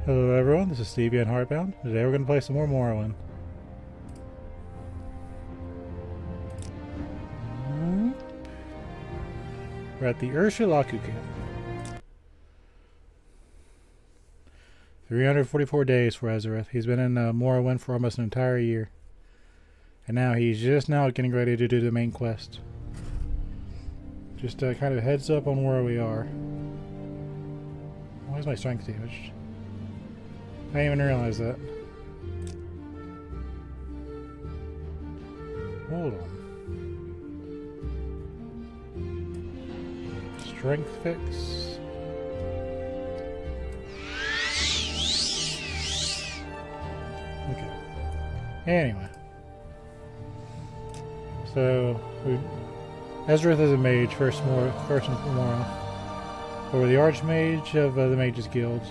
Hello everyone, this is Stevie and Heartbound. Today we're going to play some more Morrowind. We're at the Urshilaku camp. 344 days for Ezerith. He's been in Morrowind for almost an entire year. And now he's just now getting ready to do the main quest. Just kind of heads up on where we are. Why is my strength damaged? I didn't even realize that. Hold on. Strength fix. Okay. Anyway. So, Ezerith is a mage, first and foremost. Or the Archmage of the Mages Guild.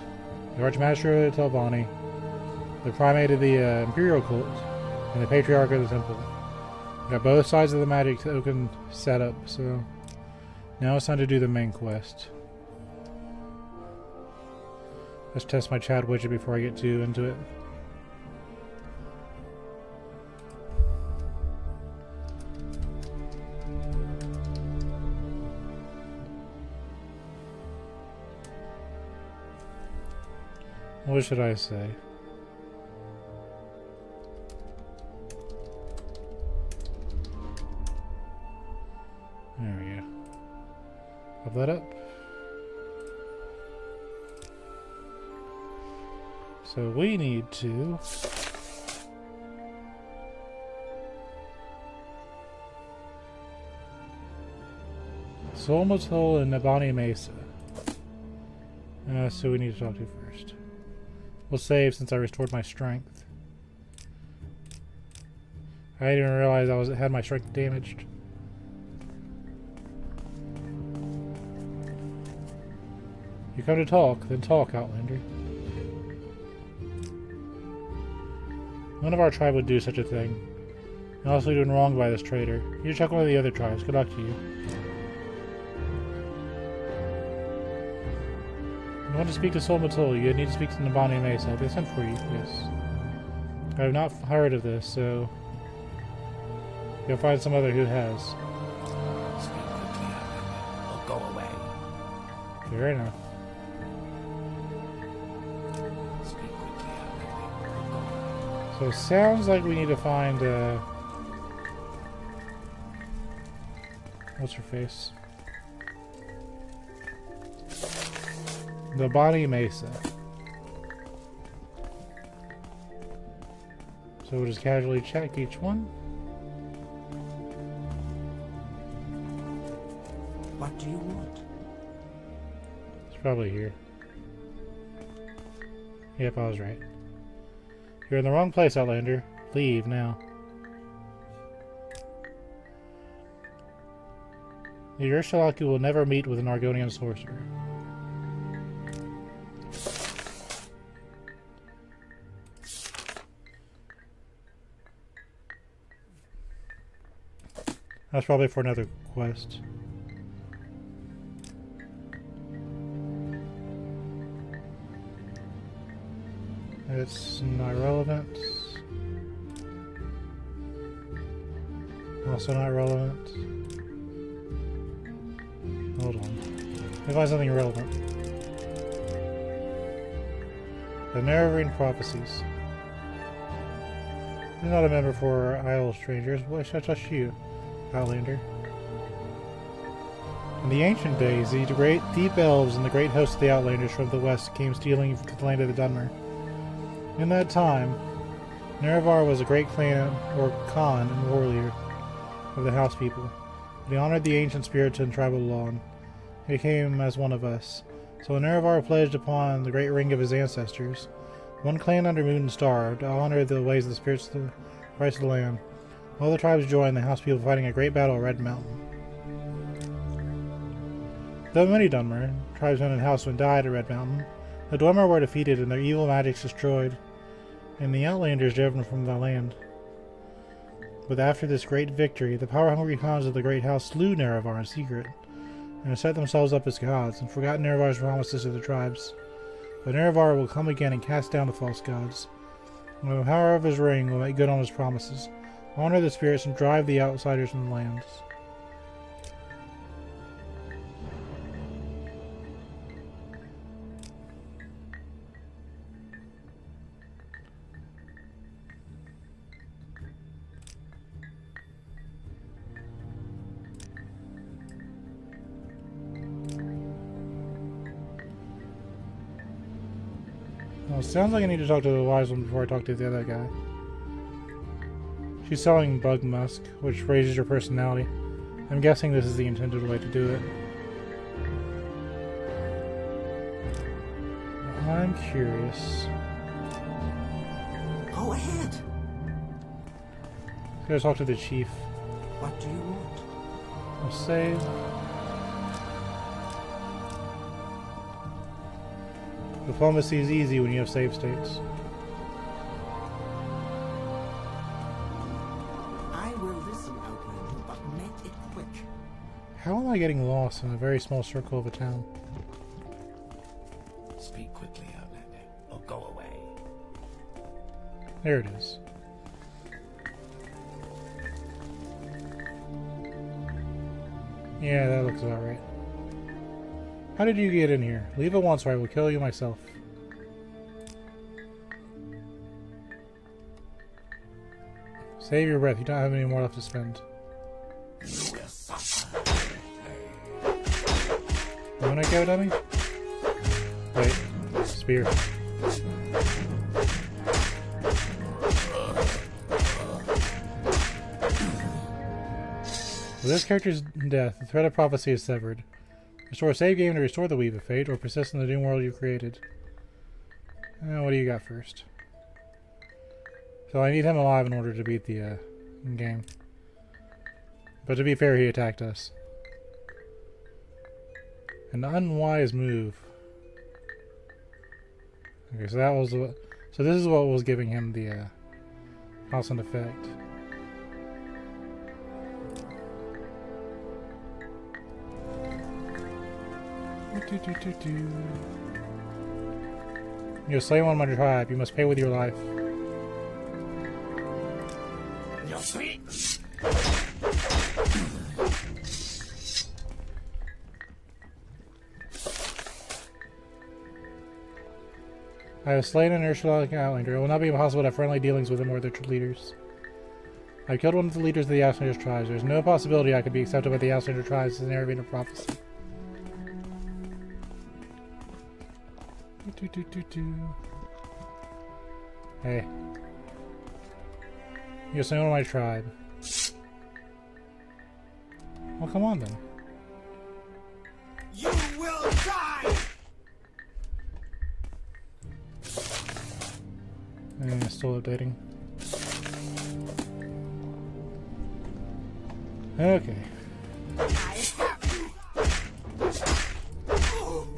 The Archmaster of the Telvanni, the Primate of the Imperial Cult, and the Patriarch of the Temple. We got both sides of the magic token set up, so now it's time to do the main quest. Let's test my chat widget before I get too into it. What should I say? There we go. Pop that up. So we need to Solmatol and Nabani Mesa. So we need to talk to first. We'll save since I restored my strength. I didn't even realize I had my strength damaged. You come to talk, then talk, Outlander. None of our tribe would do such a thing. You're also doing wrong by this traitor. You check one of the other tribes. Good luck to you. You want to speak to Solmatol, you need to speak to Nabani Mesa. They sent for you, yes. I have not heard of this, so you'll find some other who has. Speak quickly, or go away. Fair enough. Speak quickly, or go away. So it sounds like we need to find what's her face? Nabani Mesa. So we'll just casually check each one. What do you want? It's probably here. Yep, I was right. You're in the wrong place, Outlander. Leave now. The Urshilaku will never meet with an Argonian sorcerer. That's probably for another quest. It's not relevant. Also not relevant. Hold on. Let me find something relevant. The Narrowing Prophecies. You're not a member for Isle Strangers. Why should I trust you, Outlander? In the ancient days, the great deep elves and the great host of the Outlanders from the west came stealing to the land of the Dunmer. In that time, Nerevar was a great clan, or Khan, and warrior of the house people. But he honored the ancient spirits and tribal law, and he became as one of us. So when Nerevar pledged upon the great ring of his ancestors, one clan under Moon and Star, to honor the ways of the spirits of the rights of the land, all the tribes joined the house people fighting a great battle at Red Mountain. Though many Dunmer, tribesmen and housemen died at Red Mountain, the Dwemer were defeated and their evil magics destroyed, and the Outlanders driven from the land. But after this great victory, the power-hungry Khans of the great house slew Nerevar in secret, and set themselves up as gods, and forgot Nerevar's promises to the tribes. But Nerevar will come again and cast down the false gods. And the power of his ring will make good on his promises, honor the spirits, and drive the outsiders from the lands. Well, it sounds like I need to talk to the wise one before I talk to the other guy. She's selling bug musk, which raises your personality. I'm guessing this is the intended way to do it. I'm curious. Go ahead. I'm gonna talk to the chief. What do you want? I'll save. Diplomacy is easy when you have save states. I will listen, Outlander, but make it quick. How am I getting lost in a very small circle of a town? Speak quickly, Outlander, or go away. There it is. Yeah, that looks about right. How did you get in here? Leave at once or I will kill you myself. Save your breath. You don't have any more left to spend. You will suffer. You wanna go, dummy? Wait. Spear. With this character's death, the thread of prophecy is severed. Restore a save game to restore the Weave of Fate, or persist in the doom world you've created. What do you got first? So I need him alive in order to beat the game. But to be fair, he attacked us. An unwise move. Okay, so that was what. So this is what was giving him the constant effect. You slay one of my tribe. You must pay with your life. You're sweet. I have slain an Urshilaku Outlander. It will not be impossible to have friendly dealings with him or their leaders. I killed one of the leaders of the Outlander tribes. There is no possibility I could be accepted by the Outlander tribes as an Arabian prophecy. Hey. You're someone of my tribe. Well, come on then. You will die! Still updating. Okay.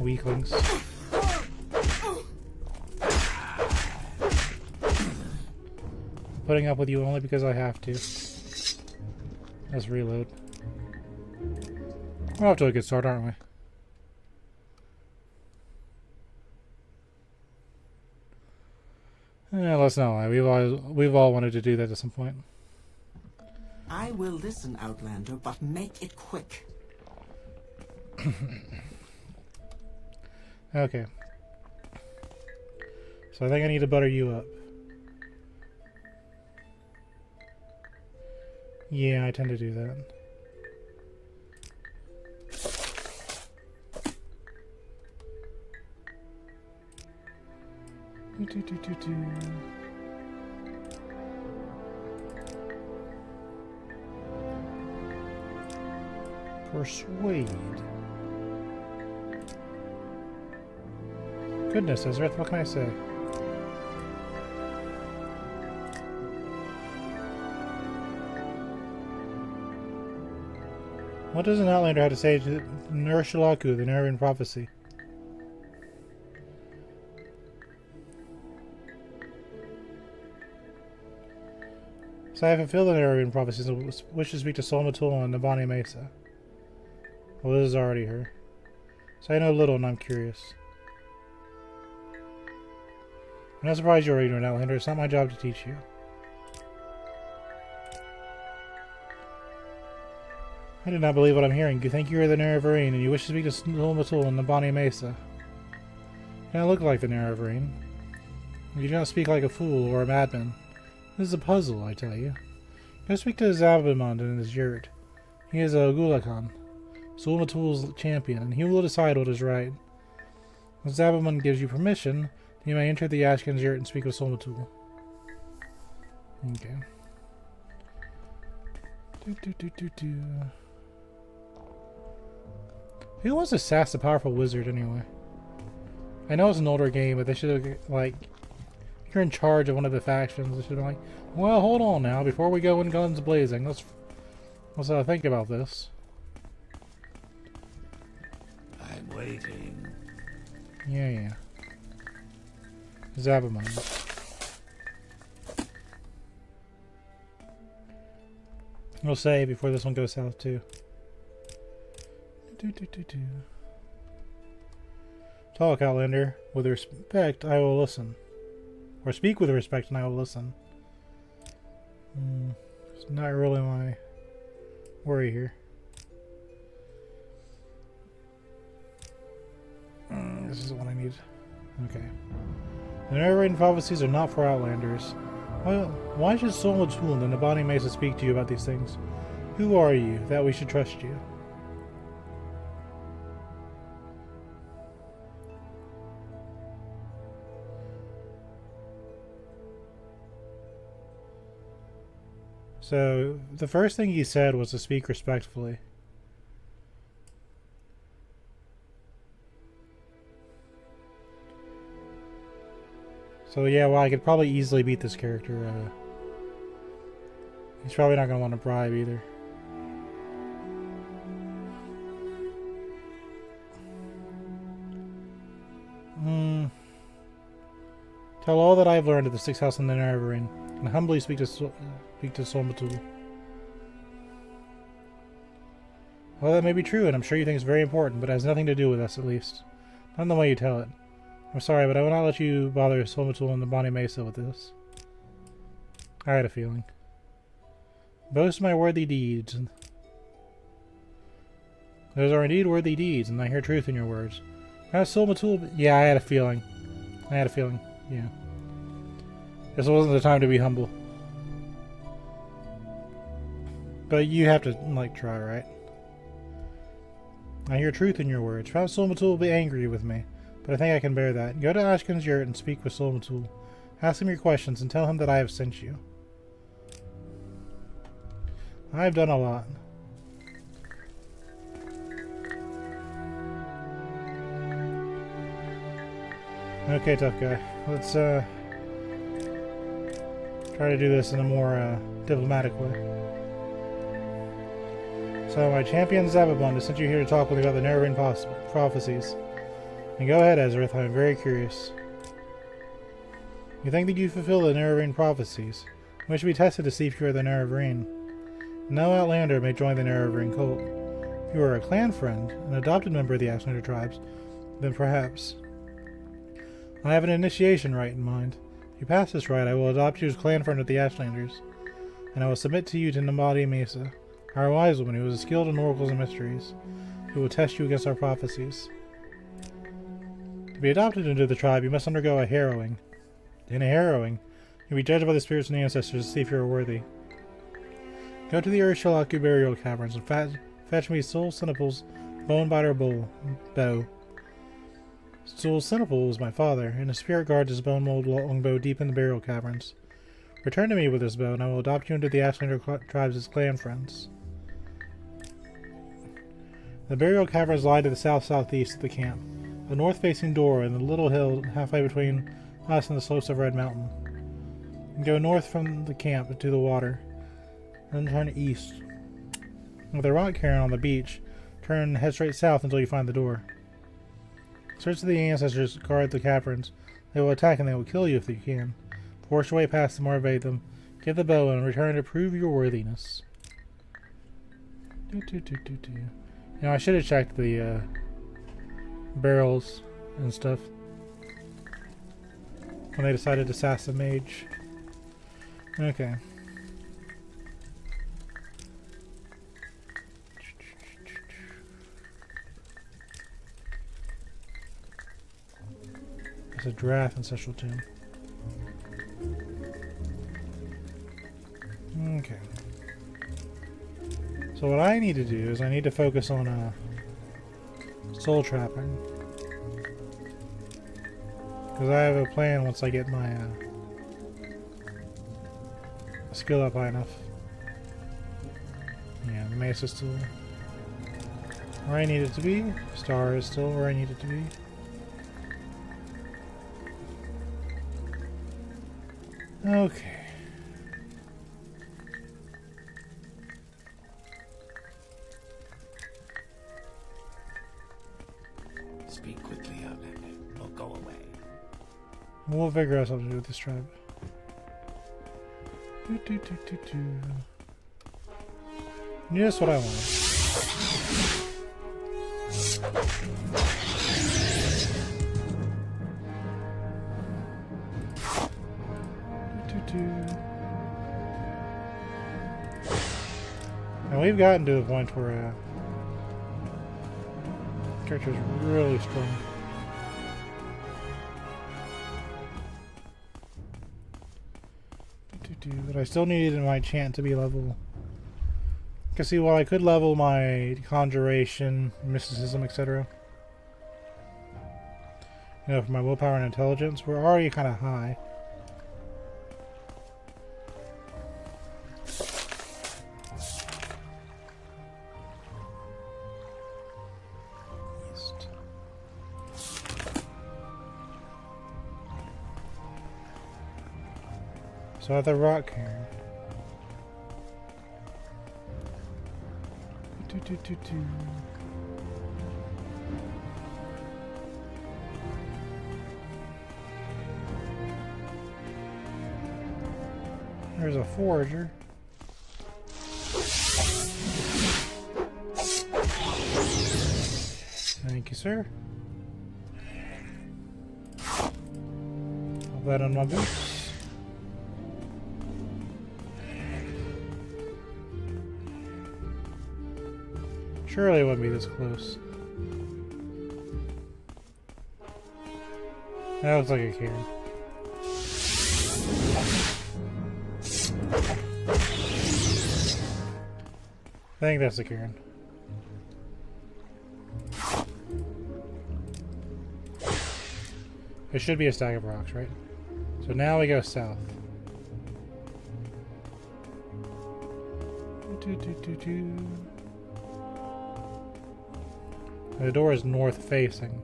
Weaklings. Putting up with you only because I have to. Let's reload. We're off to a good start, aren't we? Let's not lie. We've all wanted to do that at some point. I will listen, Outlander, but make it quick. Okay. So I think I need to butter you up. Yeah, I tend to do that. Persuade. Goodness, Ezerith, what can I say? What does an Outlander have to say to Urshilaku, the Arabian prophecy? So I have fulfilled the Arabian prophecies and wish to speak to Solmatul and Navani Mesa. Well, this is already her. So I know little and I'm curious. I'm not surprised you're ignorant, Outlander. It's not my job to teach you. I do not believe what I'm hearing. You think you are the Nerevarine, and you wish to speak to Sulmatul and the Bonnie Mesa. You do not look like the Nerevarine. You do not speak like a fool or a madman. This is a puzzle, I tell you. Go speak to Zabamund in his yurt. He is a Gulakan, Sulmatul's champion, and he will decide what is right. When Zabamund gives you permission, you may enter the Ashkin's yurt and speak with Sulmatul. Okay. Who wants to sass a powerful wizard anyway? I know it's an older game, but they should have, like, if you're in charge of one of the factions, they should have been like, well, hold on now, before we go in guns blazing, let's think about this. I'm waiting. Yeah. Zabamund. We'll say before this one goes south too. Talk, Outlander. With respect, I will listen. Or speak with respect, and I will listen. It's not really my worry here. This is the one I need. Okay. The narrating prophecies are not for Outlanders. Well, why should Sulmatul and the Bonnie Mesa speak to you about these things? Who are you, that we should trust you? So, the first thing he said was to speak respectfully. So yeah, well, I could probably easily beat this character. He's probably not going to want to bribe either. Tell all that I have learned at the Sixth House in the Nerevarine, and humbly speak to Sulmatul. Well, that may be true, and I'm sure you think it's very important, but it has nothing to do with us, at least. Not in the way you tell it. I'm sorry, but I will not let you bother Sulmatul and the Bonnie Mesa with this. I had a feeling. Boast my worthy deeds. Those are indeed worthy deeds, and I hear truth in your words. Perhaps Sulmatul... Yeah, I had a feeling. Yeah. This wasn't the time to be humble. But you have to, like, try, right? I hear truth in your words. Perhaps Sulmatul will be angry with me, but I think I can bear that. Go to Ashkin's yurt and speak with Sulmatul. Ask him your questions and tell him that I have sent you. I have done a lot. Okay, tough guy. Let's try to do this in a more diplomatic way. So my champion Zababund has sent you here to talk with me about the Nerevarine prophecies. And go ahead, Ezerith, I am very curious. You think that you fulfill the Nerevarine prophecies? We should be tested to see if you are the Nerevarine. No Outlander may join the Nerevarine cult. If you are a clan friend, an adopted member of the Outlander tribes, then perhaps. I have an initiation rite in mind. If you pass this rite, I will adopt you as clan friend of the Ashlanders, and I will submit to you to Namadi Mesa, our wise woman who is skilled in oracles and mysteries, who will test you against our prophecies. To be adopted into the tribe, you must undergo a harrowing. In a harrowing, you'll be judged by the spirits and ancestors to see if you are worthy. Go to the Urshilaku burial caverns and fetch me Sul Sinapul's bone-biter bow. Sul Sinapul was my father, and his spirit guards his bone-mold longbow deep in the burial caverns. Return to me with this bow, and I will adopt you into the Ashlander tribes as clan friends. The burial caverns lie to the south-southeast of the camp, a north-facing door in the little hill halfway between us and the slopes of Red Mountain. And go north from the camp to the water, then turn east. With a rock cairn on the beach, turn and head straight south until you find the door. Search the ancestors, guard the caverns. They will attack and they will kill you if you can. Force your way past them or evade them. Get the bow and return to prove your worthiness. You know, I should have checked the barrels and stuff. when they decided to sass the mage. Okay. There's a draft ancestral tomb. Okay. So what I need to do is I need to focus on soul trapping. Because I have a plan once I get my skill up high enough. Yeah, the mace is still where I need it to be. Star is still where I need it to be. Okay. Speak quickly, Outlander, or go away. We'll figure out something to do with this tribe. Just what I wanted. And we've gotten to the point where character's really strong. But I still needed my enchant to be level. Because see, while I could level my conjuration, mysticism, etc., you know, for my willpower and intelligence, we're already kind of high. So I have the rock cairn. There's a forager. Thank you, sir. Put that on my boots. Surely it wouldn't be this close. That looks like a cairn. I think that's the cairn. It should be a stack of rocks, right? So now we go south. The door is north facing,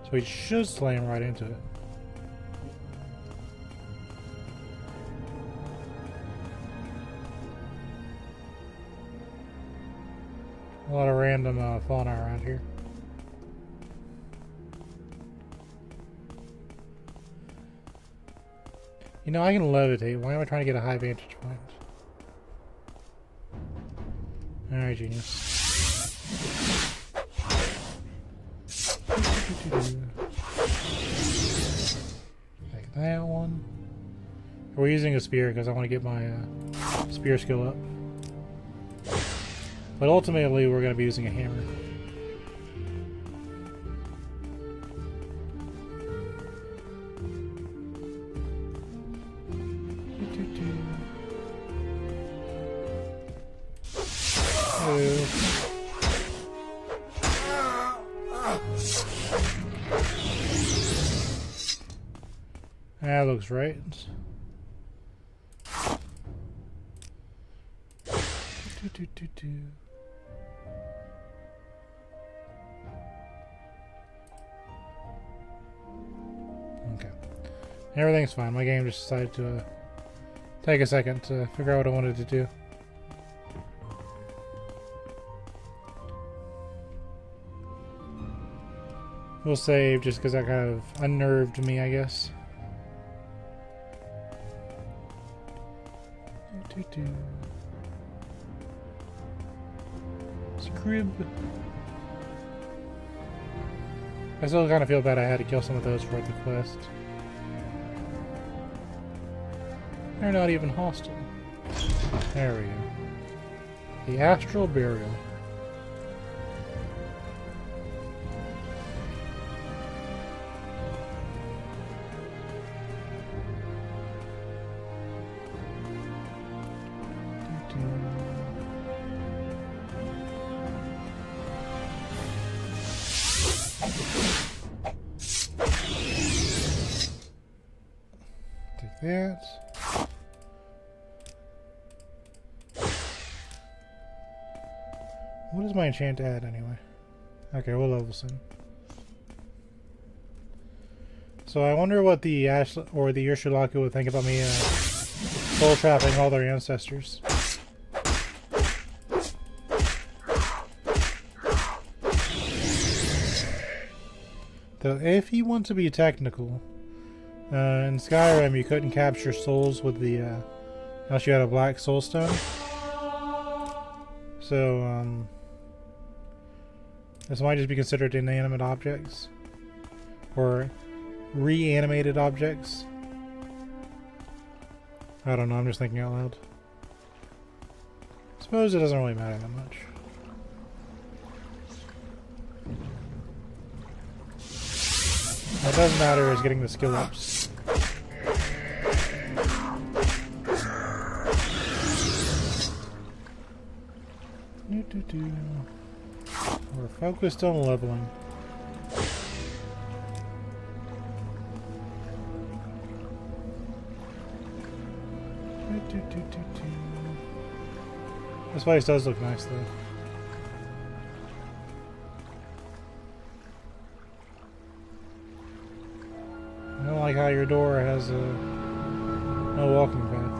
so we should slam right into it. A lot of random fauna around here. You know, I can levitate. Why am I trying to get a high vantage point? Alright, genius. Take that one. We're using a spear because I want to get my spear skill up. But ultimately, we're going to be using a hammer. That looks right. Okay. Everything's fine. My game just decided to take a second to figure out what I wanted to do. We'll save just because that kind of unnerved me, I guess. It's a crib. I still kind of feel bad I had to kill some of those for the quest. They're not even hostile. There we go. The Astral Burial. Take that. What does my enchant add anyway? Okay, we'll level soon. So I wonder what the or the Urshilaku would think about me soul trapping all their ancestors. Though if you want to be technical, in Skyrim you couldn't capture souls with the unless you had a black soul stone. So this might just be considered inanimate objects or reanimated objects. I don't know, I'm just thinking out loud. Suppose it doesn't really matter that much. What does matter is getting the skill ups. We're focused on leveling. This place does look nice though. I don't like how your door has no walking path.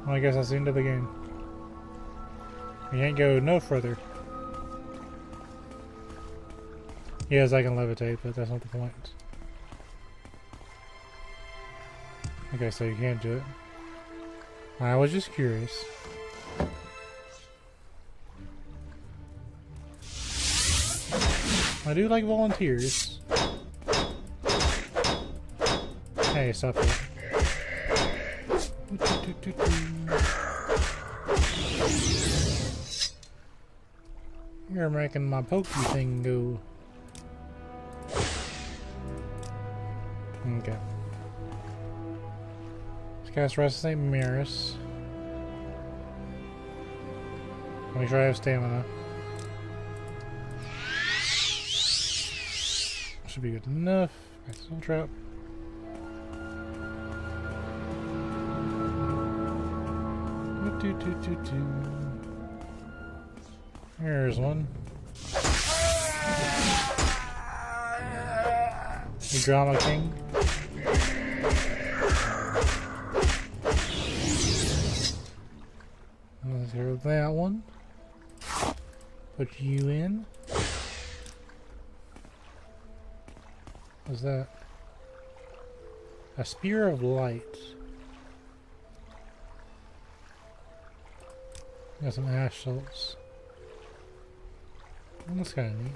Well, I guess that's the end of the game. You can't go no further. Yes, I can levitate, but that's not the point. Okay, so you can't do it. I was just curious. I do like volunteers. Hey, stop it. You're making my pokey thing go. Okay. Let's cast Restless Maris. Make sure I have stamina. Should be good enough. Soul trap. Here's one. The Drama King. Let's hear that one. Put you in. What's that? A Spear of Light. Got some ash salts. That's kind of neat.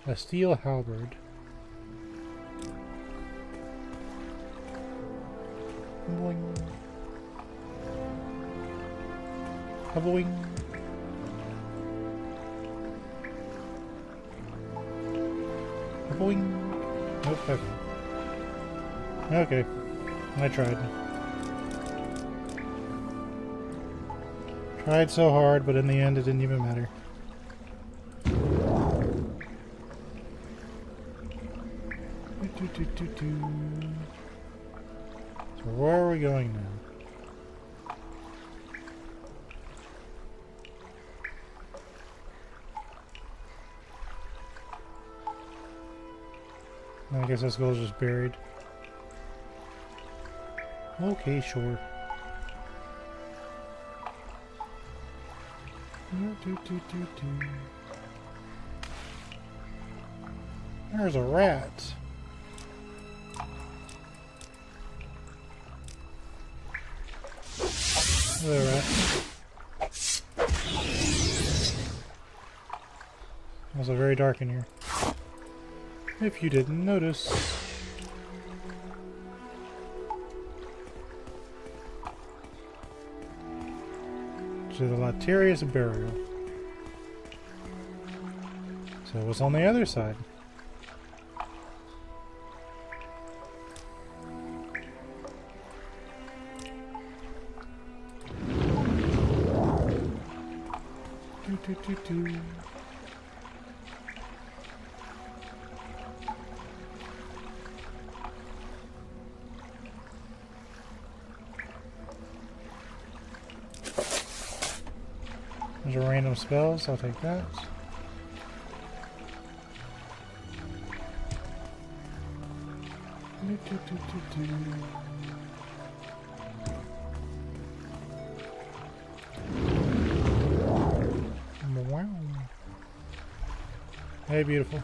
A steel halberd. Boing. A boing. A boing. Nope, okay. Okay. I tried. Tried so hard, but in the end it didn't even matter. So where are we going now? I guess this goal's just buried. Okay, sure. There's a rat. Hello, rat. It's also very dark in here. If you didn't notice. To the Latarius burial. So what's on the other side? Do. There's a random spell, so I'll take that. Wow. Hey, beautiful.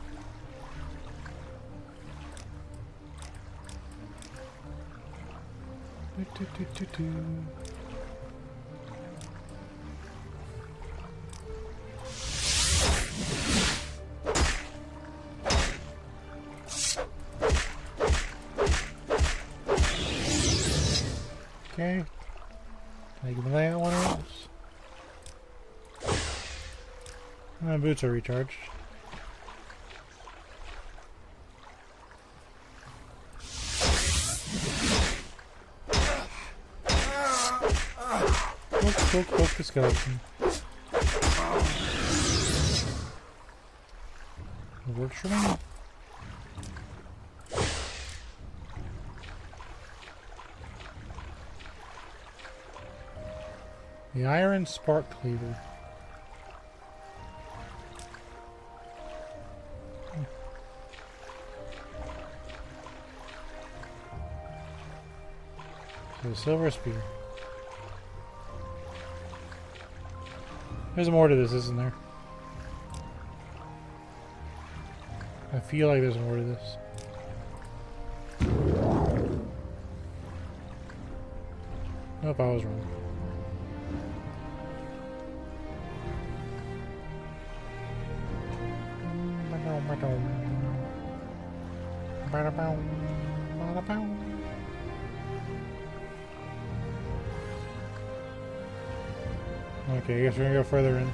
Okay. Can I give that one else? My boots are recharged. Poke the skeleton. It works for me. The Iron Spark Cleaver. The Silver Spear. There's more to this, isn't there? I feel like there's more to this. Nope, I was wrong. Okay, I guess we're gonna go further in.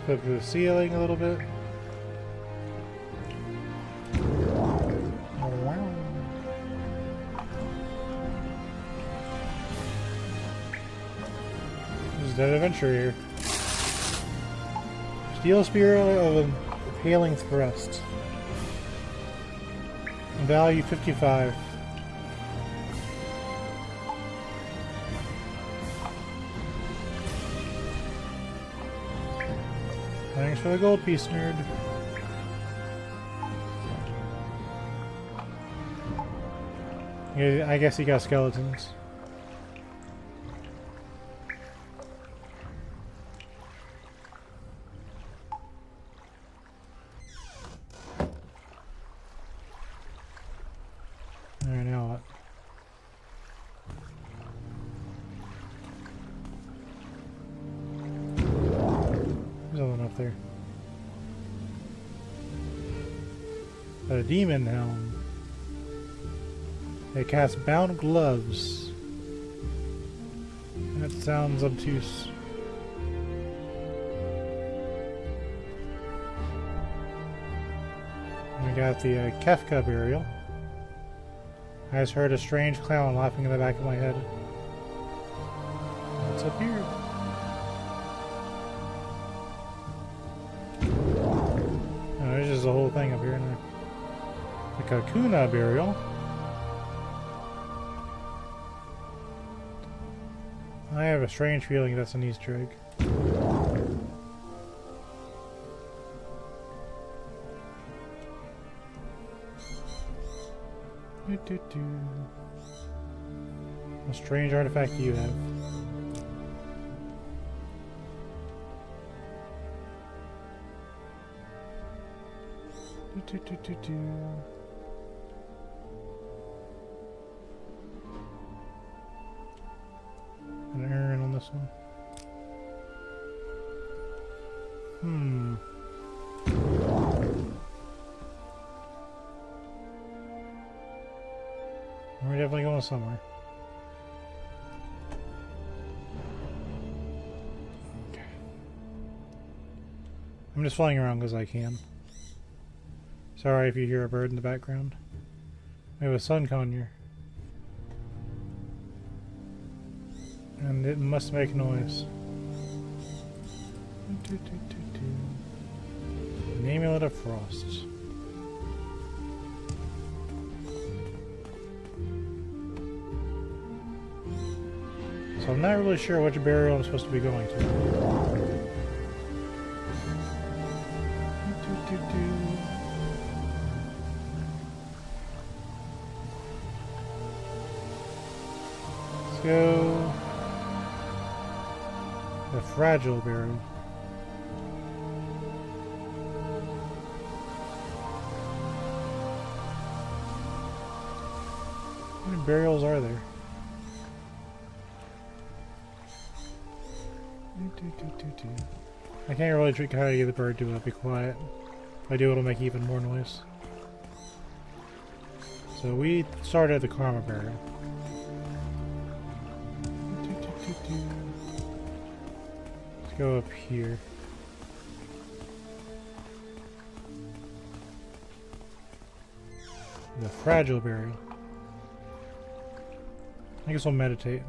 Flip to the ceiling a little bit. Oh, wow. This is dead adventure here. Steel Spear of Impaling Thrust. Value 55. Thanks for the gold piece, nerd. Yeah, I guess he got skeletons. Alright, now what? There's nothing up there. A demon helm. It casts bound gloves. That sounds obtuse. We got the Kefka burial. I just heard a strange clown laughing in the back of my head. What's up here? Oh, there's just a whole thing up here, isn't there? The Kakuna burial. I have a strange feeling that's an Easter egg. What strange artifact do you have? An urn on this one. definitely going somewhere. Okay. I'm just flying around because I can. Sorry if you hear a bird in the background. We have a sun conure. And it must make noise. An amulet of frost. So I'm not really sure which burial I'm supposed to be going to. Let's go. The fragile burial. How many burials are there? I can't really trick how to get the bird to be quiet. If I do, it'll make even more noise. So we started at the karma burial. Let's go up here. The fragile burial. I guess we'll meditate.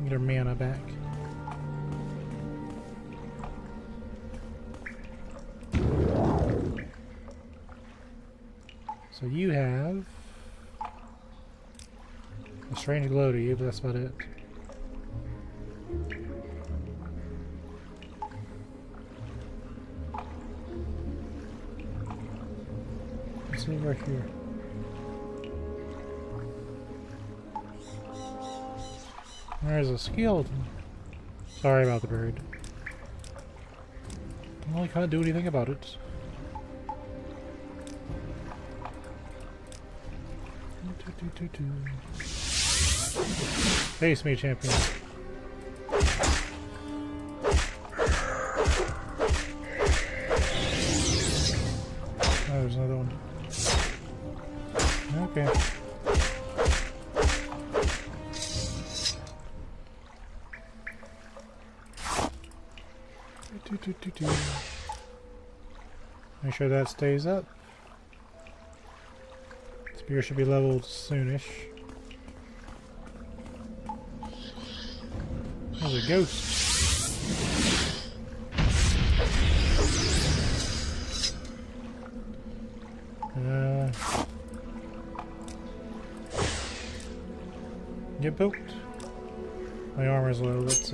Get our mana back. So you have a strange glow to you, but that's about it. Let's see right here. There's a skeleton. Sorry about the bird. Well, I can't do anything about it. Face me, champion. Oh, there's another one. Okay. Make sure that stays up. Spear should be leveled soonish. There's a ghost. Get poked. My armor's low, let's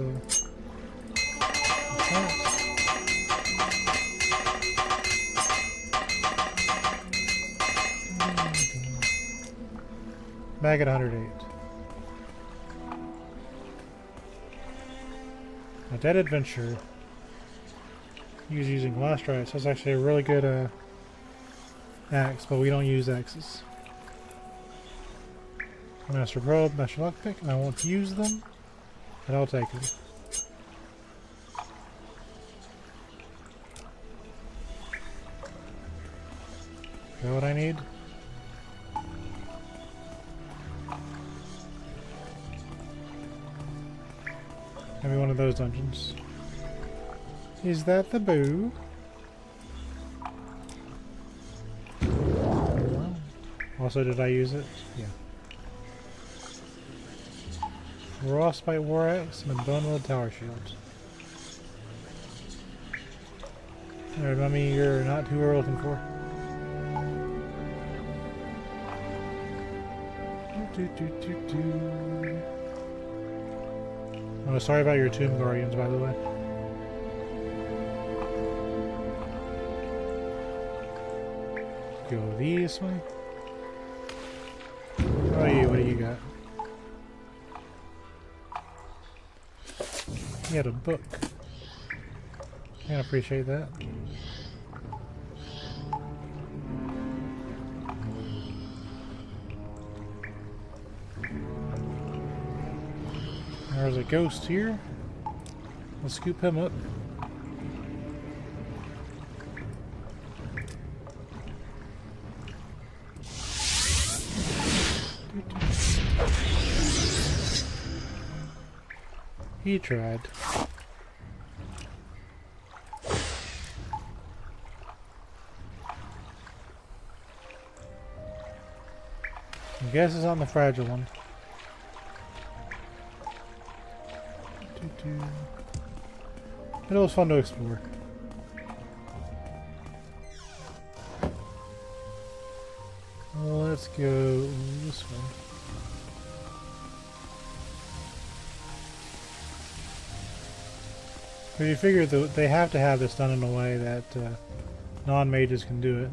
back at 108. A dead adventure. He's using last rites. That's actually a really good axe, but we don't use axes. Master probe, master lockpick, and I won't use them, but I'll take them. Is that what I need? Maybe one of those dungeons. Is that the boo? Also, did I use it? Yeah. Frostbite War Axe and a Bonewood Tower Shield. Alright, Mummy, you're not who we're looking for. Oh, sorry about your Tomb Guardians, by the way. Go this way. Oh, yeah, what do you got? You had a book. I can appreciate that. There's a ghost here. Let's scoop him up. He tried. I guess it's on the fragile one. But it was fun to explore. Let's go this way. But you figure that they have to have this done in a way that non-mages can do it.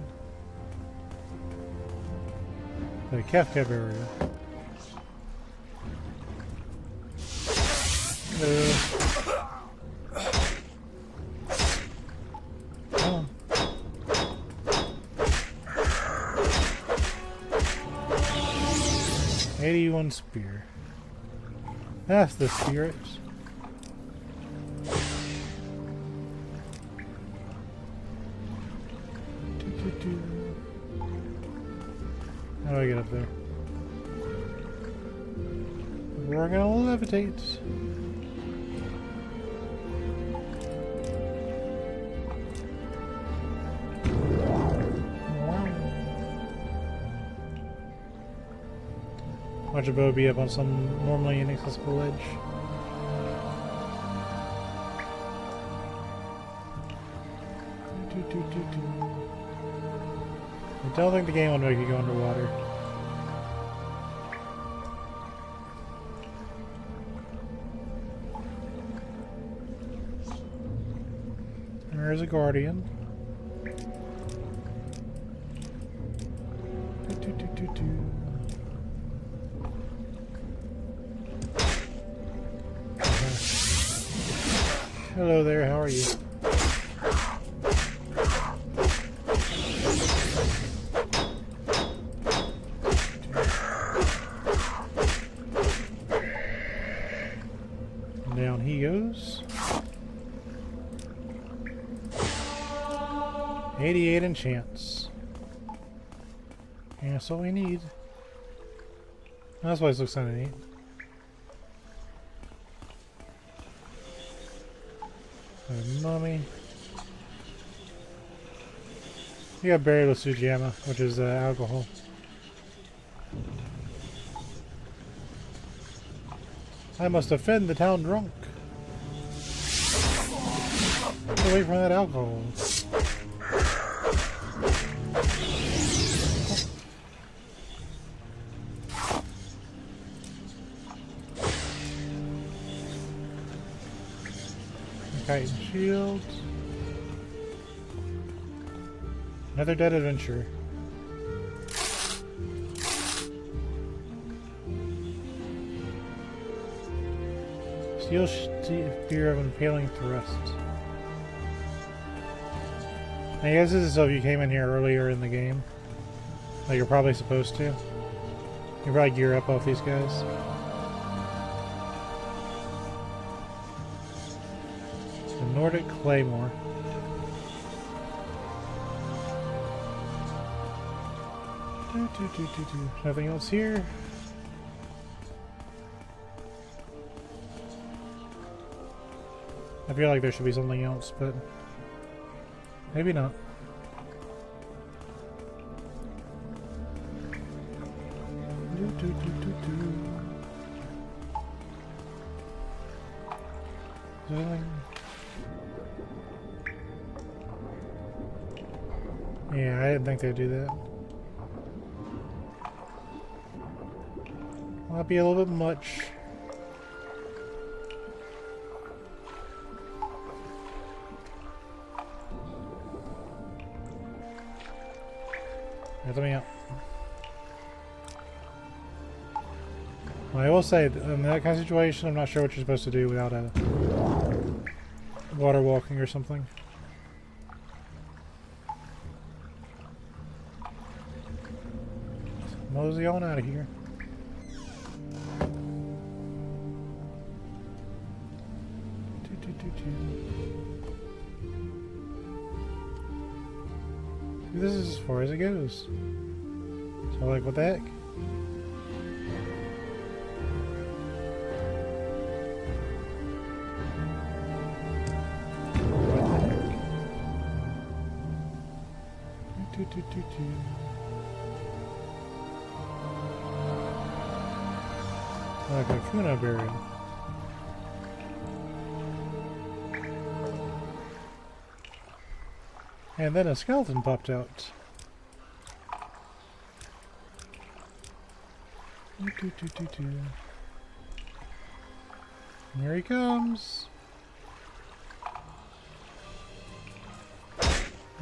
The Kefkev area. Come on. 81 spear. That's the spirit. How do I get up there? We're gonna levitate. Watch a bow be up on some normally inaccessible edge. I don't think the game will make you go underwater. There's a guardian. Hello there, how are you? Down he goes. 88 enchants. Yeah, that's all we need. That's why this looks kind of neat. A mummy. You got buried with Sujiyama, which is alcohol. I must offend the town drunk. Get away from that alcohol. Titan shield. Another dead adventure. Steel spear of impaling thrust. I guess this is so if you came in here earlier in the game. Like you're probably supposed to. You probably gear up off these guys. The Nordic Claymore. Nothing else here. I feel like there should be something else, but maybe not. Yeah, I didn't think they'd do that. Might be a little bit much. Let me out. Well, I will say, in that kind of situation, I'm not sure what you're supposed to do without a water walking or something. Mosey on out of here. This is as far as it goes. So like, what the heck? Like a Kuna berry. And then a skeleton popped out. Here he comes.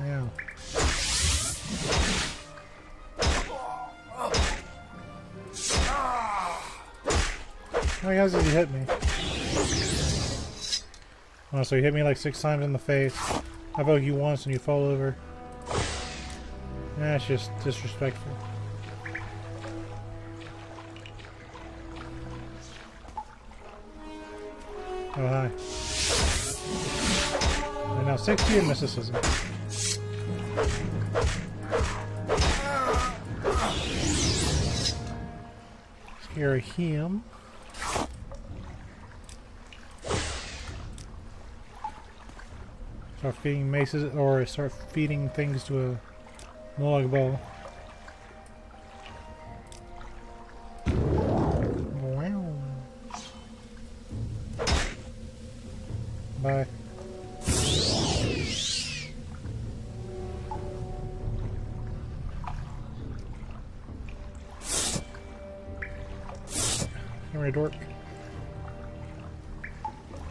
Ow. How many times did he hit me? Oh, so he hit me like 6 times in the face. I poke you once and you fall over. That's just disrespectful. Oh, hi. And now 60 in mysticism. Scare him. Start feeding maces, or start feeding things to a log bowl. Wow. Bye. Come here, dork.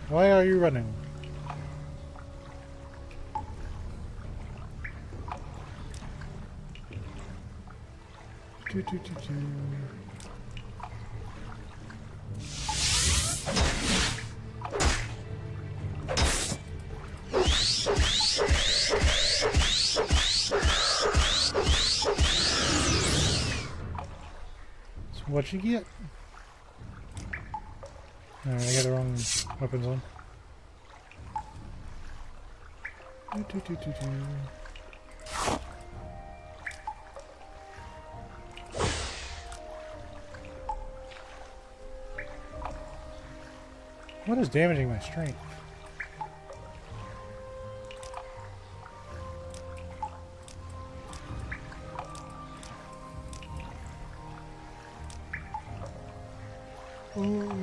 Why are you running? So what you get? Alright, I got the wrong weapons on. What is damaging my strength? Oh.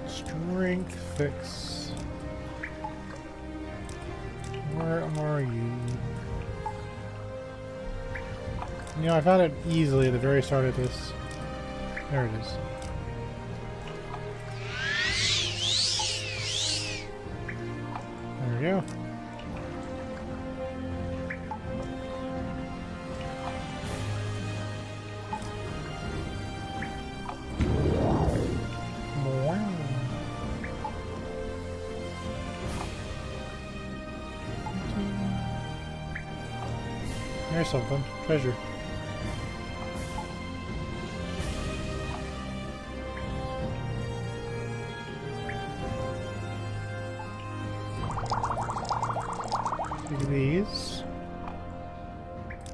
Strength fix. Where are you? You know, I found it easily at the very start of this. There it is. There we go. There's something. Treasure. Look at these.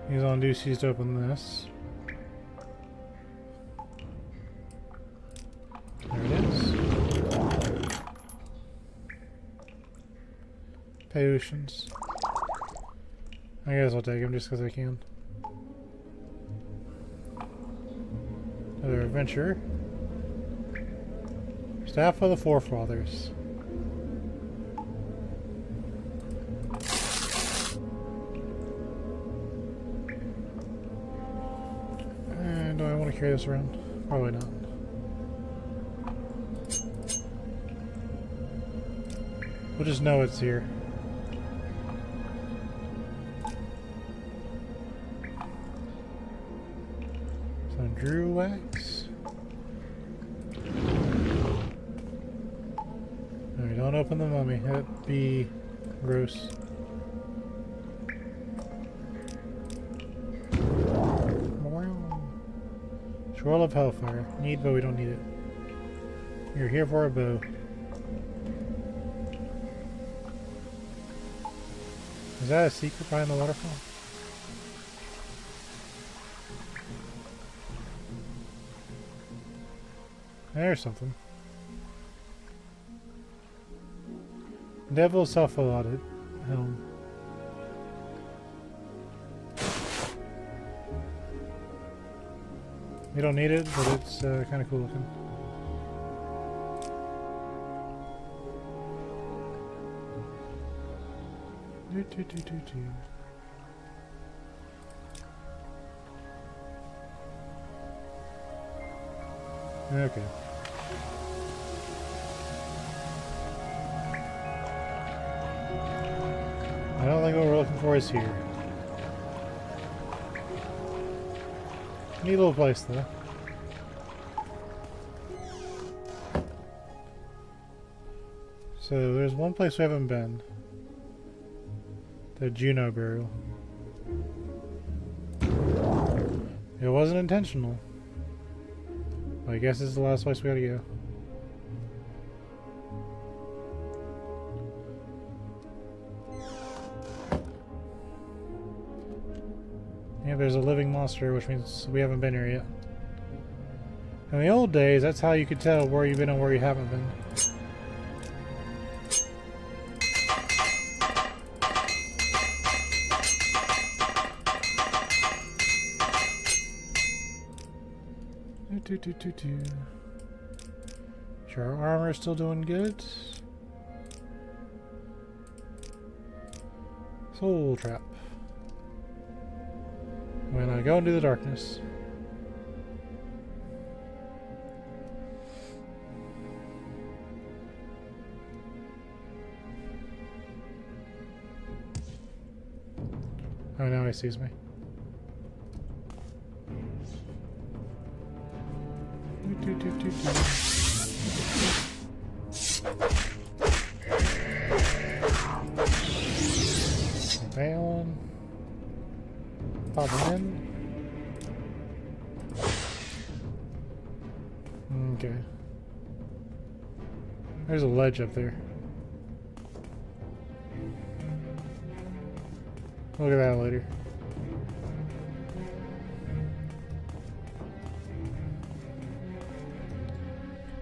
He's on Deuces to open this. There it is. Potions. I guess I'll take him just because I can. Another adventure. Staff of the Forefathers. And do I want to carry this around? Probably not. We'll just know it's here. Drew wax. Alright, don't open the mummy. That'd be gross. Scroll of Hellfire. Need, but we don't need it. You're here for a bow. Is that a secret behind the waterfall? There's something. Devil self-allotted helm. You don't need it, but it's kind of cool looking. Okay. I don't think what we're looking for is here. Neat little place, though. So there's one place we haven't been. The Juno burial. It wasn't intentional. I guess this is the last place we gotta go. Yeah, there's a living monster, which means we haven't been here yet. In the old days, that's how you could tell where you've been and where you haven't been. Sure, our armor is still doing good. Soul trap. When I go into the darkness. Oh, now he sees me. Down. Pop him in. Okay. There's a ledge up there. Look at that later.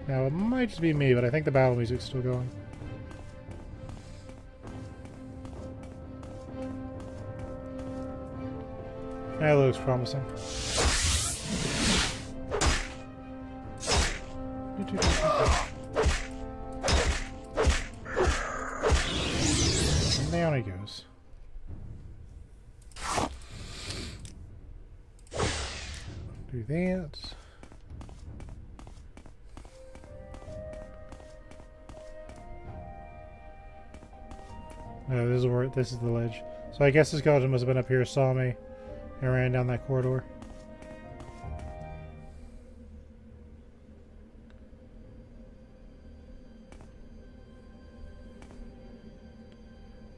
Now, it might just be me, but I think the battle music's still going. That looks promising. And down he goes. Do that. No, this is the ledge. So I guess this skeleton must have been up here, saw me, and ran down that corridor.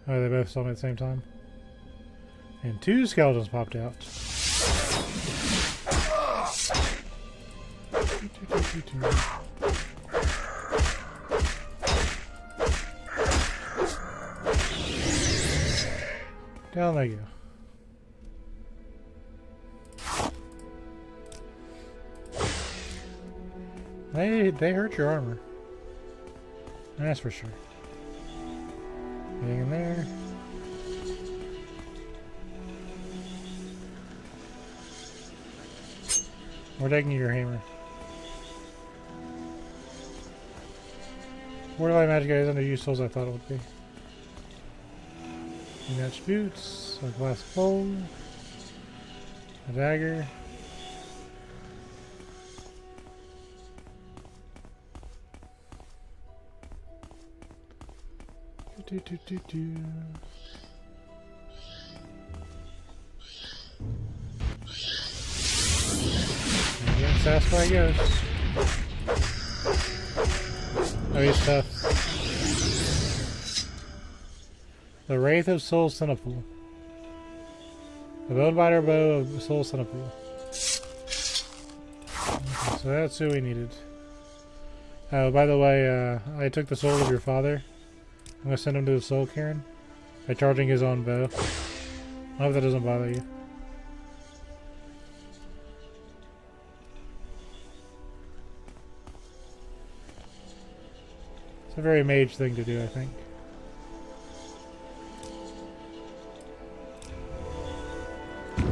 Oh, they both saw me at the same time. And two skeletons popped out. Down they go. They hurt your armor. That's for sure. Getting in there. We're taking your hammer. Where do I magic guys under use souls I thought it would be? Match boots, a glass bowl, a dagger. Again, Sasquatch goes. Oh, he's tough. The Wraith of Soul Centipede. The Bonebiter Bow of Soul Centipede. Okay, so that's who we needed. Oh, by the way, I took the soul of your father. I'm gonna send him to the Soul Cairn by charging his own bow. I hope that doesn't bother you. It's a very mage thing to do, I think. See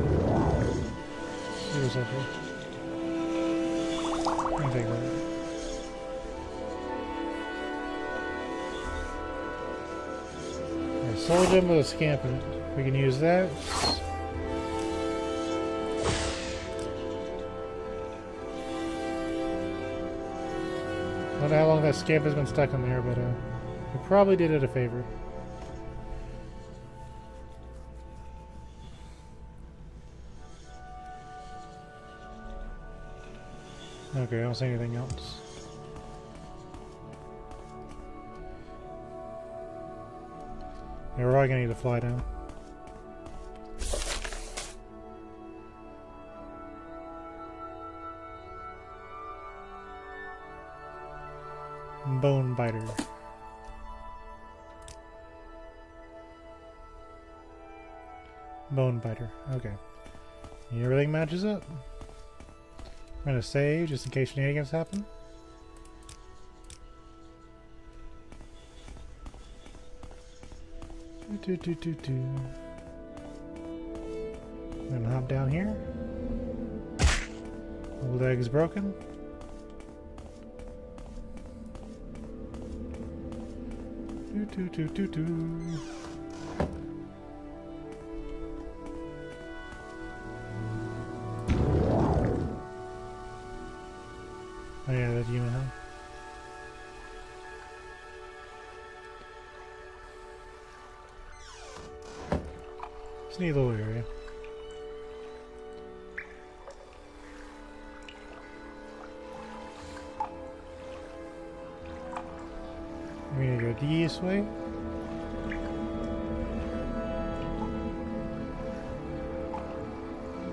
what's up here. I can take a look. Soul gem with a scamp in it. We can use that. I don't know how long that scamp has been stuck in there, but we probably did it a favor. Okay, I don't see anything else. Yeah, we're probably gonna need to fly down. Bone biter. Bone biter. Okay. Everything matches up. I'm gonna save just in case shenanigans happen. I'm gonna hop down here. The leg's broken. Oh yeah, that's human, huh? It's a neat little area. We're gonna go this way.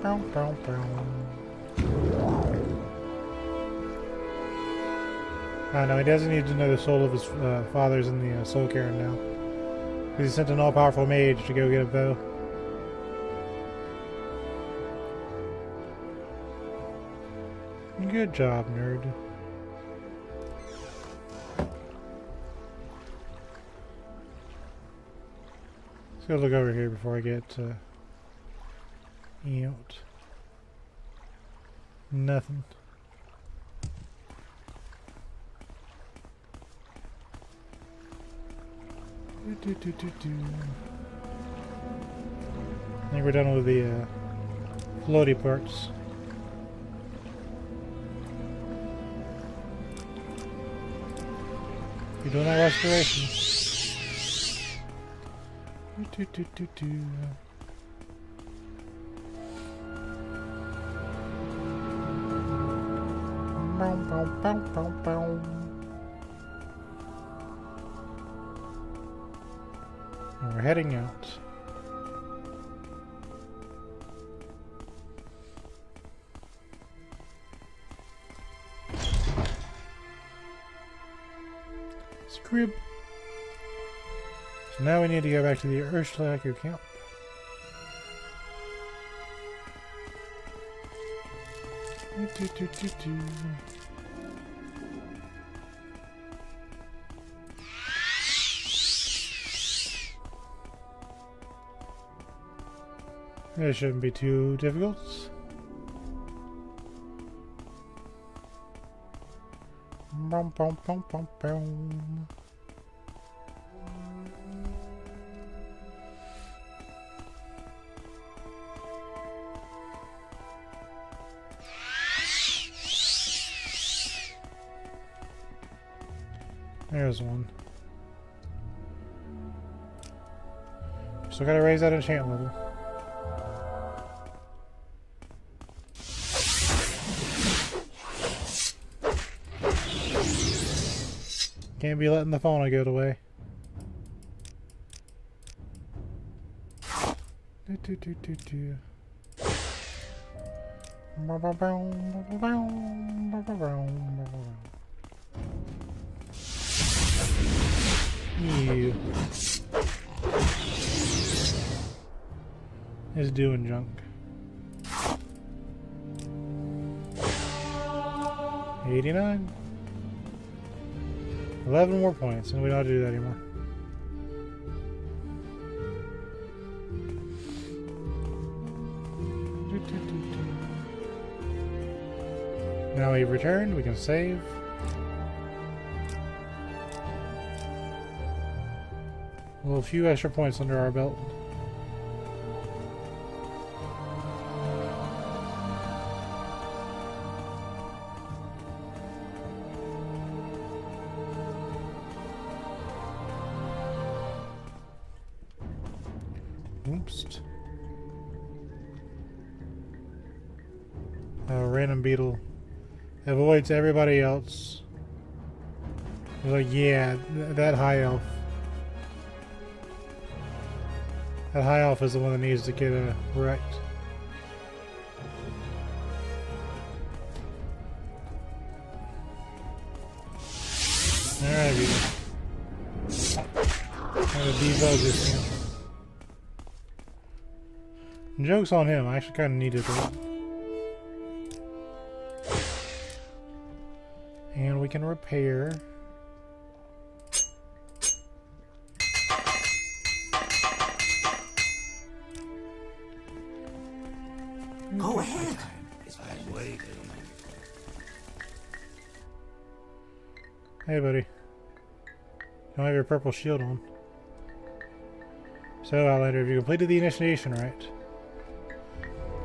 Bow, bow, bow. No, he doesn't need to know the soul of his father's in the soul cairn now. Because he sent an all-powerful mage to go get a bow. Good job, nerd. Let's go look over here before I get out. Nothing. I think we're done with the floaty parts. You're doing that restoration. And we're heading out. Crib. So now we need to go back to the Urshilaku camp. It shouldn't be too difficult. Bum, bum, bum, bum, bum. There's one. Still gotta raise that enchant level. Can't be letting the fauna get away. You is doing junk. 89. 11 more points, and we don't have to do that anymore. Now we've returned, we can save. Well, a few extra points under our belt. Oops. A random beetle avoids everybody else. He's like, yeah, that high elf. That high elf is the one that needs to get wrecked. Alright, beetle. I'm gonna debug this thing. Joke's on him, I actually kind of needed it. And we can repair. Go ahead. It's been way too long. Hey, buddy. You don't have your purple shield on. So, Outlander, have you completed the initiation rite?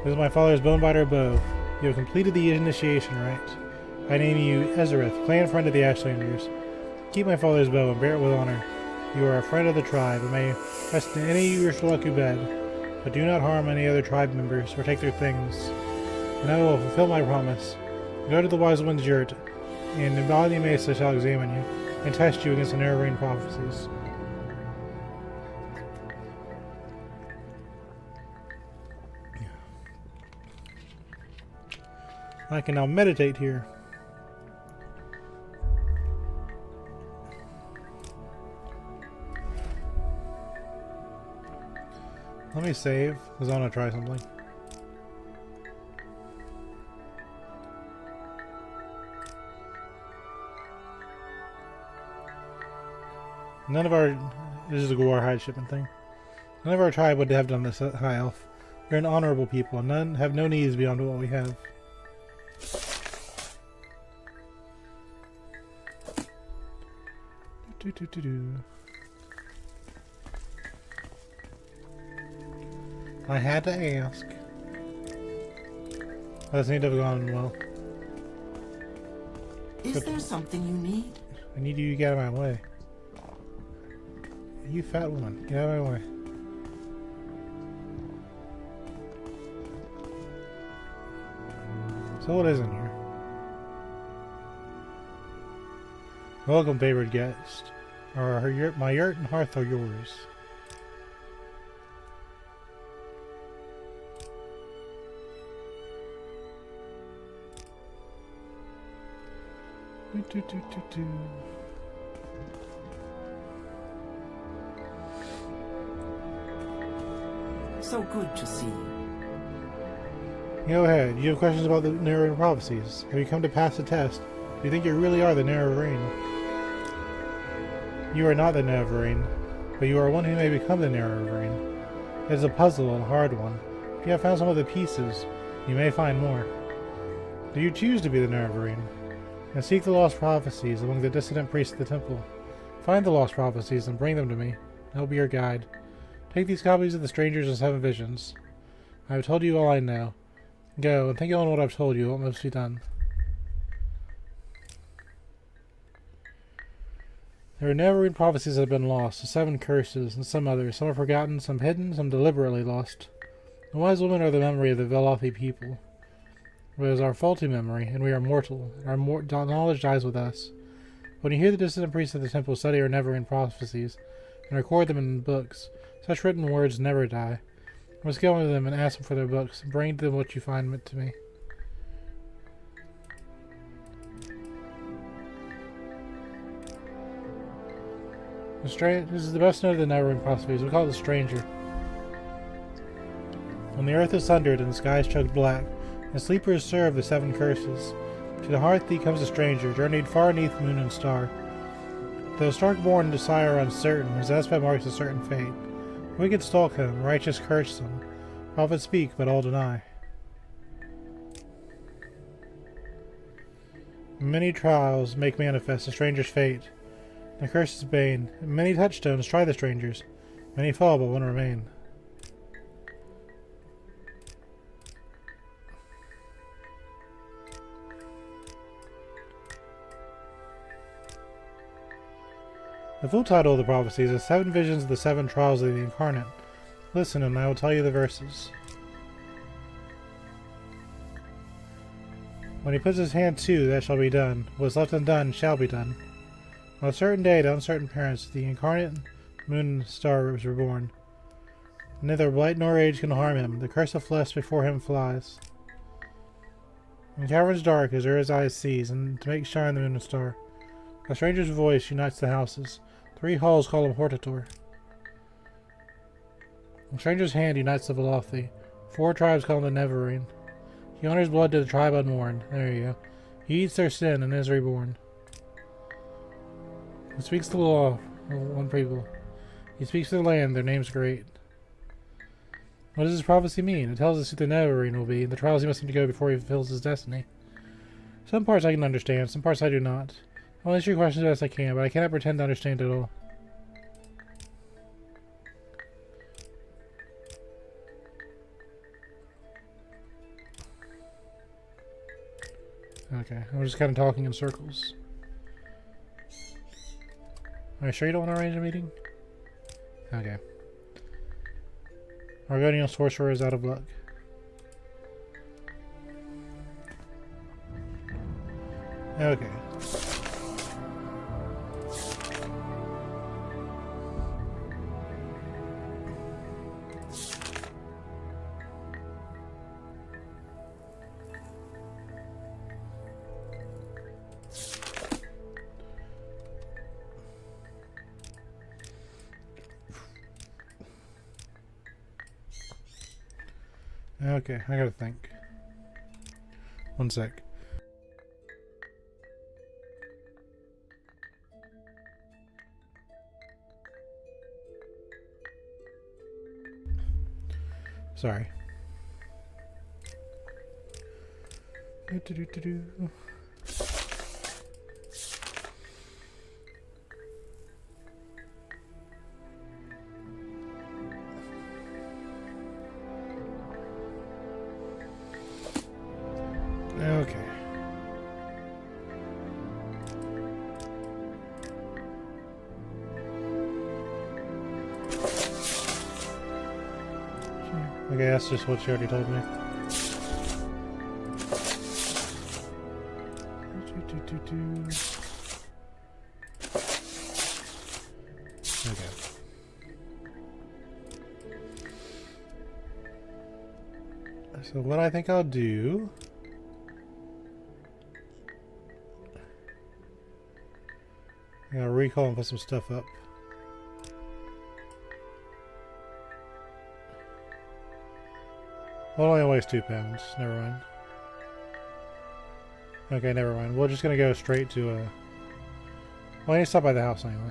This is my father's Bonebiter bow. You have completed the initiation rite. I name you Ezerith, clan friend of the Ashlanders. Keep my father's bow and bear it with honor. You are a friend of the tribe and may rest in any Urshilaku bed, but do not harm any other tribe members or take their things. And I will fulfill my promise. Go to the Wise One's yurt, and Nibali Mesa shall examine you and test you against the Morrowind prophecies. I can now meditate here. Let me save, because I want to try something. None of our... This is a Gwar hide shipment thing. None of our tribe would have done this at High Elf. We're an honorable people, and none have no needs beyond what we have. I had to ask. That seemed to have gone well. Is there something you need? I need you to get out of my way. You fat woman, get out of my way. So what is in here? Welcome, favored guest. My yurt and hearth are yours. So good to see you. Go ahead. You have questions about the Morrowind prophecies. Have you come to pass the test? Do you think you really are the Morrowind? You are not the Morrowind, but you are one who may become the Morrowind. It is a puzzle and a hard one. If you have found some of the pieces, you may find more. Do you choose to be the Morrowind? And seek the lost prophecies among the dissident priests of the temple. Find the lost prophecies and bring them to me. I will be your guide. Take these copies of the Strangers and Seven Visions. I have told you all I know. Go, and think on what I've told you, what must be done. There are Morrowind prophecies that have been lost, the 7 curses, and some others. Some are forgotten, some hidden, some deliberately lost. The wise women are the memory of the Velothi people. It is our faulty memory, and we are mortal. Our knowledge dies with us. When you hear the dissident priests of the temple study our Morrowind prophecies, and record them in books, such written words never die. I must go into them and ask them for their books, and bring them what you find to me. This is the best known of the Morrowind prophecies. We call it the Stranger. When the earth is sundered and the skies choked black, and sleepers serve the 7 curses, to the hearth he comes a stranger, journeyed far neath moon and star. Though Stark-born and desire are uncertain, his aspect marks a certain fate. Wicked stalk him, righteous curse him. Prophets speak, but all deny. Many trials make manifest a stranger's fate. The curse is bane. Many touchstones try the strangers. Many fall, but one remain. The full title of the prophecy is The Seven Visions of the Seven Trials of the Incarnate. Listen, and I will tell you the verses. When he puts his hand to, that shall be done. What is left undone shall be done. On a certain day, to uncertain parents, the incarnate moon and star was reborn. Neither blight nor age can harm him. The curse of flesh before him flies. In caverns dark, as Ur's eyes sees, and to make shine the moon and star. A stranger's voice unites the houses. 3 halls call him Hortator. A stranger's hand unites the Velothi. 4 tribes call him the Neverine. He honors blood to the tribe unmourned. There you go. He eats their sin and is reborn. He speaks the law of one people. He speaks to the land, their name's great. What does this prophecy mean? It tells us who the Neverine will be, and the trials he must undergo before he fulfills his destiny. Some parts I can understand, some parts I do not. I'll answer your questions as best I can, but I cannot pretend to understand it all. Okay, I'm just kind of talking in circles. Are you sure you don't want to arrange a meeting? Okay. Argonian sorcerer is out of luck. Okay. Okay, I gotta think. One sec. Sorry. Okay. Okay, that's just what she already told me. Okay. So what I think I'll do... I'm gonna recall and put some stuff up. Well, it only weighs 2 pounds. Never mind. Okay, never mind. We're just gonna go straight to a... Well, I need to stop by the house anyway.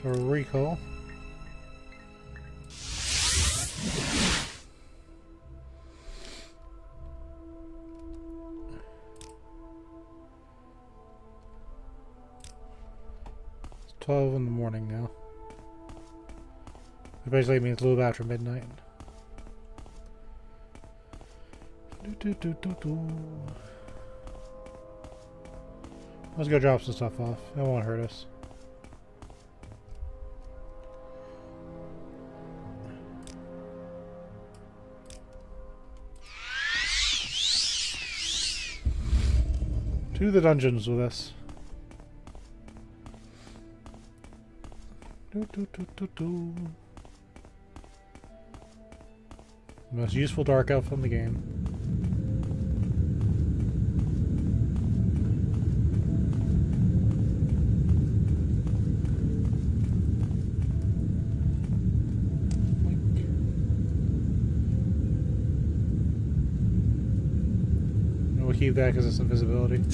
So recall. It's 12 in the morning now. It basically means a little bit after midnight. Let's go drop some stuff off. It won't hurt us. To the dungeons with us. The most useful dark elf in the game. We'll keep that because it's invisibility.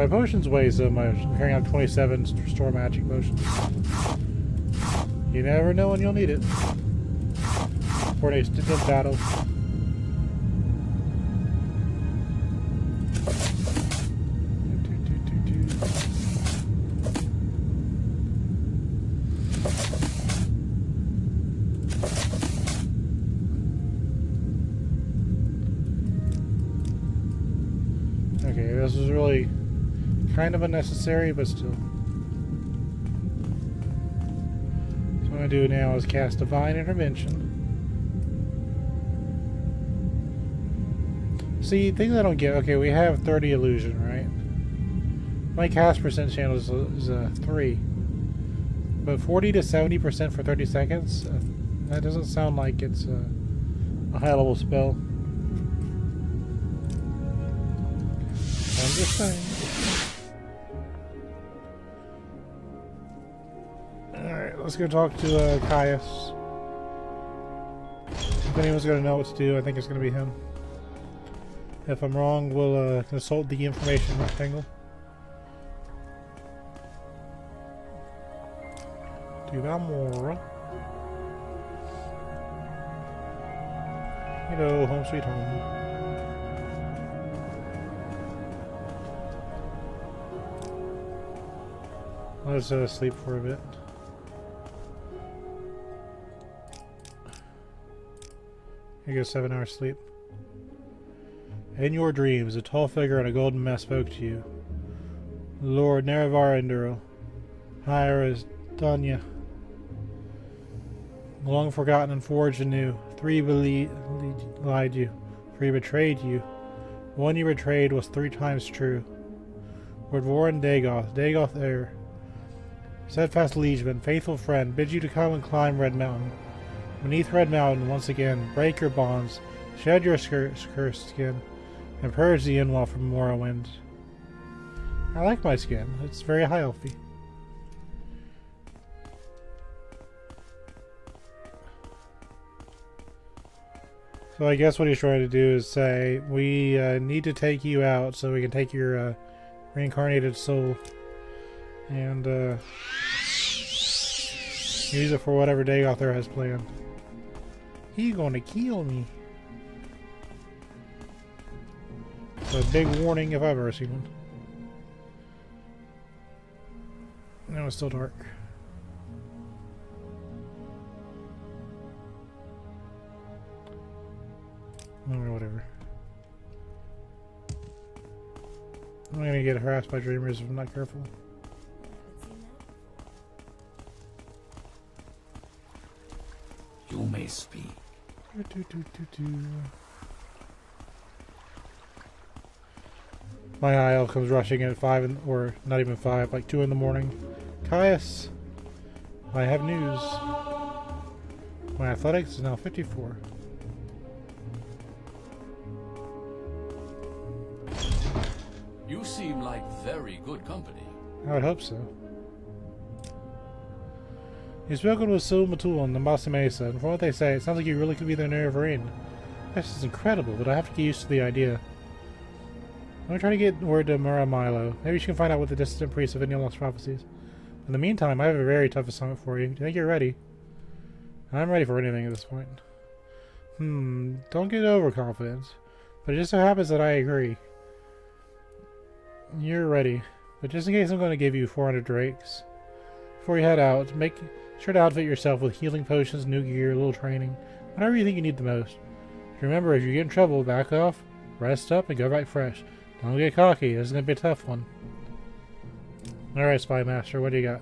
my potions weigh so much. I'm carrying out 27 store magic potions. You never know when you'll need it. For an extended battle. Okay, this was really kind of unnecessary, but still. So what I'm going to do now is cast Divine Intervention. See, things I don't get. Okay, we have 30 illusion, right? My cast percent channel is 3. But 40 to 70% for 30 seconds? That doesn't sound like it's a high level spell. I'm just saying. Alright, let's go talk to Caius. If anyone's going to know what to do, I think it's going to be him. If I'm wrong, we'll consult the information rectangle. Do that more. Hello, home sweet home. Let's sleep for a bit. Here goes 7 hours sleep. In your dreams, a tall figure in a golden mask spoke to you. Lord Nerevar Enduro, Hyra's Danya. Long forgotten and forged anew. 3 lied you. 3 betrayed you. 1 you betrayed was 3 times true. Lord Voran Dagoth heir. Steadfast liegeman, faithful friend, bids you to come and climb Red Mountain. Beneath Red Mountain, once again, break your bonds, shed your cursed skin, and purge the in-law from Morrowind. I like my skin. It's very high healthy. So I guess what he's trying to do is say, we need to take you out so we can take your reincarnated soul and use it for whatever Dagoth has planned. He's gonna kill me. It's a big warning if I've ever seen one. Now it's still dark. Or whatever. I'm gonna get harassed by dreamers if I'm not careful. You may speak. My high elf comes rushing in at 5, or not even 5, like 2 in the morning. Caius, I have news. My athletics is now 54. You seem like very good company. I would hope so. You've spoken with Sil Matul and the Bossy Mesa, and from what they say, it sounds like you really could be their Nerevarine. This is incredible, but I have to get used to the idea. I'm trying to get word to Mura Milo. Maybe she can find out what the dissident priest of any lost prophecies. In the meantime, I have a very tough assignment for you. Do you think you're ready? I'm ready for anything at this point. Don't get overconfident. But it just so happens that I agree. You're ready. But just in case, I'm going to give you 400 drakes. Before you head out, make sure to outfit yourself with healing potions, new gear, a little training, whatever you think you need the most. Remember, if you get in trouble, back off, rest up, and go back fresh. Don't get cocky. This is going to be a tough one. Alright, Spy Master, what do you got?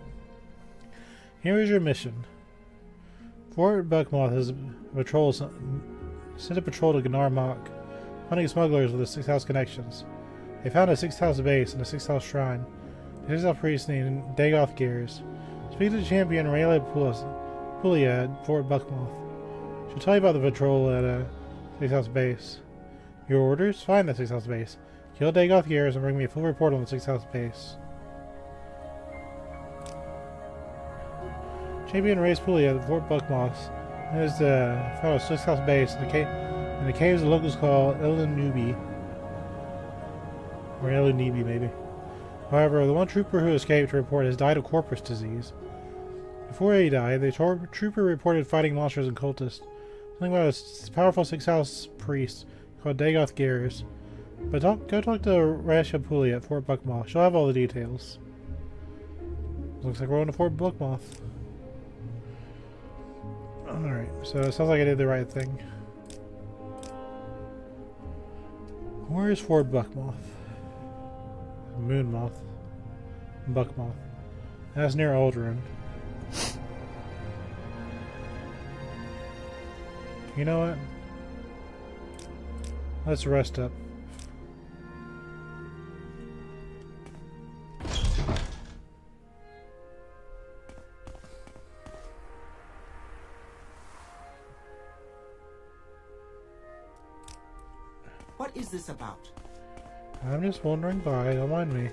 Here is your mission. Fort Buckmoth has sent a patrol to Gnar Mach, hunting smugglers with the 6 house connections. They found a 6 house base and a 6 house shrine. There's a priest named Dagoth Gears. Speak to the champion Rayla Pulia at Fort Buckmoth. She'll tell you about the patrol at a 6 house base. Your orders? Find the 6 house base. Kill Dagoth Gears and bring me a full report on the 6 house base. Champion Rayla Pulia at Fort Buckmoth has found a 6 house base in the caves the locals call Elanubi. Or Elunibi, maybe. However, the one trooper who escaped to report has died of corpus disease. Before he died, the trooper reported fighting monsters and cultists. Something about a powerful six-house priest called Dagoth Garrus. But go talk to Rasha Puli at Fort Buckmoth. She'll have all the details. Looks like we're going to Fort Buckmoth. Alright, so it sounds like I did the right thing. Where is Fort Buckmoth? Moonmoth. Buckmoth. That's near Aldrin. You know what? Let's rest up. What is this about? I'm just wandering by, don't mind me.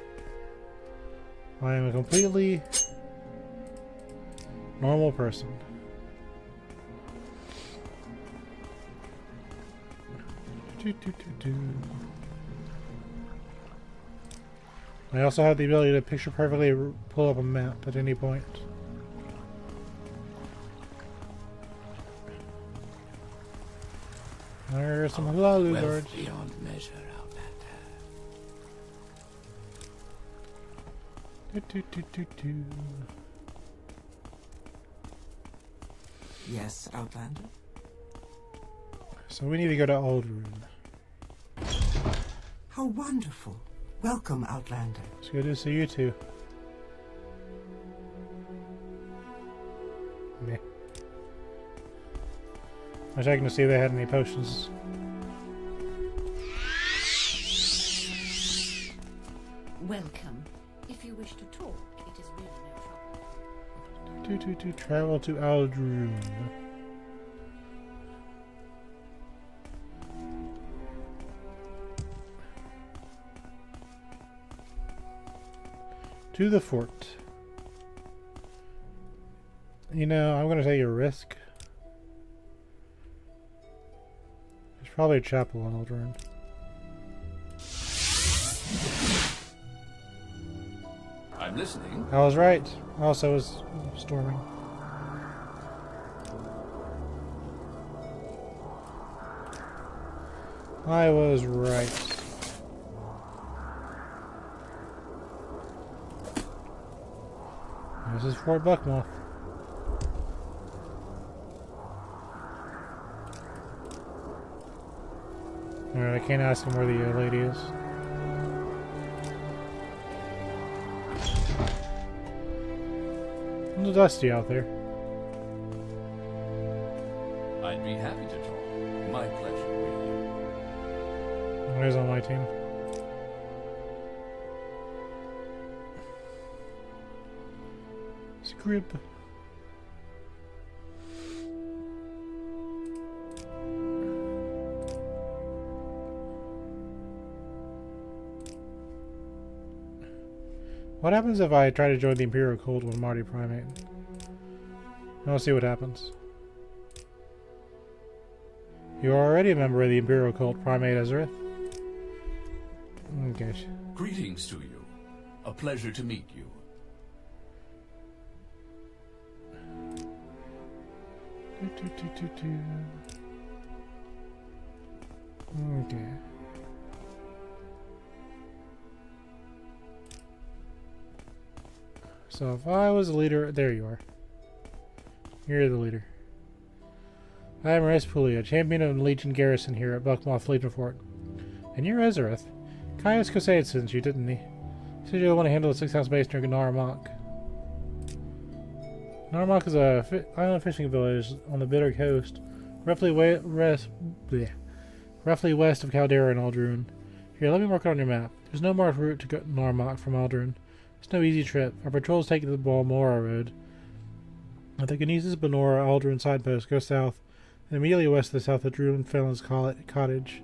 I am a completely normal person. I also have the ability to picture perfectly pull up a map at any point. There are some Hulalu Wealth guards. beyond measure, Outlander. Yes, Outlander? So we need to go to Aldrin. How wonderful. Welcome, Outlander. It's good to see you too. Meh. I was checking to see if they had any potions. Welcome. If you wish to talk, it is really no trouble. Travel to Aldrin. To the fort. You know, I'm going to take a risk. There's probably a chapel on Aldrin. I'm listening. I was right. Also, it was storming. I was right. This is Fort Buckmoth. Alright, I can't ask him where the lady is. It's a little dusty out there. I'd be happy to talk. My pleasure, really. Who's on my team? Scrib. What happens if I try to join the Imperial Cult with Marty Primate? I'll see what happens. You are already a member of the Imperial Cult, Primate Ezerith. Okay. Greetings to you. A pleasure to meet you. Okay. So if I was a leader, there you are. You're the leader. I am Raspulia, champion of the Legion garrison here at Buckmoth Legion Fort. And you're Ezerith. Caius Cosade sent you, didn't he? He said you want to handle the 6-house base near Narmak. Narmak is a island fishing village on the Bitter Coast, roughly west of Caldera and Aldrin. Here, let me mark it on your map. There's no marked route to Narmak from Aldrin. It's no easy trip. Our patrols take the Balmora Road. At the Ganesis Benora Aldrin side post, go south, and immediately west of the south of Druin Felon's cottage.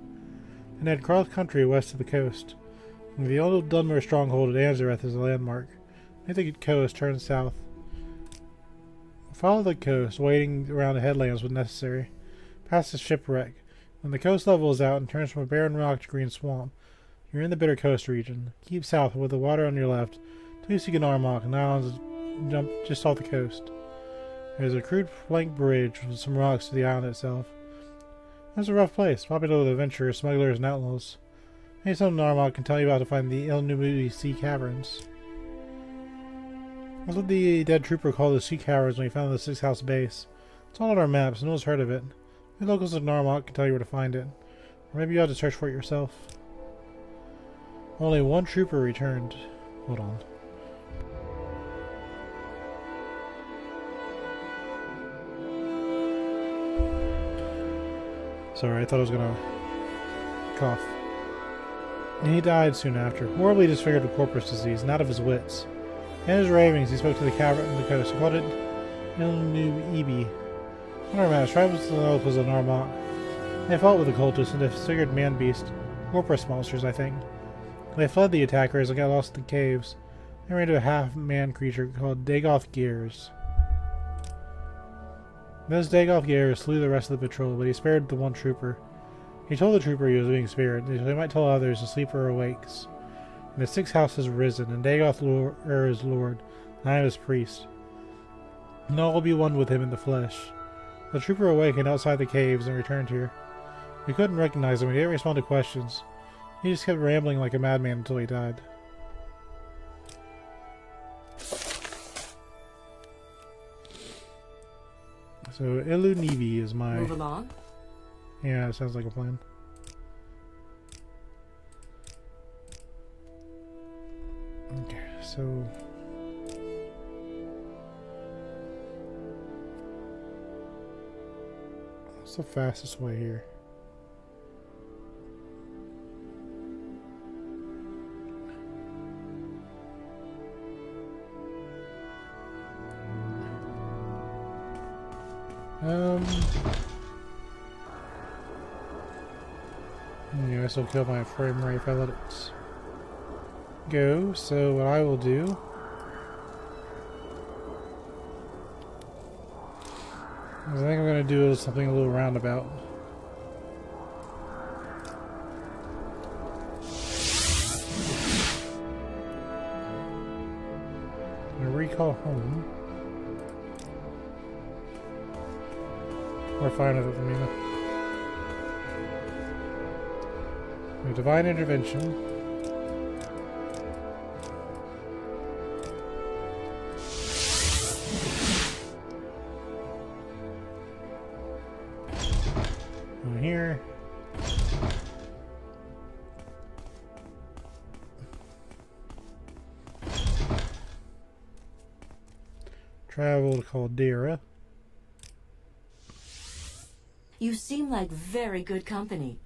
And head cross country west of the coast. And the old Dunmer stronghold at Ezerith is a landmark. Make the coast, turn south. Follow the coast, wading around the headlands when necessary. Past the shipwreck. When the coast levels out and turns from a barren rock to green swamp, You're in the Bitter Coast region. Keep south with the water on your left. Till you see Gnarmok, and the islands jump just off the coast. There's a crude plank bridge with some rocks to the island itself. That's a rough place, popular with adventurers, smugglers, and outlaws. Maybe some Gnarmok can tell you about to find the Ilnumudi Sea Caverns. That's what the dead trooper called the Sea Caverns when he found the 6 house base. It's all on our maps, no one's heard of it. The locals of Gnarmok can tell you where to find it. Or maybe you ought to search for it yourself. Only one trooper returned. Hold on. Sorry, I thought I was gonna cough. And he died soon after, horribly disfigured with corpus disease and out of his wits. In his ravings, he spoke to the cavern on the coast. He called it Ilnuibi. On our maps, tribes of the locals of Gnarmok. They fought with the cultists and disfigured man-beast, corpus monsters, I think. They fled the attackers and got lost in the caves. They ran into a half-man creature called Dagoth Gears. Those Dagoth Gears slew the rest of the patrol, but he spared the one trooper. He told the trooper he was being spared, so he might tell others to sleep or awakes. And the 6 house has risen, and Dagoth is Lord, and I am his priest. And all will be one with him in the flesh. The trooper awakened outside the caves and returned here. We couldn't recognize him, he didn't respond to questions. He just kept rambling like a madman until he died. So Ilunivi is my... Move along. Yeah, it sounds like a plan. Okay, so... what's the fastest way here? Yeah, I still kill my frame rate if I let it go. So what I will do is I think I'm going to do something a little roundabout. I'm going to recall home. Or fine with it, I mean. Divine intervention. Over here. Travel to Caldera. You seem like very good company.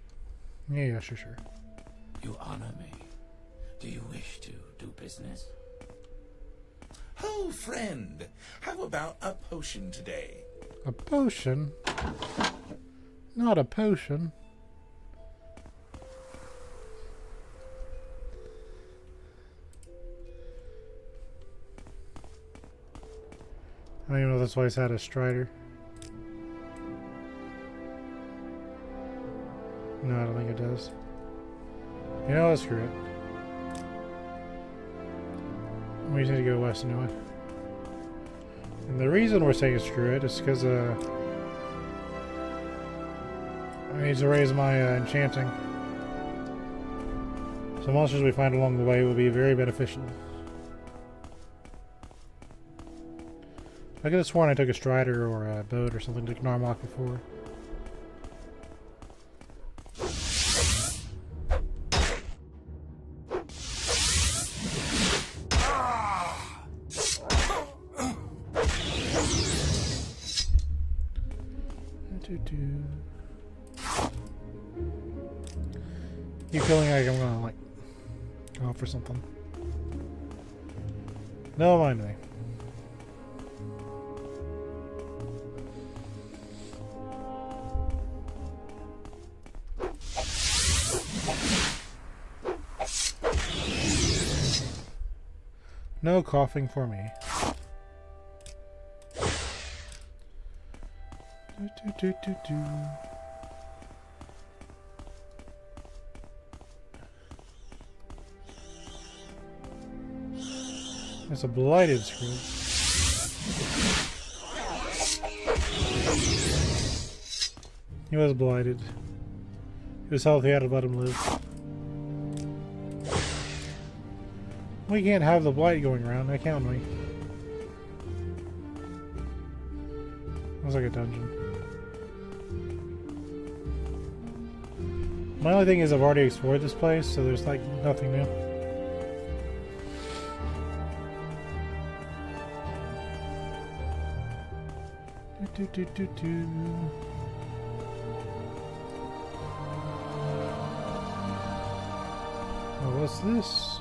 Yeah, sure. You honor me. Do you wish to do business? Oh, friend, how about a potion today? A potion? Not a potion. I don't even know if this place had a strider. No, I don't think it does. You know, let's screw it. We just need to go west anyway. And the reason we're saying screw it is because I need to raise my enchanting. So monsters we find along the way will be very beneficial. I could have sworn I took a strider or a boat or something to Gnarmok before. You feeling like I'm gonna go for something? No, mind me. No coughing for me. Do. It's a blighted screw. He was blighted. He was healthy, I had to let him live. We can't have the blight going around, now can we? Looks like a dungeon. My only thing is I've already explored this place, so there's like nothing new. Oh, what's this?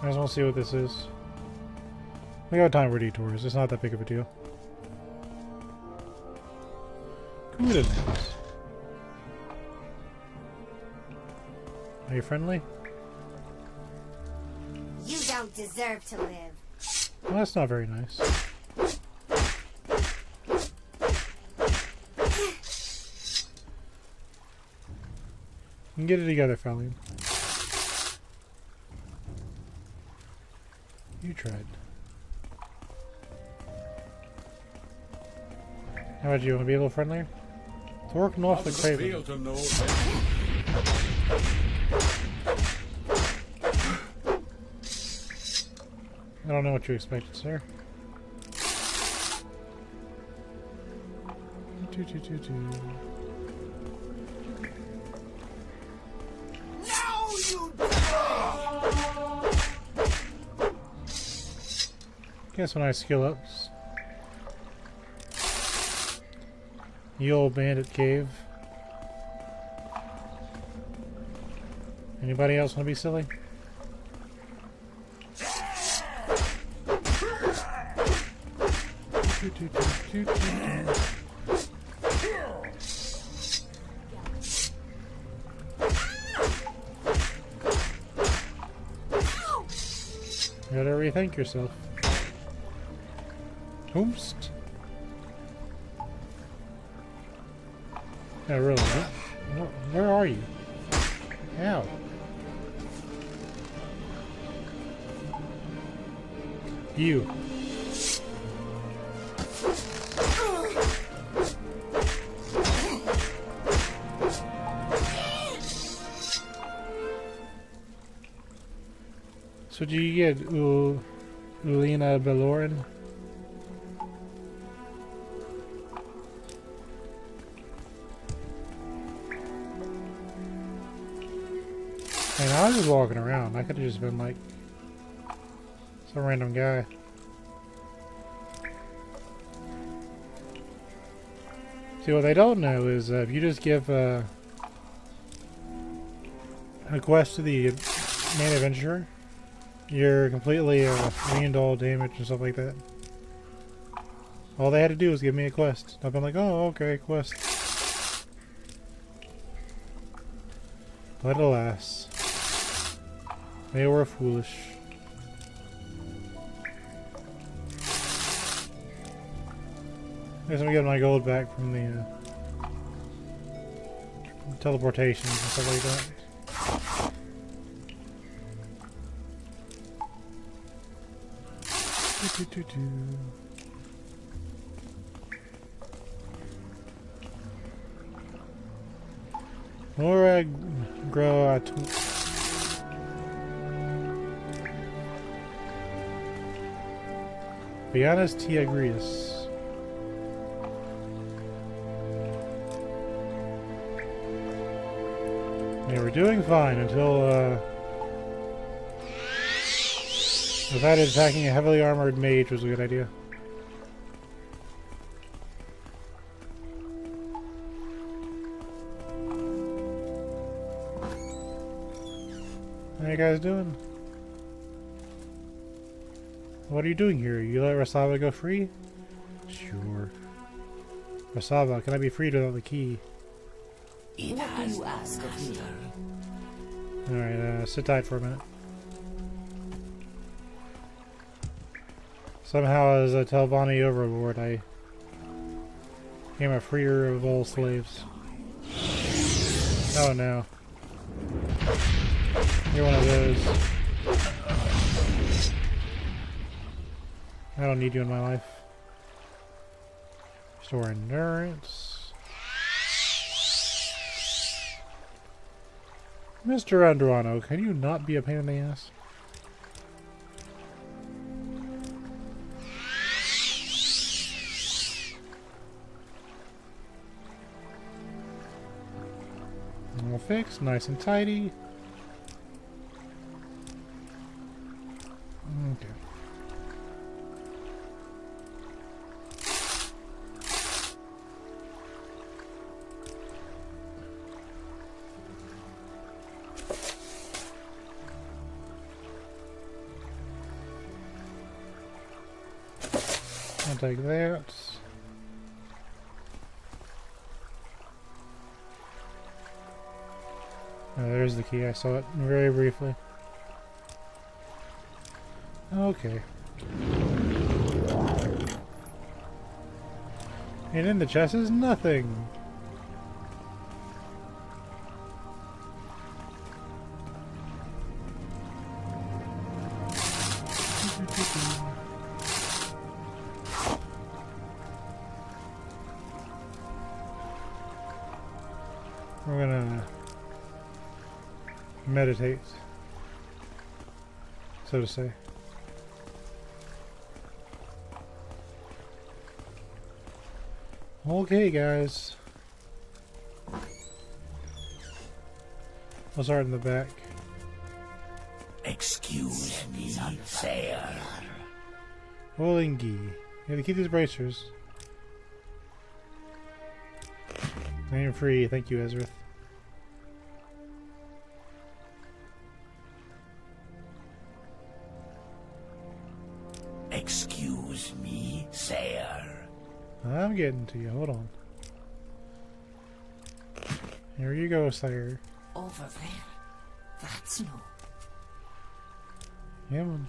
I just want to see what this is. We got time for detours. It's not that big of a deal. Good. Are you friendly? You don't deserve to live. Well, that's not very nice. You can get it together, Fallion. You tried. How about you? Want to be a little friendlier? It's working off the craving. I don't know what you expected, sir. Guess when I skill ups. The old bandit cave. Anybody else want to be silly? You gotta rethink yourself. Hoomst. Yeah, really. Where are you? Ow. You. So do you get Ulina Belorin? And I was just walking around. I could have just been like some random guy. See, what they don't know is if you just give a quest to the main adventurer, you're completely immune to all damage and stuff like that. All they had to do was give me a quest. I've been like, oh, okay, quest. But alas, they were foolish. I guess I'm getting my gold back from the teleportations and stuff like that. More grow at be honest, Tiagrius. Yeah, we're doing fine until decided attacking a heavily armored mage was a good idea. How you guys doing? What are you doing here? You let Rasava go free? Sure. Rasava, can I be freed without the key? It What do has you ask of me? Alright, sit tight for a minute. Somehow, as a Telvanni overlord, I became a freer of all slaves. Oh no. You're one of those. I don't need you in my life. Restore endurance. Mr. Andrano, can you not be a pain in the ass? All fixed, nice and tidy. Okay. I'll take that. Oh, there's the key. I saw it very briefly. Okay. And in the chest is nothing. We're gonna meditate, so to say. Okay, guys. I'll start in the back. Excuse me, sir. Olingi. You have to keep these bracers. I am free. Thank you, Ezerith. Excuse me, sir. I'm getting to you. Hold on. Here you go, sire. Over there. That's no. Yeah, man.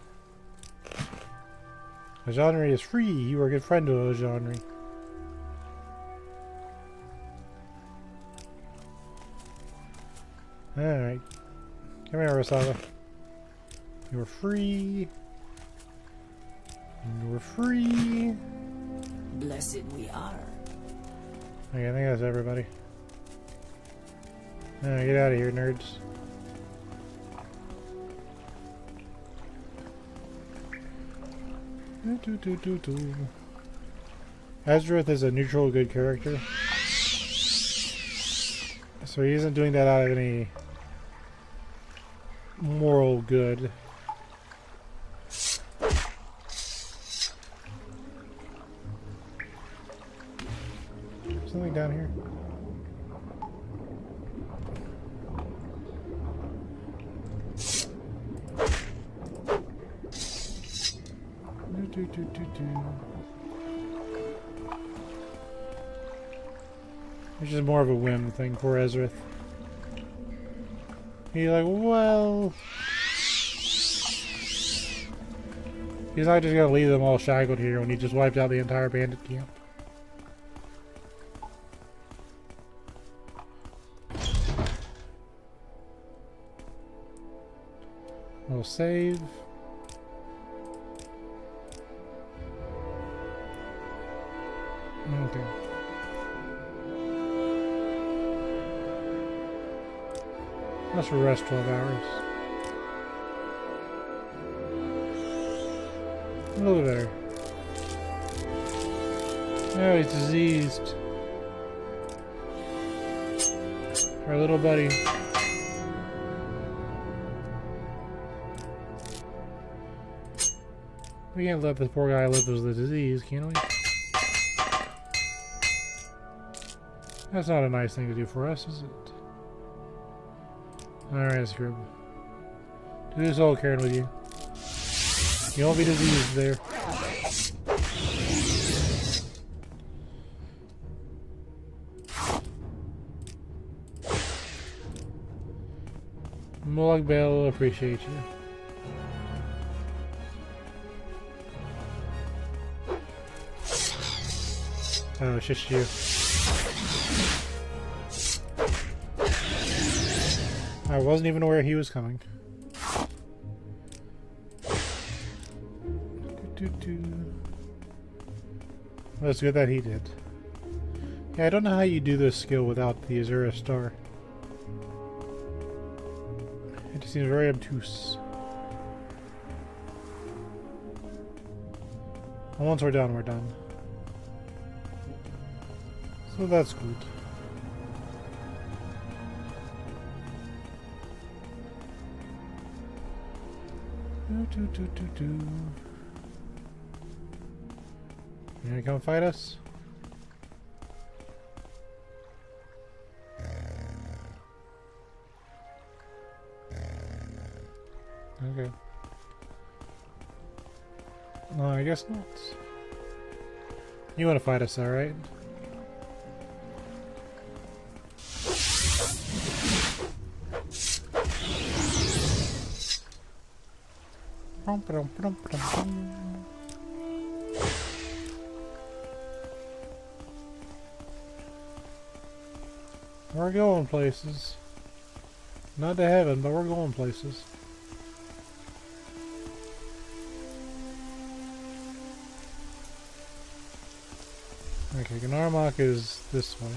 Ajanri is free. You are a good friend to Ajanri. Alright. Come here, Rosava. You are free. You are free. Blessed we are. Okay, I think that's everybody. Alright, get out of here, nerds. Ezerith is a neutral good character. So he isn't doing that out of any moral good. Something down here. It's just more of a whim thing for Ezerith. He's like, well... He's not just gonna leave them all shackled here when he just wiped out the entire bandit camp. We'll save. Okay. Let's rest 12 hours. A little bit better. Oh, he's diseased. Our little buddy. We can't let this poor guy live with the disease, can we? That's not a nice thing to do for us, is it? Alright, Scrub. Do this all Karen with you. You won't be diseased there. Molag Bell will appreciate you. Oh, it's just you. I wasn't even aware he was coming. Well, it's good that he did. Yeah, I don't know how you do this skill without the Ezerith star. It just seems very obtuse. And once we're done, we're done. So that's good. You gonna come fight us? Okay. No, I guess not. You wanna fight us, alright? We're going places. Not to heaven, but we're going places. Okay, Gnarmok is this way.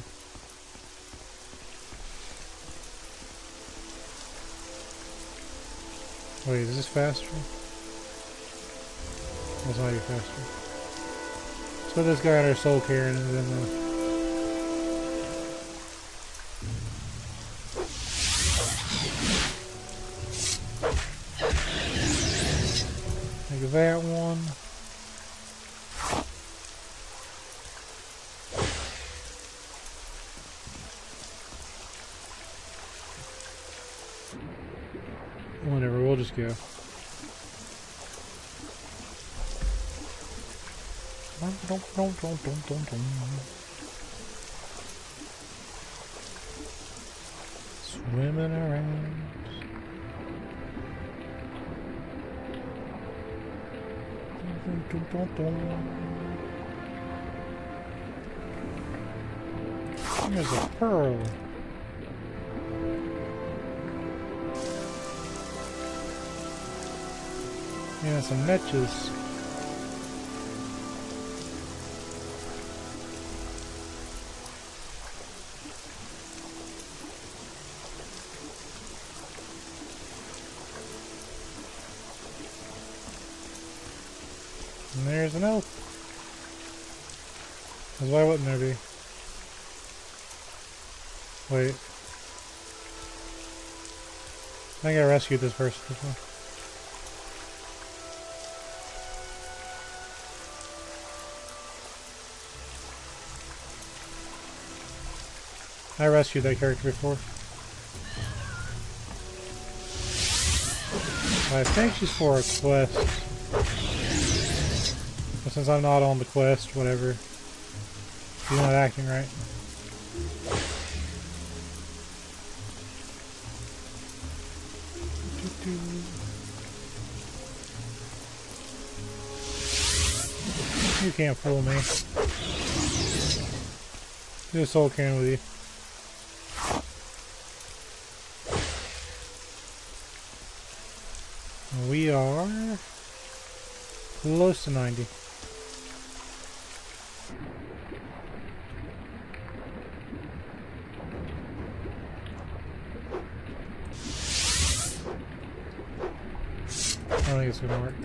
Wait, is this faster? That's not even faster. Let's put this guy on our soul cairn and then make that one. Whatever, we'll just go. Swimming around. There's a pearl. Yeah, some matches. And there's an elf. Because why wouldn't there be? Wait. I think I rescued this person before. I rescued that character before. I think she's for a quest. But since I'm not on the quest, whatever. She's not acting right. You can't fool me. Do a soul can with you. We are close to 90. I don't think it's gonna work.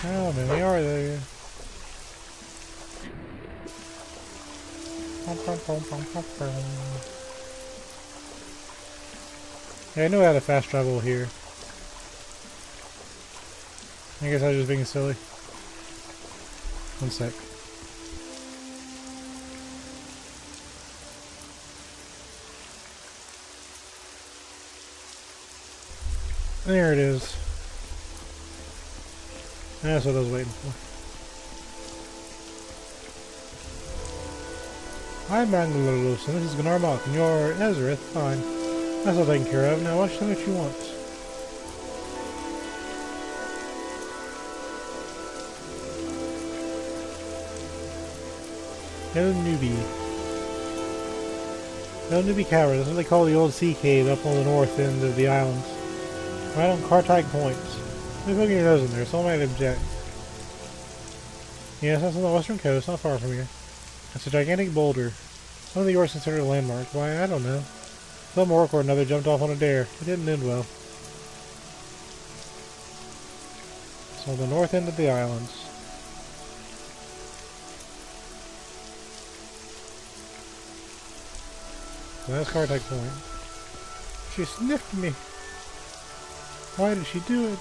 How many are there? Yeah, I know how to fast travel here. I guess I was just being silly. One sec. There it is. That's what I was waiting for. I'm Bangalorus, and this is Gnarmok, and you're Ezerith. Fine. That's all taken care of. Now watch them what you want. El Nubi. El Nubi Cavern. That's what they call the old sea cave up on the north end of the islands. Right on Kartag Points. Look at your nose in there. Someone might object. Yes, that's on the western coast, not far from here. It's a gigantic boulder. Some of the orcs considered a landmark. Why, I don't know. Some orc or another jumped off on a dare. It didn't end well. It's on the north end of the islands. So that's Kartag Point. She sniffed me. Why did she do it?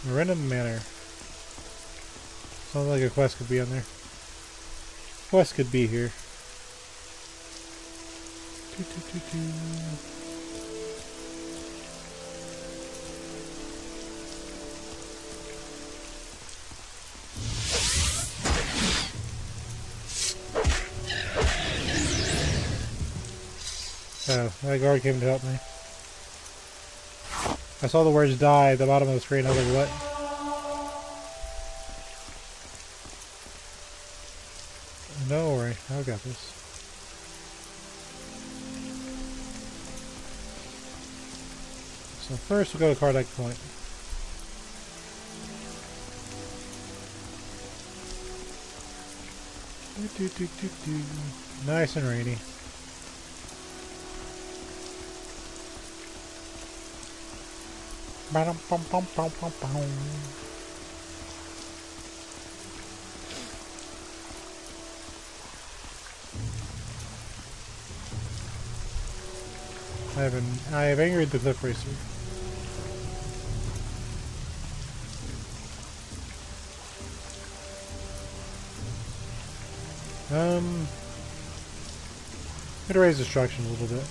Random Manor. Sounds like a quest could be on there. Quest could be here. Oh, that guard came to help me. I saw the words die at the bottom of the screen. I was like, what? Don't worry, I've got this. So first we'll go to Kartag Point. Nice and rainy. I have angered the cliff racer. Gonna raise destruction a little bit.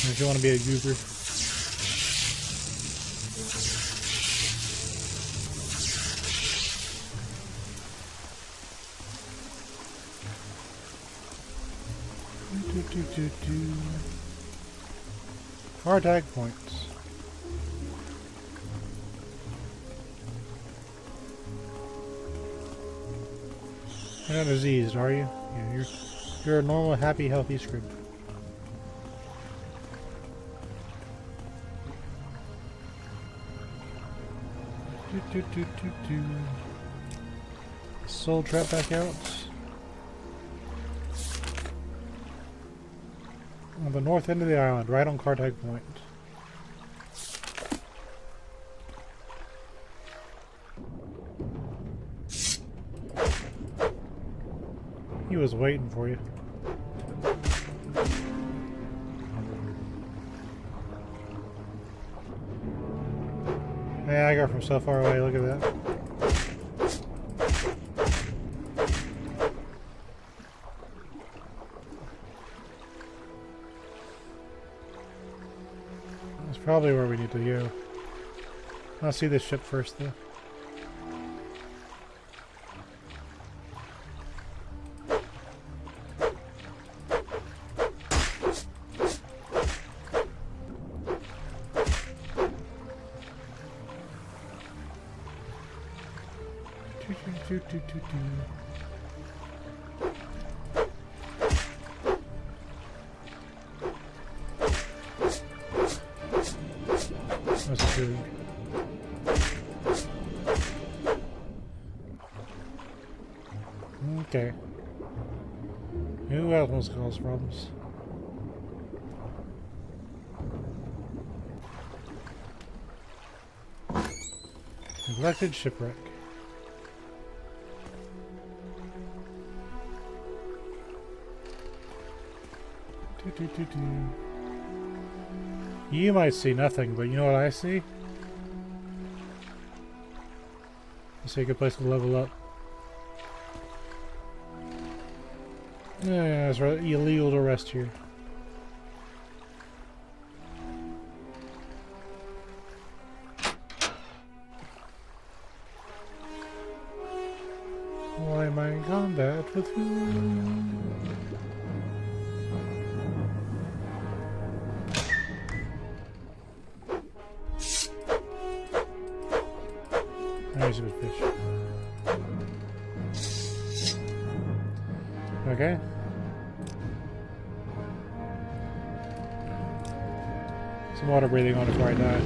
If you want to be a goober. Kartag Points. You're not diseased, are you? Yeah, you're a normal, happy, healthy scrib. Soul trap back out. On the north end of the island, right on Kartag Point. He was waiting for you. Yeah, I got from so far away, look at that. That's probably where we need to go. I'll see this ship first though. That's good. Okay. Who else wants to cause problems? Neglected shipwreck. You might see nothing, but you know what I see? I see a good place to level up. Yeah, it's illegal to rest here. Why am I in combat with who? There's a good fish. Okay. Some water breathing on before I die.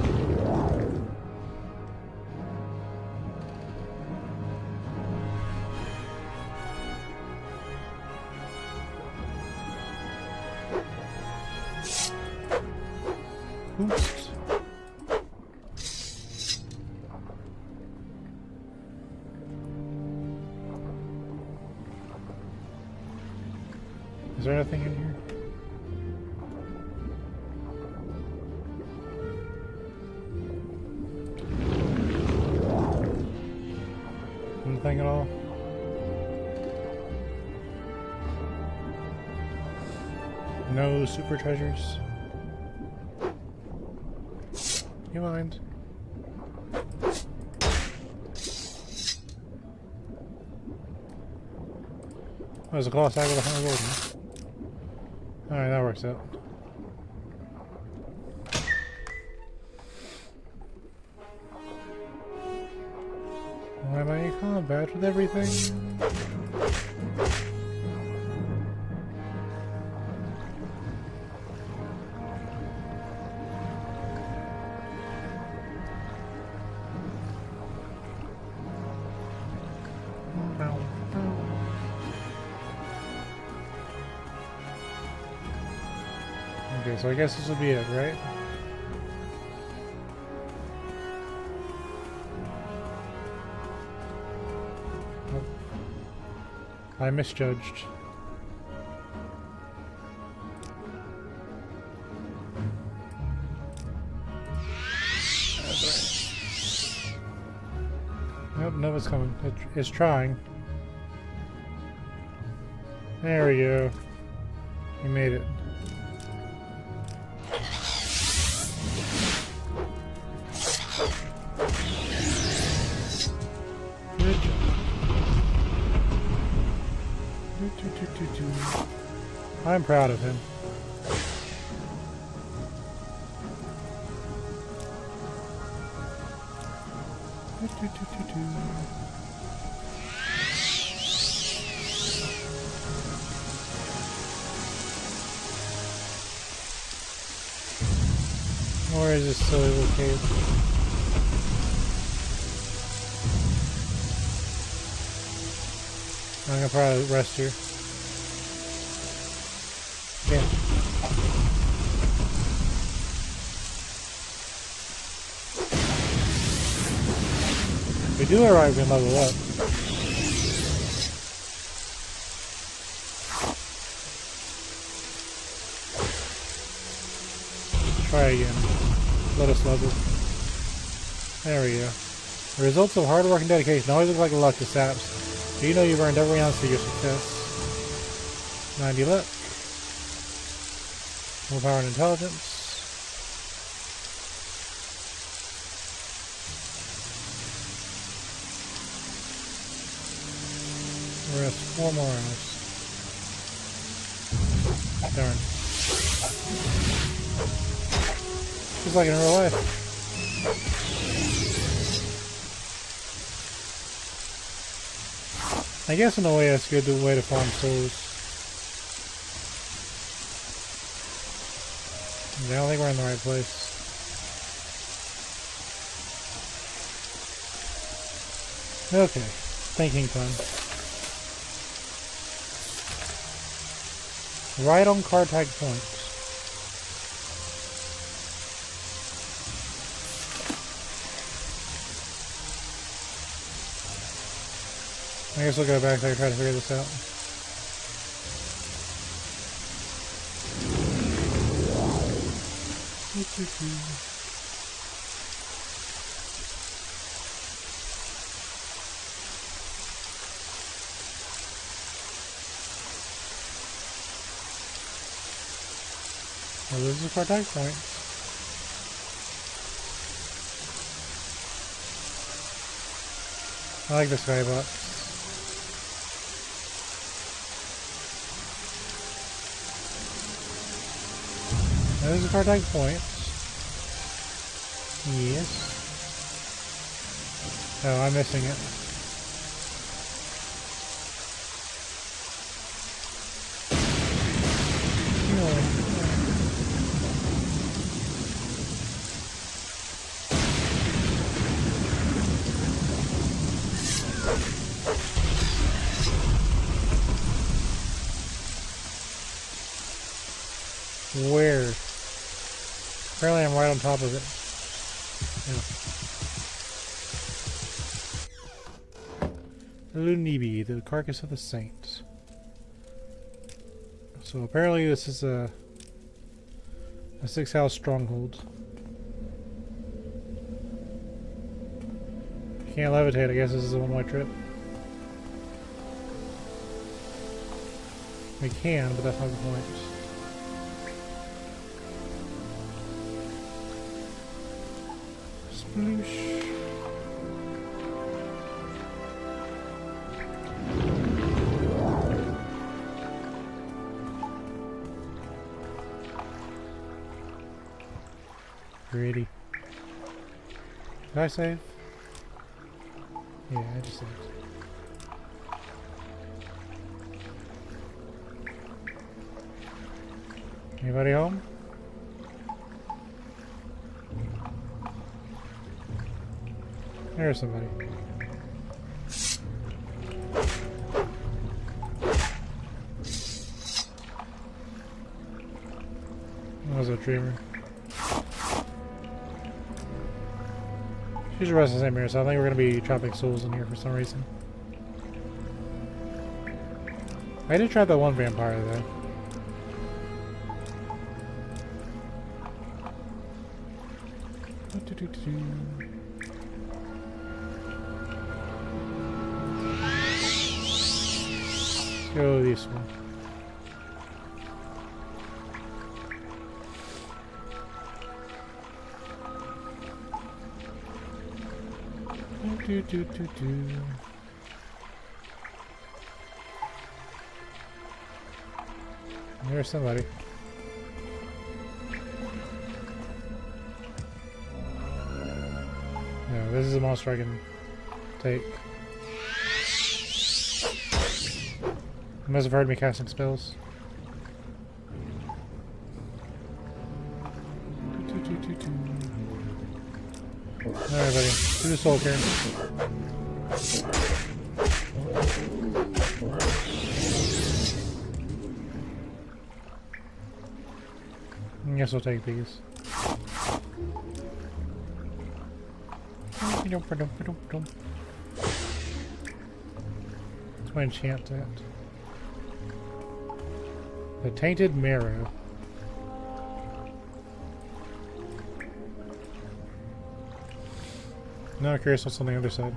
Oops. Is there anything in here? Anything at all? No super treasures? You mind? Oh, there's a glass eye with 100 gold in it. Alright, that works out. Why am I in combat with everything? Okay, so I guess this will be it, right? Nope. I misjudged. Nope, no, it's coming. It's trying. There we go. We made it. Good job. I'm proud of him. Where is this silly little cave? I'm gonna probably rest here. Yeah. If we do it right, we can level up. Try again. Let us level. There we go. The results of hard work and dedication always look like luck to saps. Do you know you've earned every ounce of your success? 90 luck. More power and intelligence. Rest 4 more hours. Darn. Just like in real life. I guess in a way that's a good way to farm souls. I don't think we're in the right place. Okay, thinking time. Right on card tag points. I guess we'll go back there and try to figure this out. Well, this is our tag point. I like this guy, but There's a card type point. Yes. Oh, I'm missing it. Where? Apparently I'm right on top of it. Yeah. Lunibi, the carcass of the saint. So apparently this is a 6-house stronghold. Can't levitate, I guess this is a one-way trip. We can, but that's not the point. Sploosh. Pretty. Did I save? Yeah, I just saved. Anybody home? There's somebody. That was a dreamer. She's the same here, so I think we're going to be chopping souls in here for some reason. I did try that one vampire though. Go this one. There's somebody. No, this is a monster I can take. You must have heard me casting spells. Alright, buddy. Do the soul care. I guess we'll take these. Let's enchant that. The Tainted Marrow. Now I'm curious what's on the other side.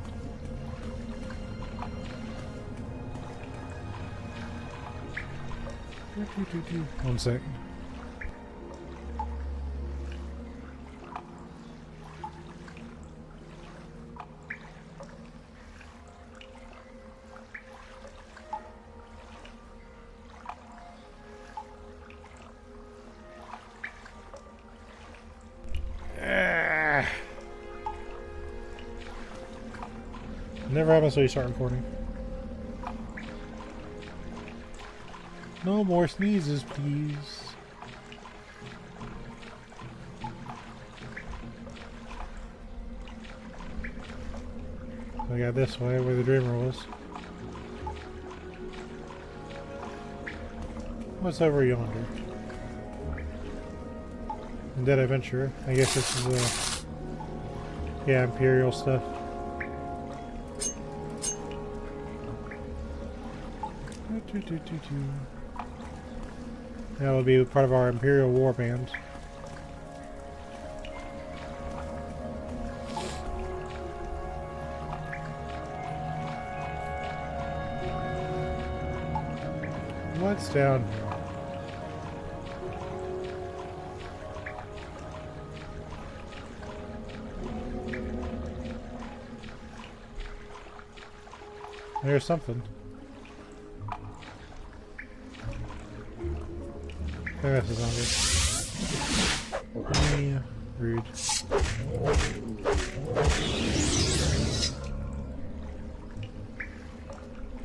One sec. Never happens until you start recording. No more sneezes, please. I got this way where the dreamer was. What's over yonder? Dead Adventure. I guess this is yeah, Imperial stuff. That would be part of our Imperial War Band. What's down here? There's something. I think that's a zombie. Yeah, rude.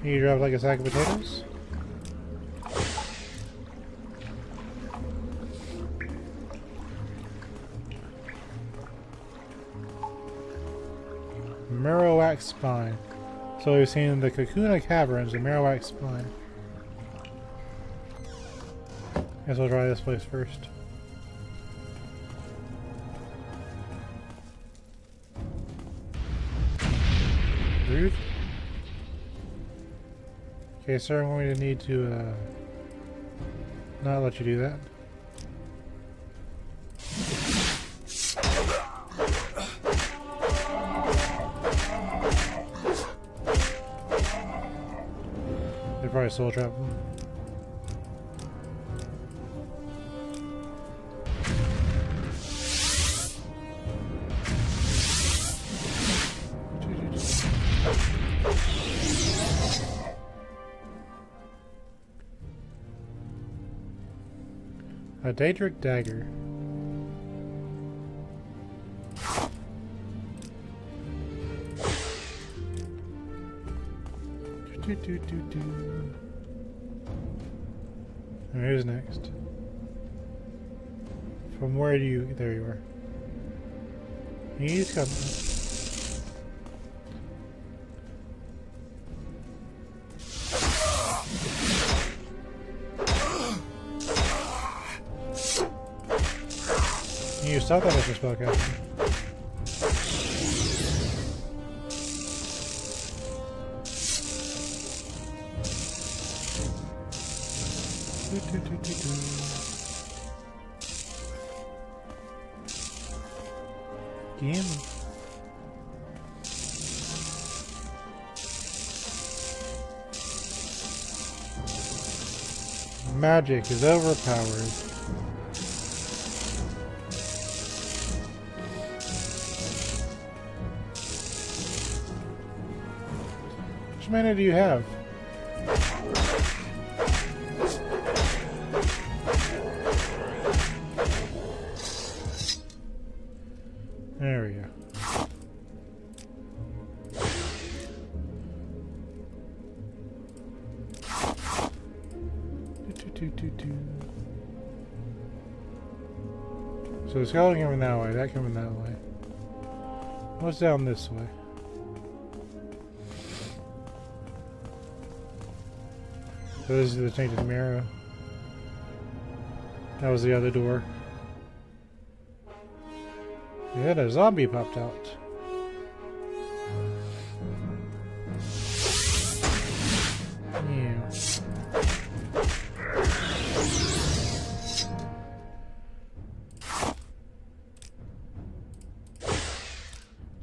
You drop like a sack of potatoes? Marrowak spine. So we've seen the Kakuna Caverns, the Marrowak spine. Guess we'll try this place first. Rude. Okay, sir, I'm going to need to not let you do that. They probably soul trap him. A Daedric dagger. And who's next? From where do you... There you are. He's coming. You stop that extra spellcasting. Game. Magic is overpowered. How much mana do you have? There we go. So the skeleton coming that way, that coming that way. What's down this way? So this is the tainted mirror. That was the other door. Yeah, a zombie popped out. Yeah.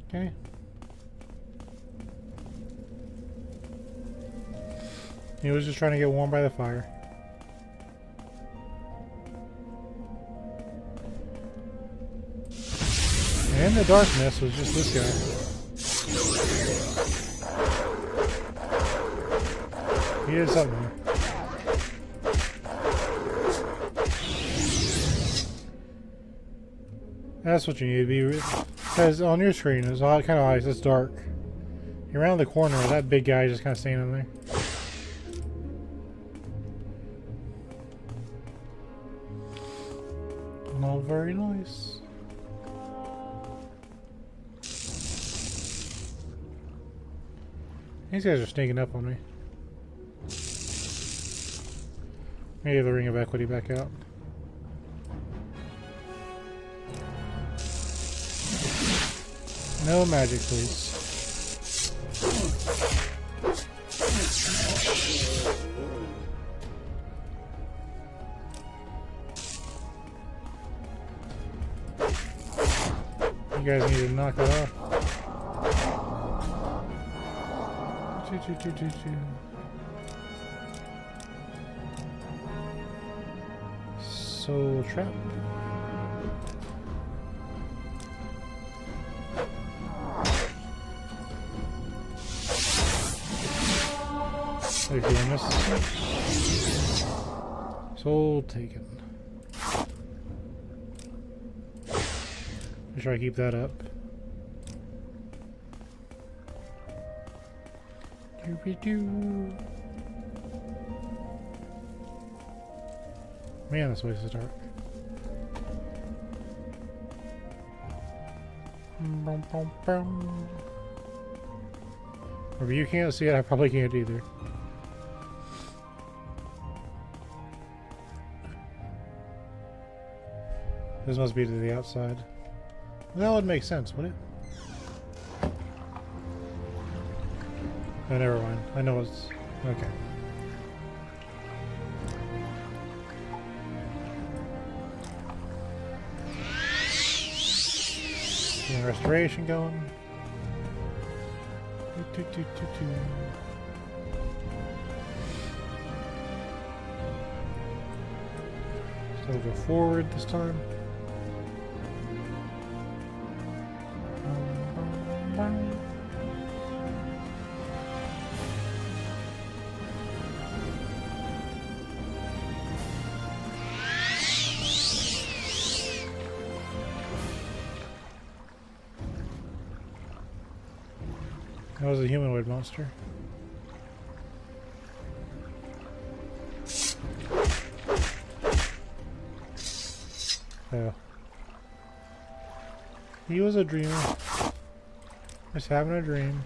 Okay. He was just trying to get warm by the fire. And the darkness was just this guy. He did something here. That's what you need to be. Because on your screen, it's all kind of ice. It's dark. You're around the corner, that big guy just kind of standing there. Not very nice. These guys are sneaking up on me. Maybe the Ring of Equity back out. No magic, please. You guys need to knock that off. Soul trap. If you miss, soul taken. Make sure I keep that up. Doo-be-doo. Man, this place is dark. If you can't see it, I probably can't either. This must be to the outside. That would make sense, wouldn't it? Oh, never mind. I know it's... okay. Getting restoration going. So we'll go forward this time. That was a humanoid monster. Oh. He was a dreamer. Just having a dream.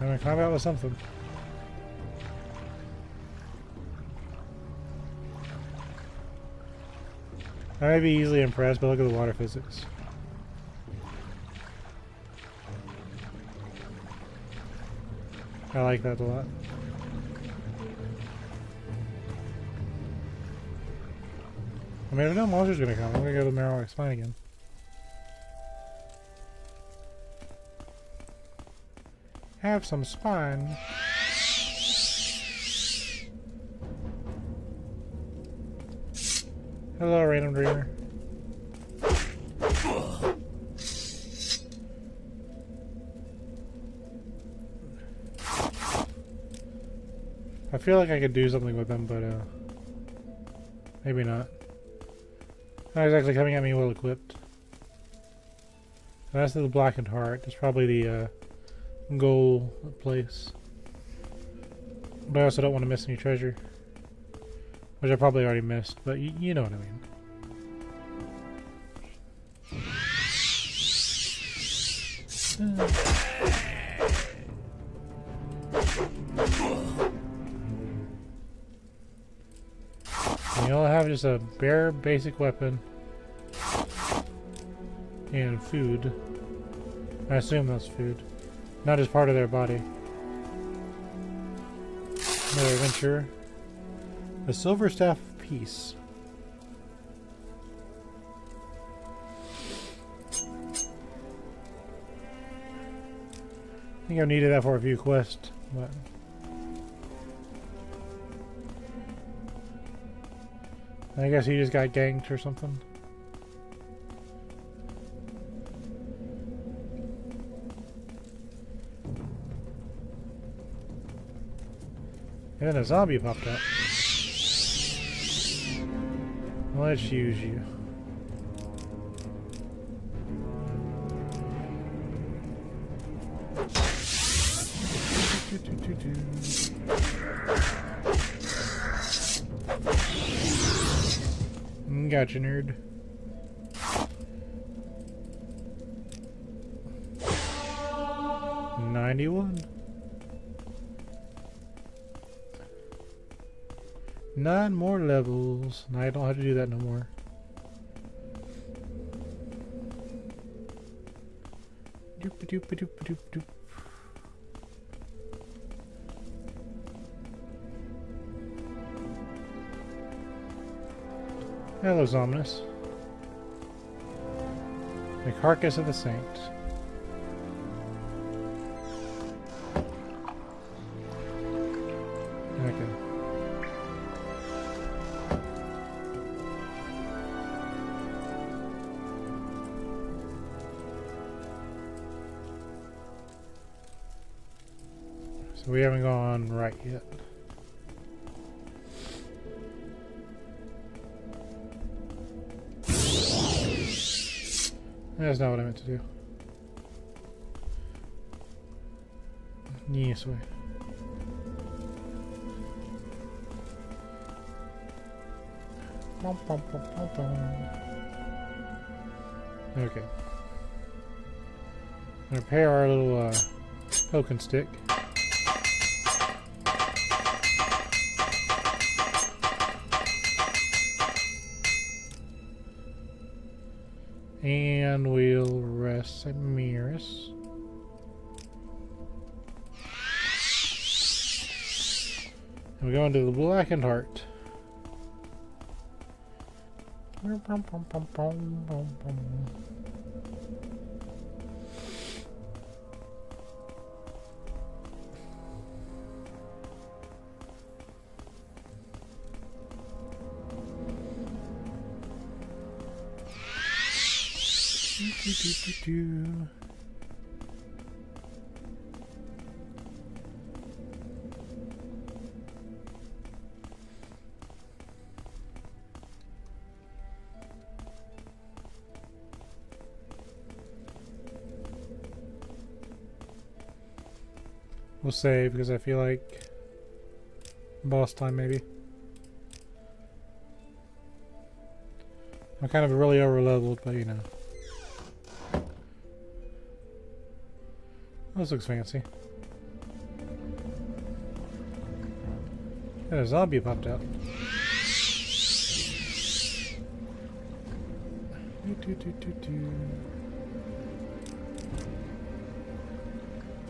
I'm in combat with something. I may be easily impressed, but look at the water physics. I like that a lot. I mean, if no monster's gonna come, I'm gonna go to Morrowind's Spine again. Have some spine. Hello, random dreamer. I feel like I could do something with them, but maybe not. That was actually coming at me well equipped. That's the blackened heart. It's probably the goal place. But I also don't want to miss any treasure. Which I probably already missed, but you know what I mean. You all have just a bare basic weapon and food. I assume that's food. Not as part of their body. Another adventure. The Silver Staff of Peace. I think I've needed that for a few quests, but I guess he just got ganked or something. And then a zombie popped up. Let's use you. Gotcha, nerd. $91. 9 more levels. Now I don't have to do that no more. Doop doop doop doop doop. That looks ominous. The carcass of the saint. So we haven't gone right yet. That's not what I meant to do. Yes, way. Okay. Repair our little poking stick. And we'll rest Samiris. And we go into the Blackened Heart. We'll save because I feel like boss time maybe. I'm kind of really over leveled, but you know. This looks fancy. And a zombie popped out.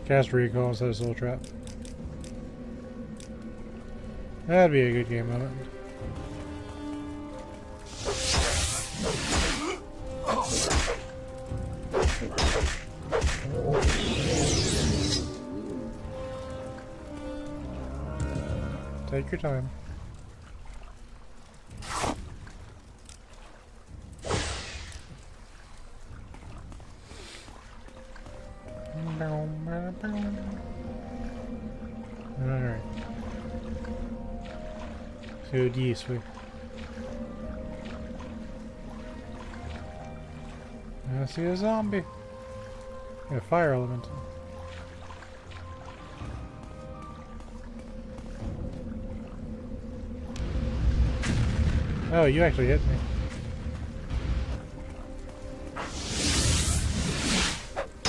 Cast recall instead of soul trap. That'd be a good game moment. Take your time. Alright. So this way. I see a zombie. A fire elemental. Oh, you actually hit me.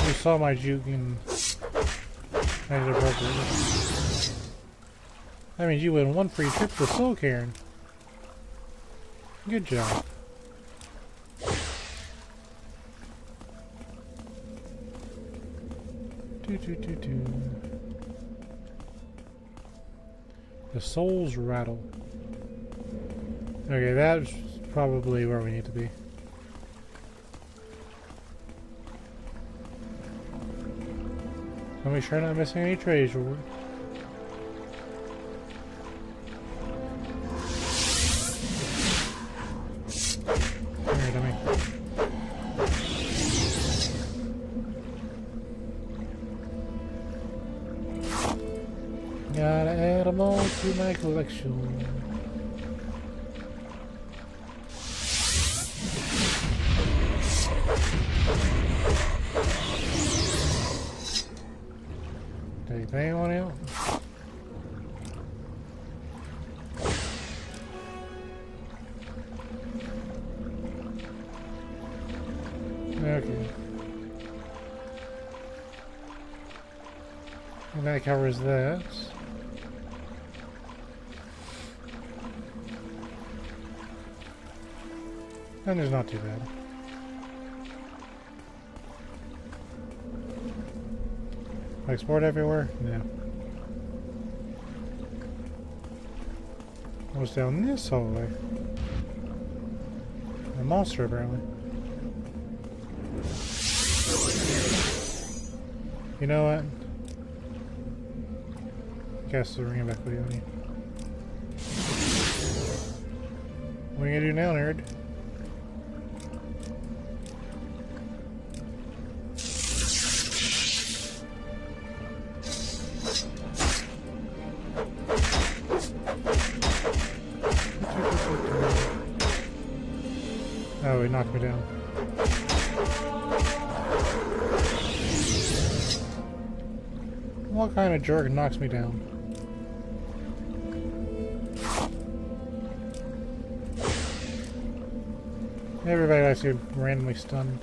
You saw my juke and made it appropriate. That means you win one free trip to Soul Cairn. Good job. The Soul's Rattle. Okay, that's probably where we need to be. So make sure I'm not missing any treasure. Alright, dummy. Gotta add them all to my collection. Anything on out? Okay. And that covers that. And it's not too bad. Export everywhere? No. What's down this hallway? A monster, apparently. You know what? Guess the ring back with you. What are you gonna do now, nerd? Oh, he knocked me down. What kind of jerk knocks me down? Everybody likes to get randomly stunned.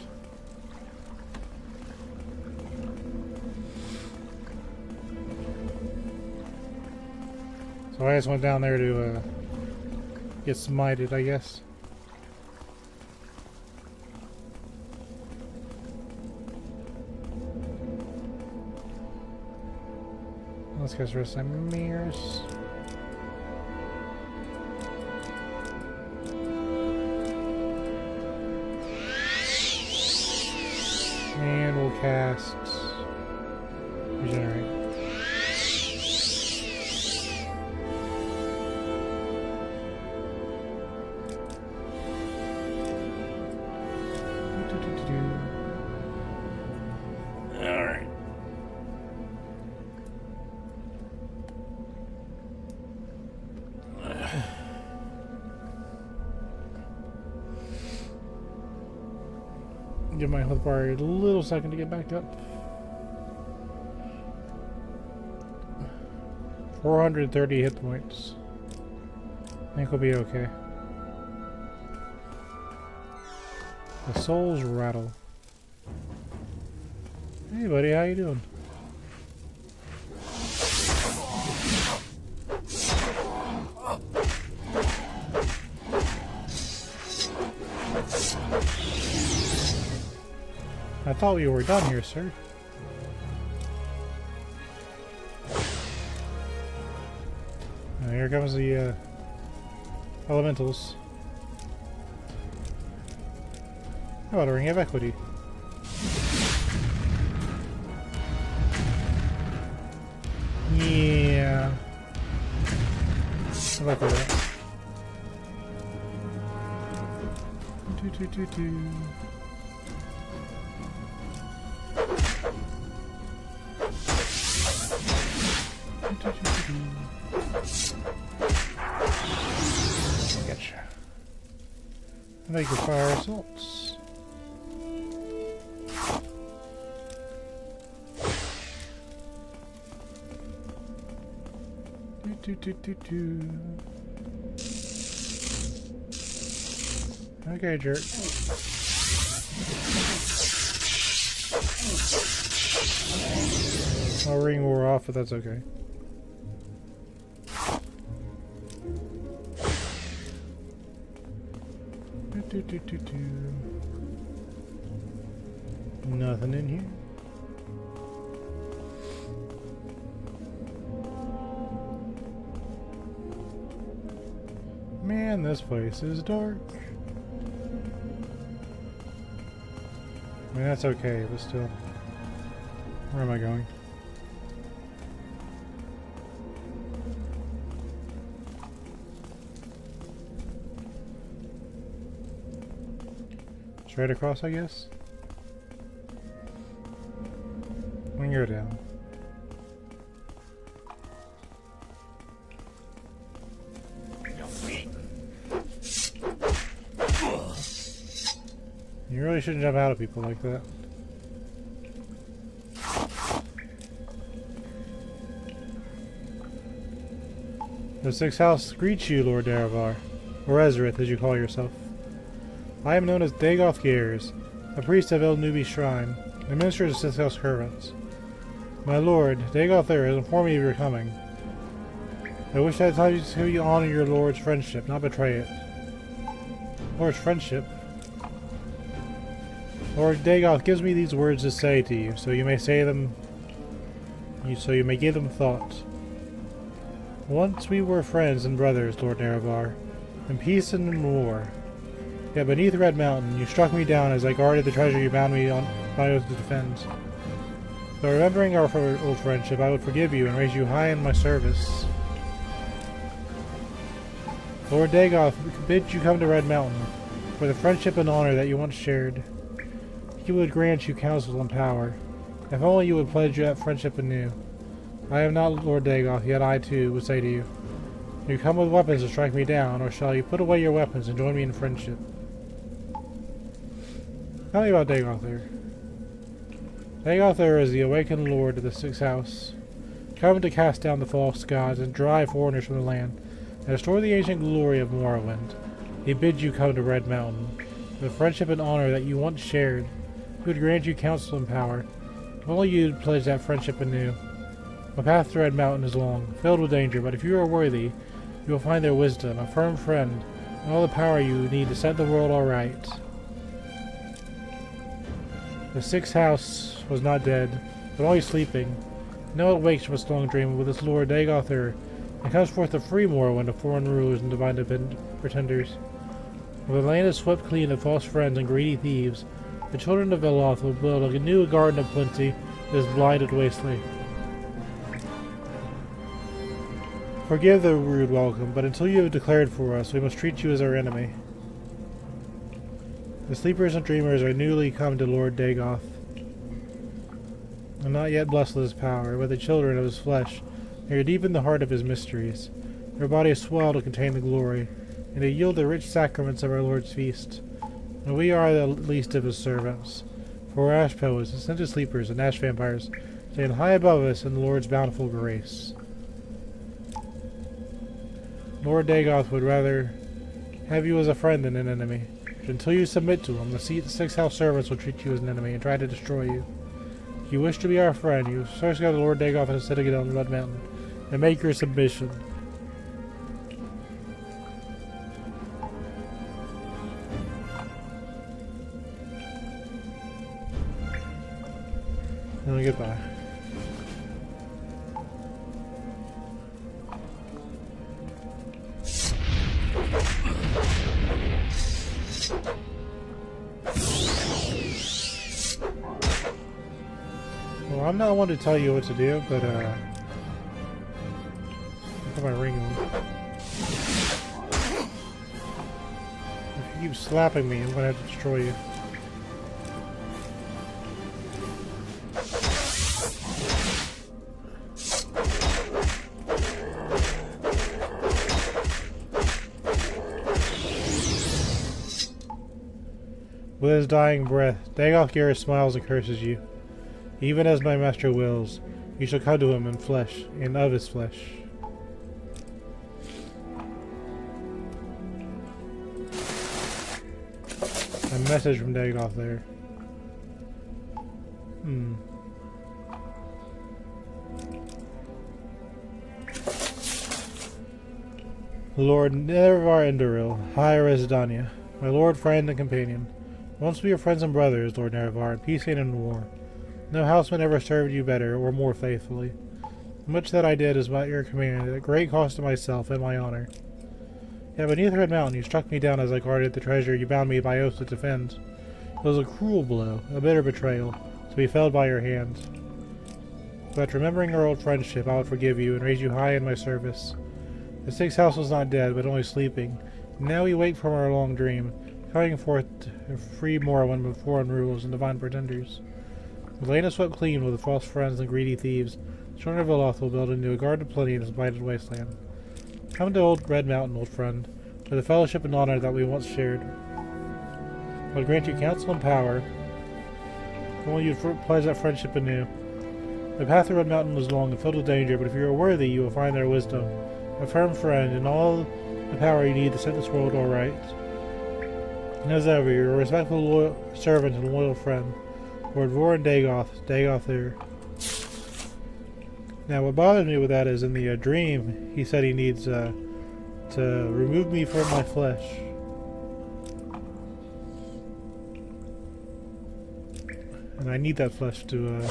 So I just went down there to get smited, I guess. Let's go through some mirrors. And we'll cast Regenerate. Alright. Give my health bar a little second to get back up. 430 hit points. I think we'll be okay. The souls rattle. Hey buddy, how you doing? I thought we were done here, sir. Here comes the elementals. How about a ring of equity? Yeah. I like that. Do. Gotcha. And they can fire assaults. Do. Okay, jerk. My ring wore off, but that's okay. Nothing in here. Man, this place is dark. I mean, that's okay, but still. Where am I going? Straight across, I guess? We can go down. You really shouldn't jump out at people like that. The Sixth House greets you, Lord Daravar, or Ezerith, as you call yourself. I am known as Dagoth Gears, a priest of El Nubi Shrine, and minister to Sixth House currents. My lord, Dagoth there has informed me of your coming. I wish I had time to you honor your lord's friendship, not betray it. Lord's friendship? Lord Dagoth gives me these words to say to you, so you may say them, so you may give them thought. Once we were friends and brothers, Lord Daravar, in peace and in war. Yet beneath Red Mountain, you struck me down as I guarded the treasure you bound me on by oath to defend. Though remembering our old friendship, I would forgive you and raise you high in my service. Lord Dagoth bids you come to Red Mountain, for the friendship and honor that you once shared. He would grant you counsel and power. If only you would pledge that friendship anew. I am not Lord Dagoth, yet I too would say to you, you come with weapons to strike me down, or shall you put away your weapons and join me in friendship? Tell me about Dagother. Dagother is the awakened lord of the Sixth House, come to cast down the false gods and drive foreigners from the land, and restore the ancient glory of Morrowind. He bids you come to Red Mountain. The friendship and honor that you once shared, he would grant you counsel and power. If only you'd pledge that friendship anew. The path to Red Mountain is long, filled with danger, but if you are worthy, you will find their wisdom, a firm friend, and all the power you need to set the world all right. The Sixth House was not dead, but only sleeping. Now it wakes from its long dream with its lord Dagother, and comes forth to free Morrowind of foreign rulers and divine pretenders. When the land is swept clean of false friends and greedy thieves, the children of Veloth will build a new garden of plenty in this blighted wasteland. Forgive the rude welcome, but until you have declared for us, we must treat you as our enemy. The sleepers and dreamers are newly come to Lord Dagoth, and not yet blessed with his power, but the children of his flesh. They are deep in the heart of his mysteries. Their bodies swell to contain the glory, and they yield the rich sacraments of our Lord's feast. And we are the least of his servants, for ash poets, ascended sleepers, and ash vampires stand high above us in the Lord's bountiful grace. Lord Dagoth would rather have you as a friend than an enemy. But until you submit to him, the Sixth House servants will treat you as an enemy and try to destroy you. If you wish to be our friend, you first go to Lord Dagoth and sit again on the Red Mountain, and make your submission. And goodbye. Well, I'm not one to tell you what to do, but I put my ring on. If you keep slapping me, I'm gonna have to destroy you. With his dying breath, Dagoth Garrus smiles and curses you. Even as my master wills, you shall come to him in flesh, and of his flesh. A message from Dagoth there. Lord Nerevar Endaril, High Residania, my lord, friend, and companion. Once we were friends and brothers, Lord Nerevar, in peace and in war. No houseman ever served you better or more faithfully. Much that I did is at your command, at great cost to myself and my honor. Yet beneath Red Mountain you struck me down as I guarded the treasure you bound me by oath to defend. It was a cruel blow, a bitter betrayal, to be felled by your hand. But remembering our old friendship, I would forgive you and raise you high in my service. The Sixth House was not dead, but only sleeping. And now we wake from our long dream, coming forth to free Morrowind from foreign rulers and divine pretenders. The land is swept clean with the false friends and greedy thieves. The children of Veloth will build into a garden of plenty in this blighted wasteland. Come to old Red Mountain, old friend, for the fellowship and honor that we once shared. I would grant you counsel and power. If only you'd pledge that friendship anew. The path to Red Mountain is long and filled with danger, but if you are worthy, you will find their wisdom, a firm friend, and all the power you need to set this world all right. And as ever, your respectful loyal servant and loyal friend, Lord Voran Dagother. Now, what bothered me with that is in the dream, he said he needs to remove me from my flesh. And I need that flesh to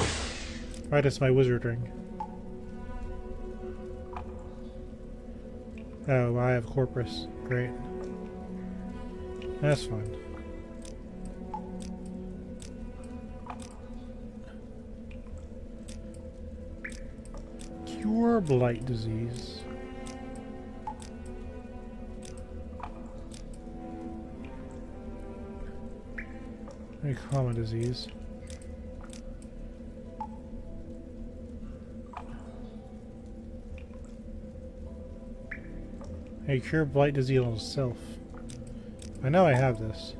practice my wizard ring. Oh, I have Corpus. Great. That's fine. Cure blight disease. Very common disease. Hey, cure blight disease on itself. I know I have this.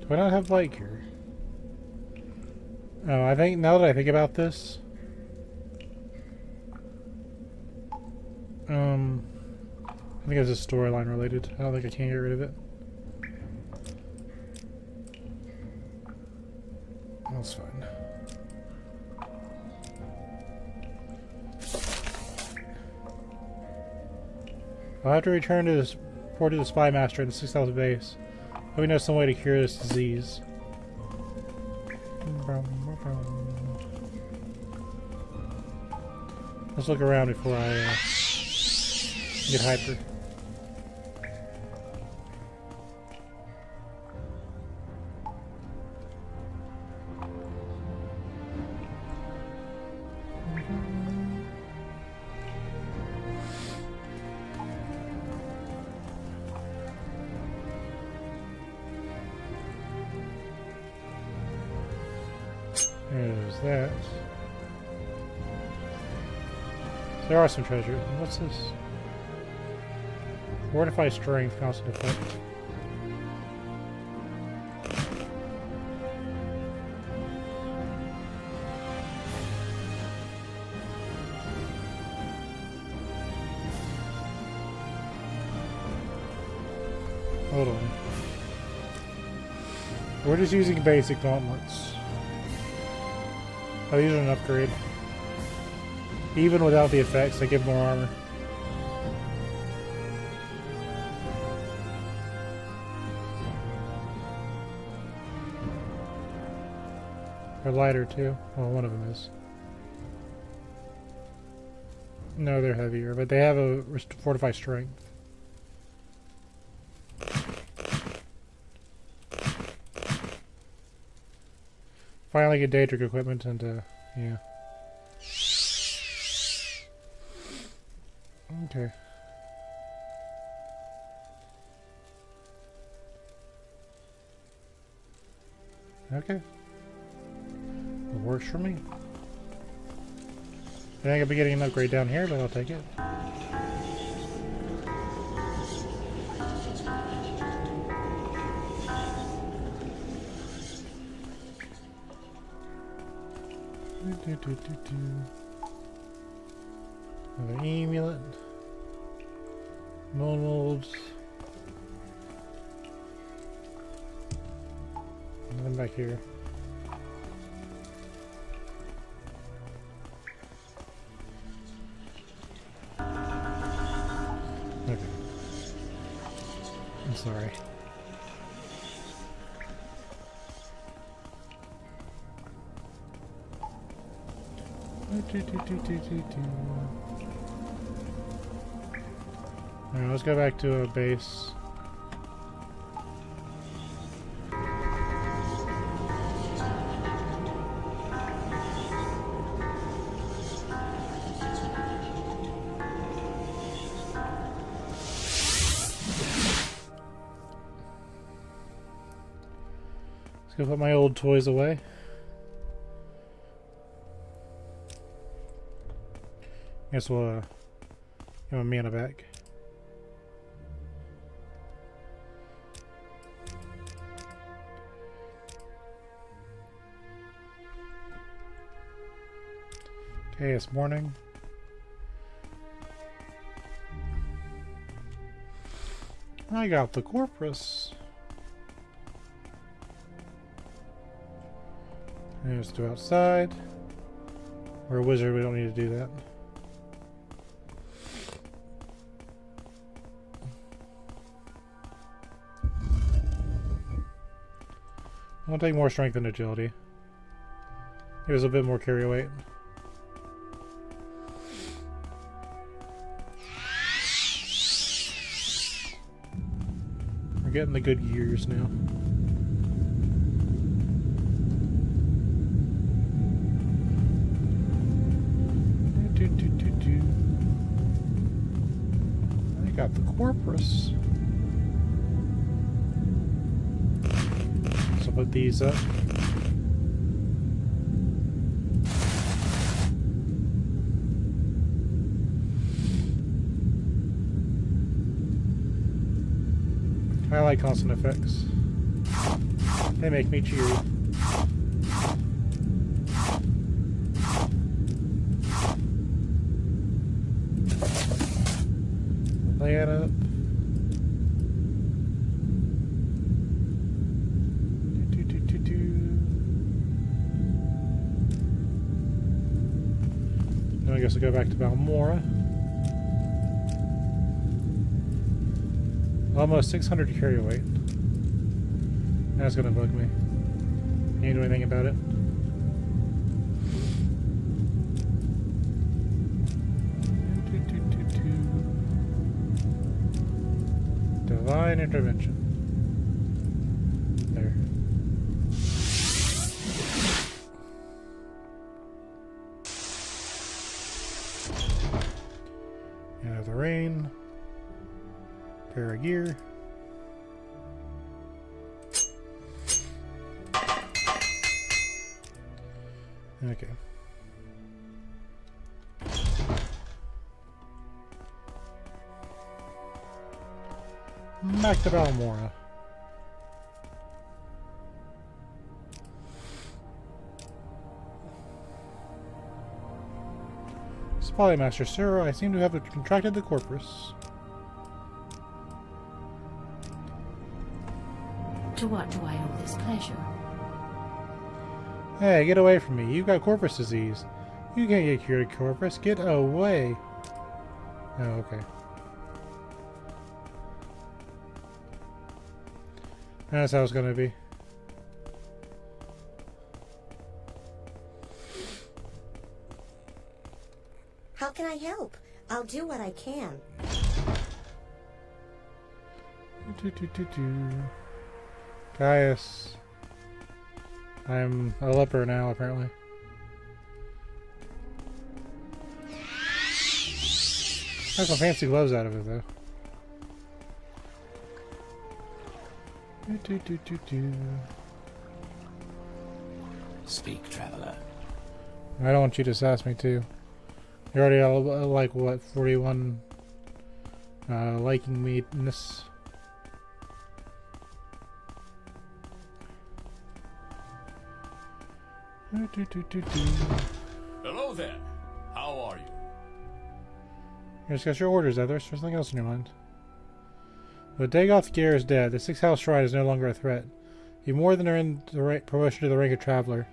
Do I not have light gear? Oh, I think now that I think about this, I think it's a storyline related. I don't think I can get rid of it. That's fine. I'll have to return to this report to the spy master in the 6,000 base. Hope we know some way to cure this disease. Let's look around before I get hyper. There's that. There are some treasures. What's this? Fortify strength, constant effect. Hold on. We're just using basic gauntlets. Oh, these are an upgrade. Even without the effects, they give more armor. They're lighter too. Well, one of them is. No, they're heavier, but they have a fortified strength. Finally get Daedric equipment and, yeah. Okay. Okay. It works for me. I think I'll be getting an upgrade down here, but I'll take it. Another amulet. Molds. Nothing back here. Okay. I'm sorry. Alright, let's go back to a base. Let's go put my old toys away. Guess we'll give a mana back. Okay, it's morning. I got the Corpus. And let's do outside. We're a wizard, we don't need to do that. I'll take more strength and agility. Here's a bit more carry weight. We're getting the good gears now. I got the Corpus. So put these up. I like constant effects. They make me cheery. Lay it up. Now I guess I'll go back to Balmora. Almost 600 carry weight. That's gonna bug me. Can you do anything about it? Divine intervention. There. And the rain. Pair of gear. Okay. Back to Balmora. Supply Master, sir, I seem to have contracted the Corpus. To what do I owe this pleasure? Hey, get away from me. You've got Corpus disease. You can't get cured of Corpus. Get away. Oh, okay. That's how it's gonna be. How can I help? I'll do what I can. Gaius. I'm a leper now, apparently. Got some fancy gloves out of it, though. Speak, traveler. I don't want you to sass me, too. You're already like, what, 41 liking me-ness. Hello there. How are you? You discuss your orders, Ezerith. There's something else in your mind. The Dagoth Gear is dead. The 6th House Shrine is no longer a threat. You more than earned the promotion to the rank of Traveler.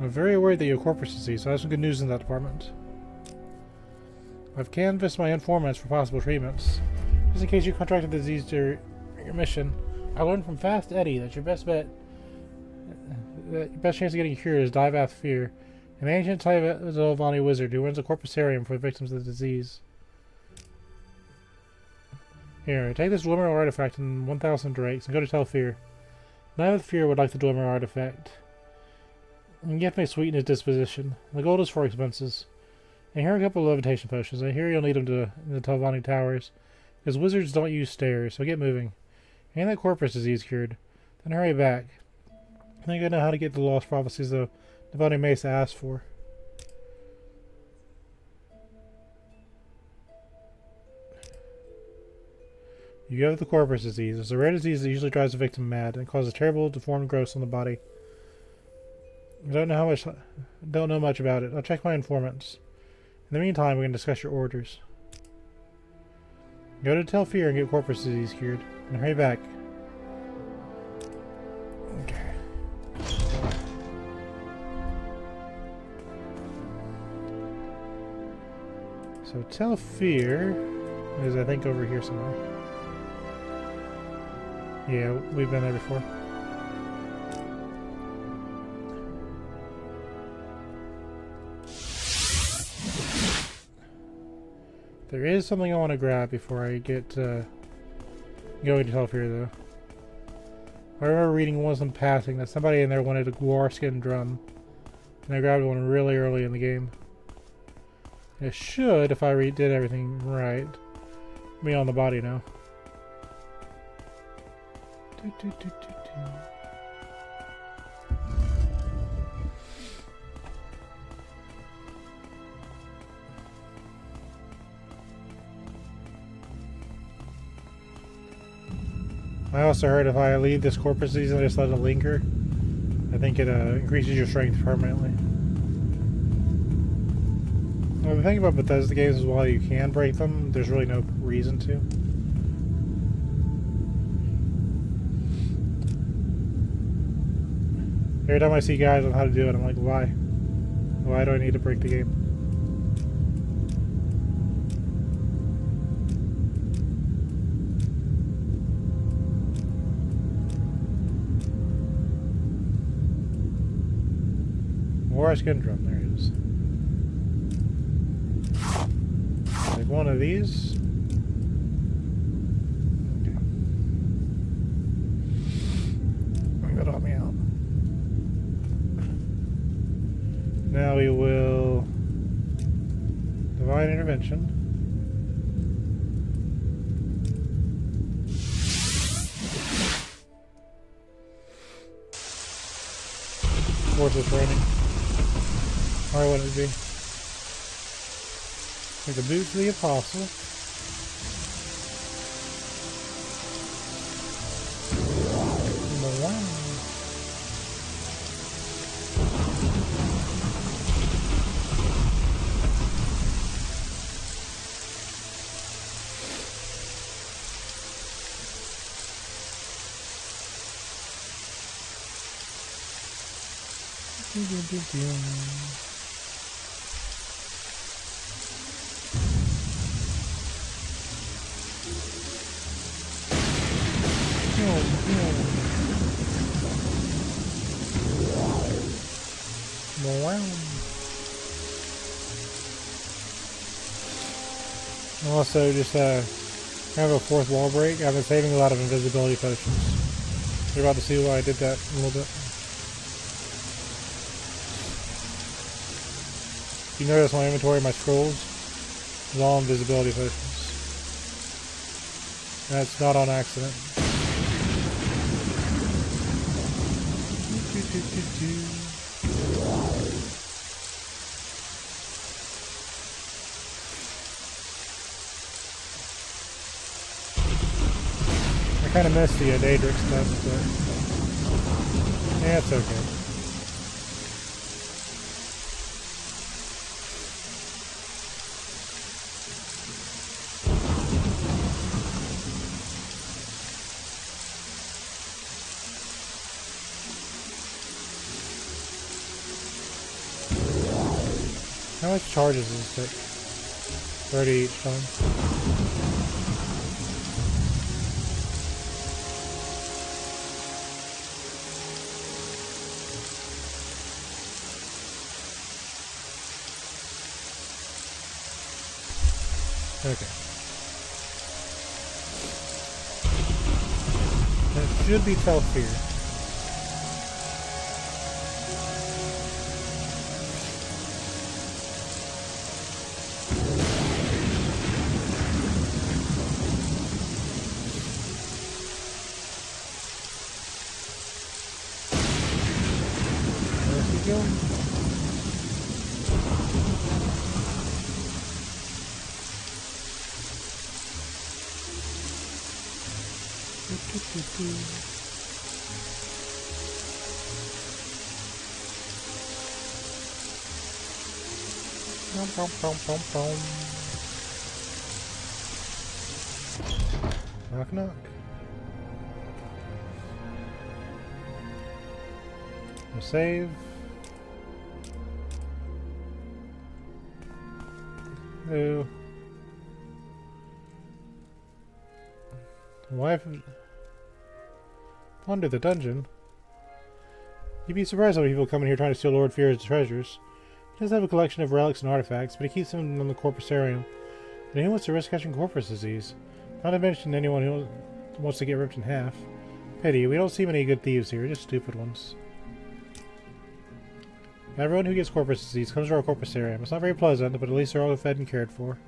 I'm very worried that you have Corpus disease, so I have some good news in that department. I've canvassed my informants for possible treatments. Just in case you contracted the disease during your mission, I learned from Fast Eddie that your best chance of getting cured is Divath Fear, an ancient Zolvani wizard who runs a corpusarium for the victims of the disease. Here, take this Dwemer artifact and 1,000 drakes and go to Telfir. Divath Fear would like the Dwemer artifact. And Gift may sweeten his disposition. The gold is for expenses. And here are a couple of levitation potions. I hear you'll need them to the Telvanni Towers, because wizards don't use stairs, so get moving. And that Corpus disease cured. Then hurry back. I think I know how to get the lost prophecies the Devani Mesa asked for. You have the Corpus disease. It's a rare disease that usually drives the victim mad and causes terrible deformed growths on the body. I don't know much about it. I'll check my informants. In the meantime, we can discuss your orders. Go to Telfir and get Corpus disease cured. And hurry back. Okay. So Telfir is, I think, over here somewhere. Yeah, we've been there before. There is something I want to grab before I get going to Telfir, though. I remember reading once in passing that somebody in there wanted a Guarskin drum, and I grabbed one really early in the game. It should, if I did everything right, be on the body now. I I also heard if I leave this corpus disease and I just let it linger, I think it increases your strength permanently. Well, the thing about Bethesda games is while you can break them, there's really no reason to. Every time I see guys on how to do it, I'm like, why? Why do I need to break the game? More skin drum, there it is. Take one of these. Okay. Bring that on me out. Now we will Divine Intervention. Force is raining. Or what would it be? Like the boots of the apostle. Also, just kind of a fourth wall break. I've been saving a lot of invisibility potions. You're about to see why I did that a little bit. You notice my inventory, my scrolls, is all invisibility potions. That's not on accident. I kind of missed the Daedric stuff, but yeah, it's okay. How much charges does this take? 30 each time. Okay. That should be Telfear. Where's he going? Knock knock. We'll save. Hello. Wife plunder the dungeon. You'd be surprised how many people come in here trying to steal Lord Fear's treasures. He does have a collection of relics and artifacts, but he keeps them in the corpusarium. And who wants to risk catching corpus disease? Not to mention anyone who wants to get ripped in half. Pity, we don't see many good thieves here, just stupid ones. Everyone who gets corpus disease comes to our corpusarium. It's not very pleasant, but at least they're all fed and cared for.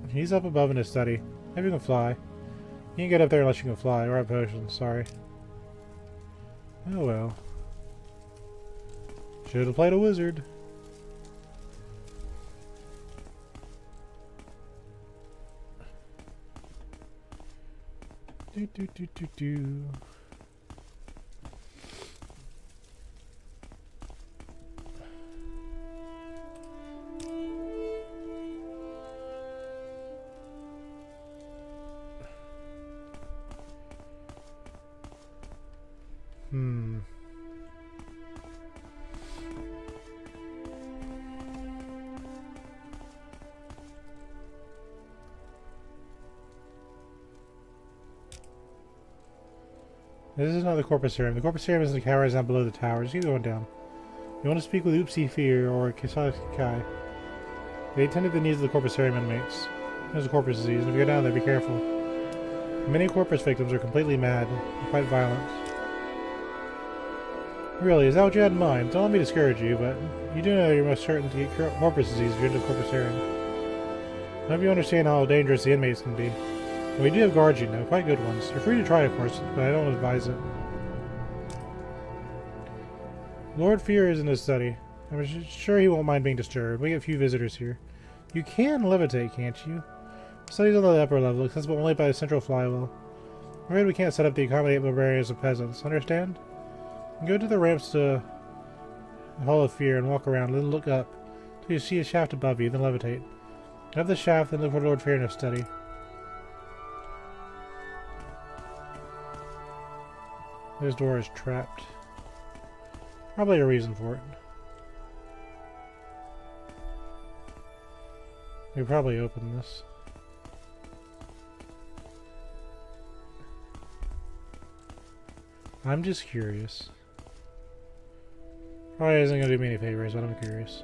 He's up above in his study. Maybe you can fly. You can't get up there unless you can fly, or have potions, sorry. Oh well. Should have played a wizard. Do do do do do. This is not the Corpusarium. The Corpusarium is in the cowers down below the towers. Keep going down. You want to speak with Oopsie Fear or Kisakai. They attended the needs of the Corpusarium inmates. There's a corpus disease, and if you go down there, be careful. Many corpus victims are completely mad and quite violent. Really, is that what you had in mind? Don't let me discourage you, but you do know you're most certain to get corpus disease if you're into the Corpusarium. I hope you understand how dangerous the inmates can be. And we do have guards, you know, quite good ones. You're free to try, of course, but I don't advise it. Lord Fear is in his study. I'm sure he won't mind being disturbed. We get a few visitors here. You can levitate, can't you? The study's on the upper level, accessible only by a central flywheel. I'm afraid we can't set up to accommodate barbarians and peasants. Understand? Go to the ramps to the Hall of Fear and walk around, then look up till you see a shaft above you, then levitate. Have the shaft, then look for Lord Fear in his study. This door is trapped. Probably a reason for it. We probably open this. I'm just curious. Probably isn't going to do me any favors, but I'm curious.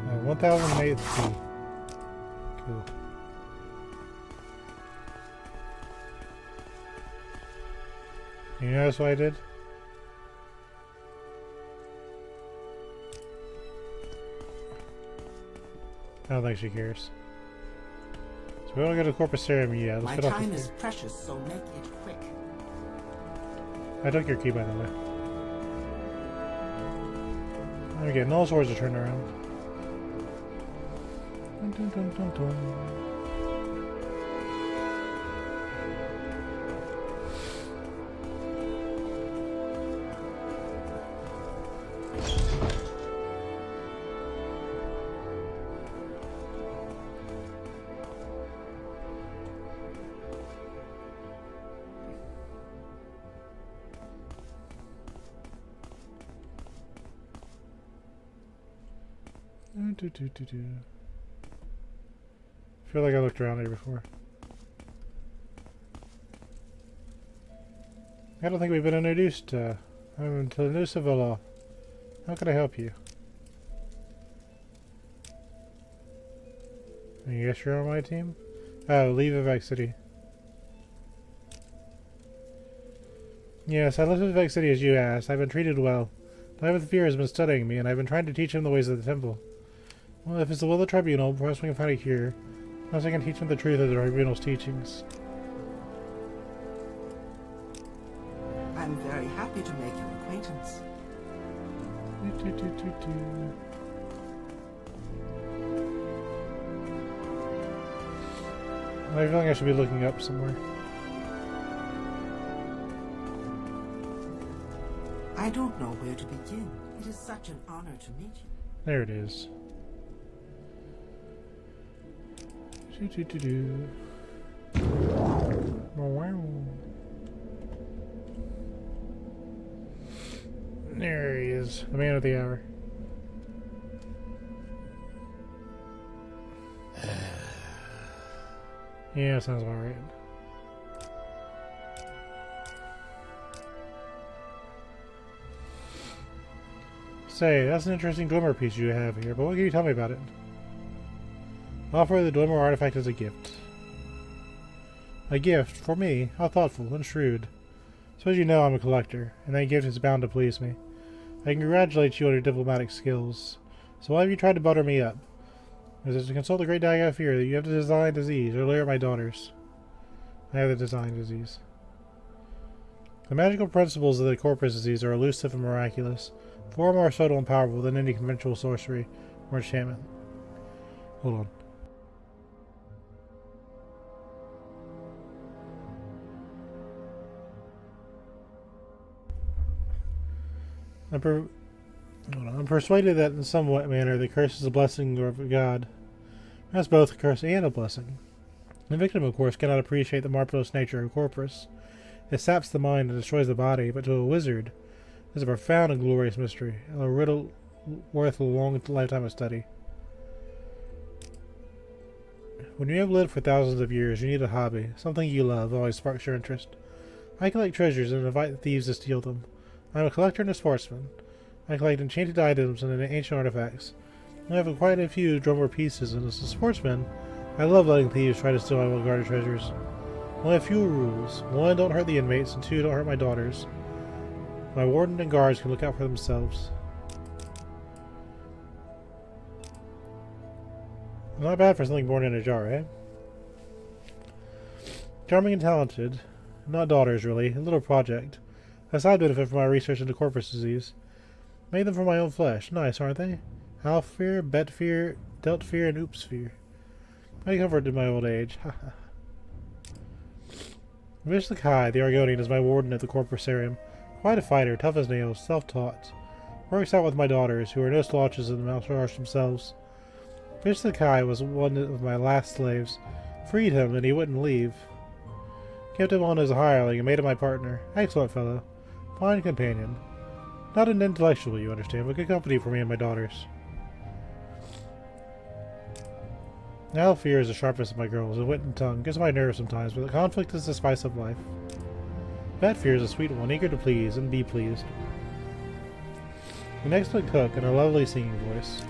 Oh, 1,008 feet. Cool. You notice what I did? I don't think she cares. So we don't go to Corpusarium yet. My Let's get off time the is precious, so make it quick. I took your key, by the way. There we go. No swords are turned around. Dun, dun, dun, dun, dun. I feel like I looked around here before. I don't think we've been introduced to the new civil law. How can I help you? I guess you're on my team? Oh, leave Vivek City. Yes, I left Vivek City as you asked. I've been treated well. David Fear has been studying me, and I've been trying to teach him the ways of the temple. Well, if it's the will of the tribunal, perhaps we can find a cure. Perhaps I can teach him the truth of the tribunal's teachings. I'm very happy to make your acquaintance. I have a feeling I should be looking up somewhere. I don't know where to begin. It is such an honor to meet you. There it is. Wow. There he is, the man of the hour. Yeah, sounds about right. Say, that's an interesting Dwemer piece you have here, but what can you tell me about it? Offer the Dwemer artifact as a gift. A gift? For me? How thoughtful and shrewd. Suppose you know I'm a collector, and that gift is bound to please me. I congratulate you on your diplomatic skills. So why have you tried to butter me up? Is it to consult the great Daga Fear that you have to design disease or lure my daughters? I have the design disease. The magical principles of the corpus disease are elusive and miraculous, far more subtle and powerful than any conventional sorcery or enchantment. Hold on. I'm persuaded that in some manner the curse is a blessing of God. That's both a curse and a blessing. The victim, of course, cannot appreciate the marvelous nature of corpus. It saps the mind and destroys the body, but to a wizard, it is a profound and glorious mystery, a riddle worth a long lifetime of study. When you have lived for thousands of years, you need a hobby. Something you love always sparks your interest. I collect treasures and invite thieves to steal them. I am a collector and a sportsman. I collect enchanted items and ancient artifacts. I have quite a few drummer pieces, and as a sportsman, I love letting thieves try to steal my well-guarded treasures. Only a few rules. 1, don't hurt the inmates, and 2, don't hurt my daughters. My warden and guards can look out for themselves. Not bad for something born in a jar, eh? Charming and talented. Not daughters, really. A little project. A side benefit from my research into corpus disease. Made them from my own flesh. Nice, aren't they? Half-fear, bet-fear, dealt-fear, and oops-fear. My comfort in my old age. Haha. Urshilaku, the Argonian, is my warden at the Corpusarium. Quite a fighter, tough as nails, self-taught. Works out with my daughters, who are no slouches in the martial arts themselves. Urshilaku was one of my last slaves. Freed him, and he wouldn't leave. Kept him on as a hireling and made him my partner. Excellent fellow. Fine companion. Not an intellectual, you understand, but good company for me and my daughters. Fear is the sharpest of my girls, a wit and tongue. Gets my nerves sometimes, but the conflict is the spice of life. Fear is a sweet one, eager to please and be pleased. An excellent cook and a lovely singing voice.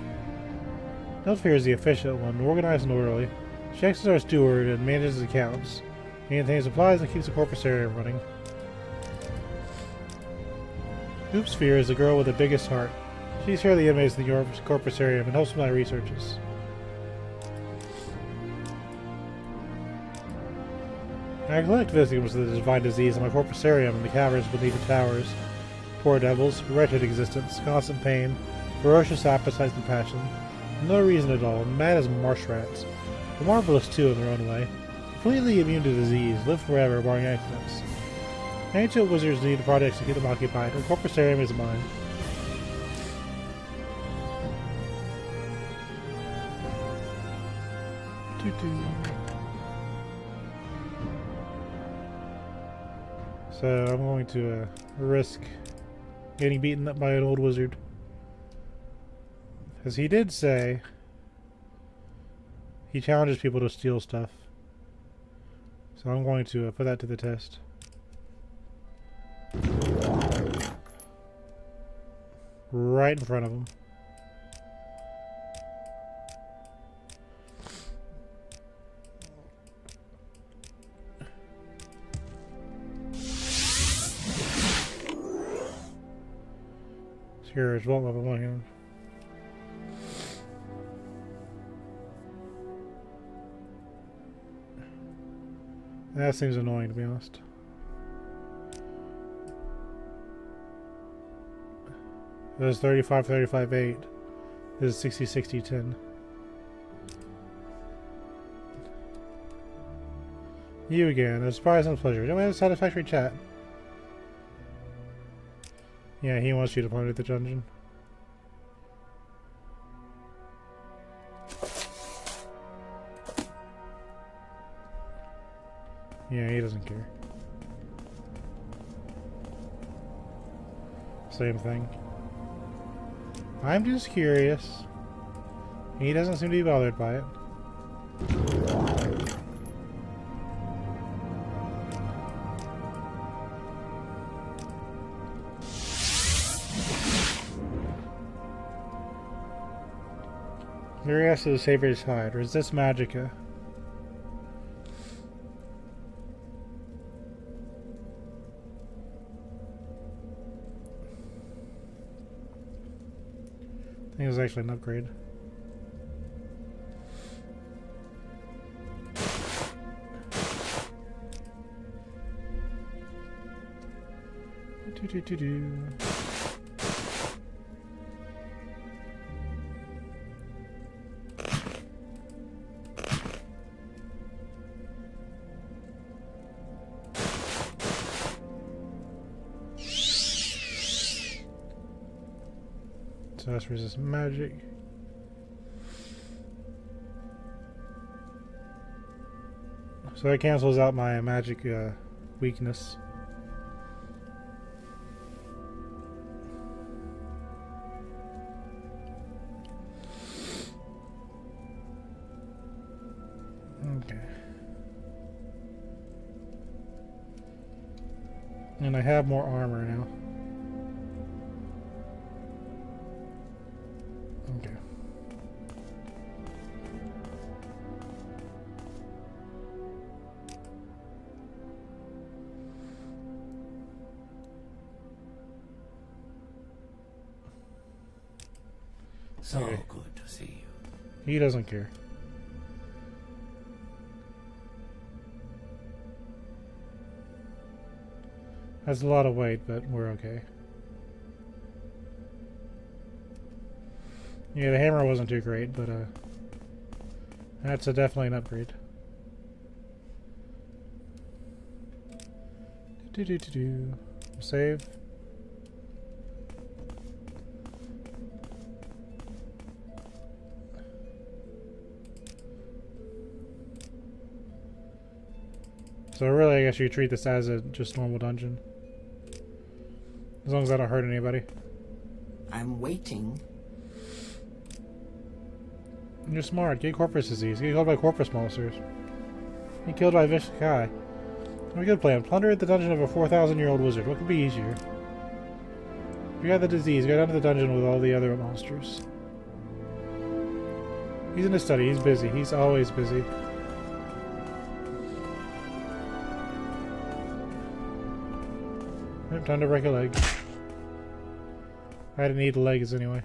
Fear is the efficient one, organized and orderly. She acts as our steward and manages accounts. Maintains supplies and keeps the corpusarium running. Oopsphere is the girl with the biggest heart. She's here the inmates of the corpusarium and helps with my researches. I collect victims of the divine disease in my corpusarium in the caverns beneath the towers. Poor devils, wretched existence, constant pain, ferocious appetites and passion. No reason at all, mad as marsh rats. But marvelous too in their own way. Completely immune to disease, live forever, barring accidents. Ancient wizards need projects to keep them occupied, and corpusarium is mine. So I'm going to risk getting beaten up by an old wizard. Because he did say he challenges people to steal stuff. So I'm going to put that to the test. Right in front of him. Here is what level am I in? That seems annoying, to be honest. This is 35, 35, 8. This is 60, 60, 10. You again. A surprise and a pleasure. Don't we have a satisfactory chat? Yeah, he wants you to play with the dungeon. Yeah, he doesn't care. Same thing. I'm just curious. He doesn't seem to be bothered by it. Curious to the Savior's side. Resist Magica. I think it was actually an upgrade. Do. So that's resist magic. So that cancels out my magic weakness. Okay. And I have more armor now. Okay. So Okay. good to see you. He doesn't care. That's a lot of weight, but we're okay. Yeah, the hammer wasn't too great, but that's definitely an upgrade. Do. Save. So really, I guess you treat this as a just normal dungeon. As long as I don't hurt anybody. I'm waiting. You're smart. Get corpus disease. Get killed by corpus monsters. Get killed by vicious Kai. A good plan. Plunder the dungeon of a 4,000-year-old wizard. What could be easier? If you got the disease, go down to the dungeon with all the other monsters. He's in his study. He's busy. He's always busy. Yep, time to break a leg. I didn't need legs anyway.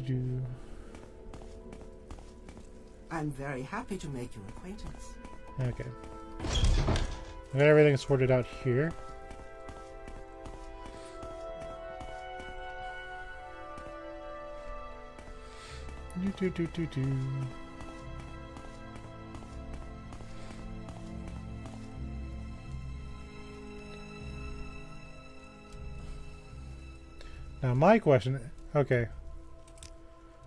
Do. I'm very happy to make your acquaintance. Okay. I got everything sorted out here. Do. Now my question, okay.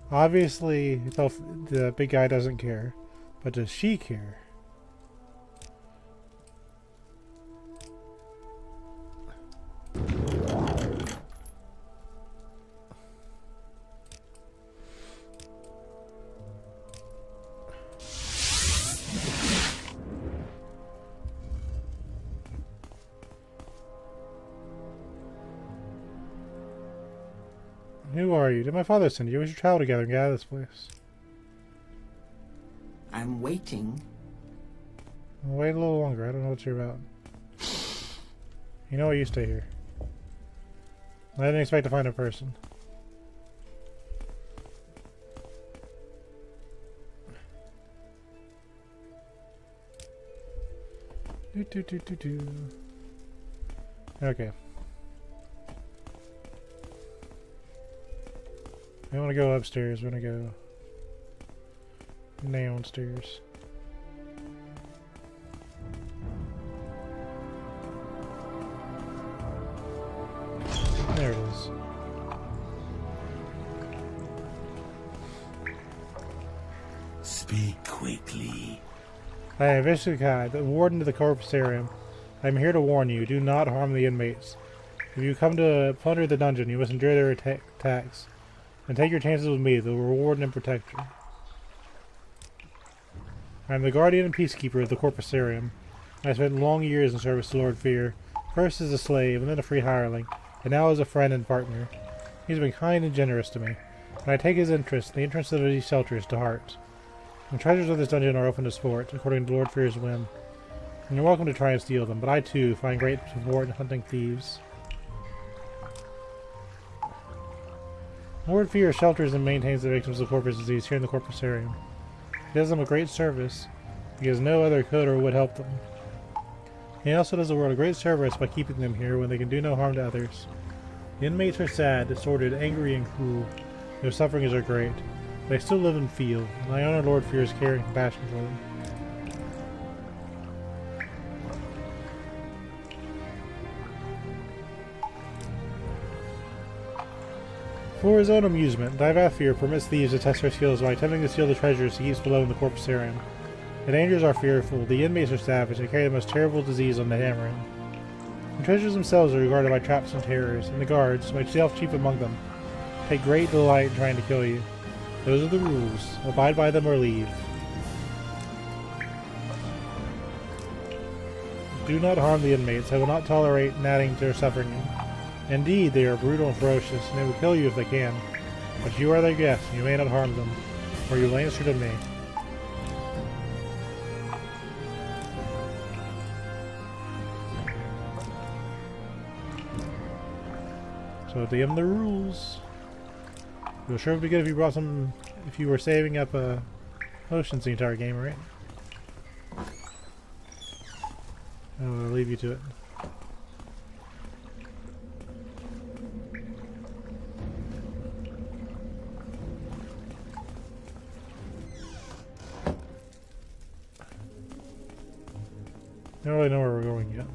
Obviously, the big guy doesn't care, but does she care? Who are you? Did my father send you? We should travel together and get out of this place. I'm waiting. I'll wait a little longer. I don't know what you're about. You know what? You stay here. I didn't expect to find a person. Do. Okay. We want to go upstairs. We're going to go downstairs. There it is. Speak quickly. I am Urshilaku, the warden of the Corpusarium. I am here to warn you, do not harm the inmates. If you come to plunder the dungeon, you must endure their attacks. And take your chances with me, the reward and protector. I am the guardian and peacekeeper of the Corpusarium. I spent long years in service to Lord Fear, first as a slave and then a free hireling, and now as a friend and partner. He has been kind and generous to me, and I take his interest and the interests of these shelters to heart. The treasures of this dungeon are open to sport, according to Lord Fear's whim. And you're welcome to try and steal them, but I too find great support in hunting thieves. Lord Fear shelters and maintains the victims of corpus disease here in the Corpusarium. He does them a great service, because no other coder would help them. He also does the world a great service by keeping them here when they can do no harm to others. The inmates are sad, disordered, angry, and cruel. Their sufferings are great. They still live and feel, and I honor Lord Fear's care and compassion for them. For his own amusement, Fear permits thieves to test their skills by attempting to steal the treasures he keeps below in the Corpusarium. The dangers are fearful, the inmates are savage, and carry the most terrible disease on the hammering. The treasures themselves are regarded by traps and terrors, and the guards, myself chief among them, take great delight in trying to kill you. Those are the rules. Abide by them or leave. Do not harm the inmates. I will not tolerate adding to their suffering. Indeed, they are brutal and ferocious, and they will kill you if they can. But you are their guests, and you may not harm them, or you will answer to me. So DM the rules. It would sure be good if you brought some, if you were saving up potions the entire game, right? I'll leave you to it. I don't really know where we're going yet.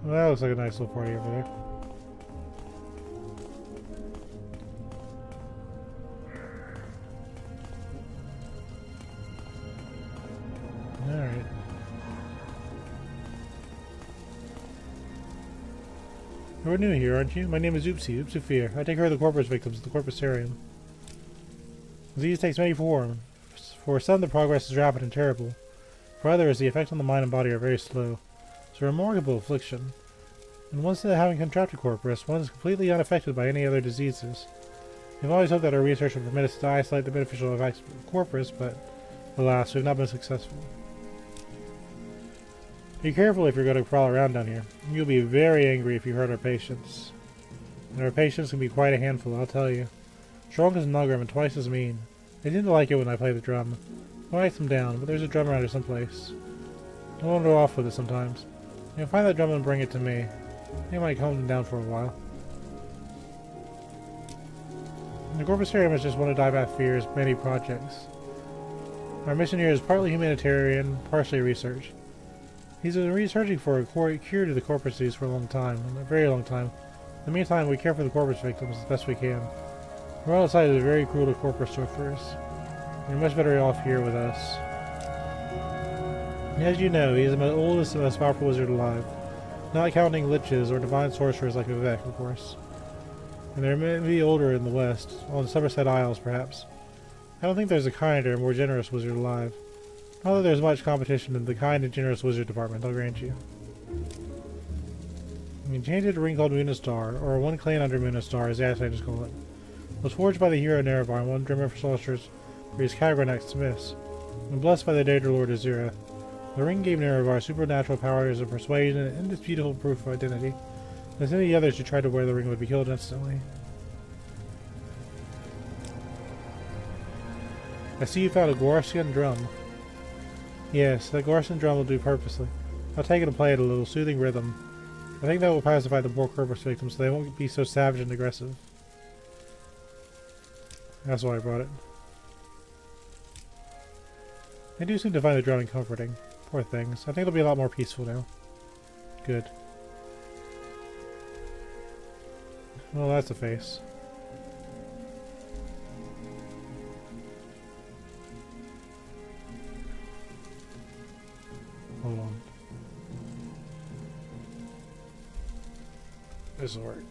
Well, that looks like a nice little party over there. Alright. You're new here, aren't you? My name is Oopsie, Oopsifear. I take care of the corpus victims at the Corpusarium. Disease takes many forms. For some, the progress is rapid and terrible. For others, the effects on the mind and body are very slow. It's a remarkable affliction. And once having contracted corpus, one is completely unaffected by any other diseases. We've always hoped that our research would permit us to isolate the beneficial effects of corpus, but alas, we've not been successful. Be careful if you're going to crawl around down here. You'll be very angry if you hurt our patients. And our patients can be quite a handful, I'll tell you. Strong as Nugrim and twice as mean. They tend to like it when I play the drum. I write them down, but there's a drum around here someplace. I'll wander off with it sometimes. You can find that drum and bring it to me. It might calm them down for a while. The Corpusarium is just one of Fear's many projects. Our mission here is partly humanitarian, partially research. He's been researching for a cure to the corpus disease for a long time, a very long time. In the meantime, we care for the corpus victims as best we can. We're all outside is very cruel to corpus sorcerers. You're much better off here with us. As you know, he is the oldest and most powerful wizard alive. Not counting liches or divine sorcerers like Vivek, of course. And there may be older in the west, on the Somerset Isles perhaps. I don't think there's a kinder, more generous wizard alive. Not that there's much competition in the kind and generous wizard department, I'll grant you. An enchanted ring called Munistar, or one clan under Munistar, as the outsiders call it, was forged by the hero Nerevar, one dreamer for sorcerers for his Cagranex smiths, and blessed by the Daedra Lord Ezerith. The ring gave Nerevar supernatural powers of persuasion and indisputable proof of identity. As any others who tried to wear the ring would be killed instantly. I see you found a Gorsian drum. Yes, that Gorsian drum will do purposely. I'll take it and play it a little soothing rhythm. I think that will pacify the poor corpus victims so they won't be so savage and aggressive. That's why I brought it. They do seem to find the drumming comforting. Poor things. I think it'll be a lot more peaceful now. Good. Well, that's a face. Hold on. This'll work.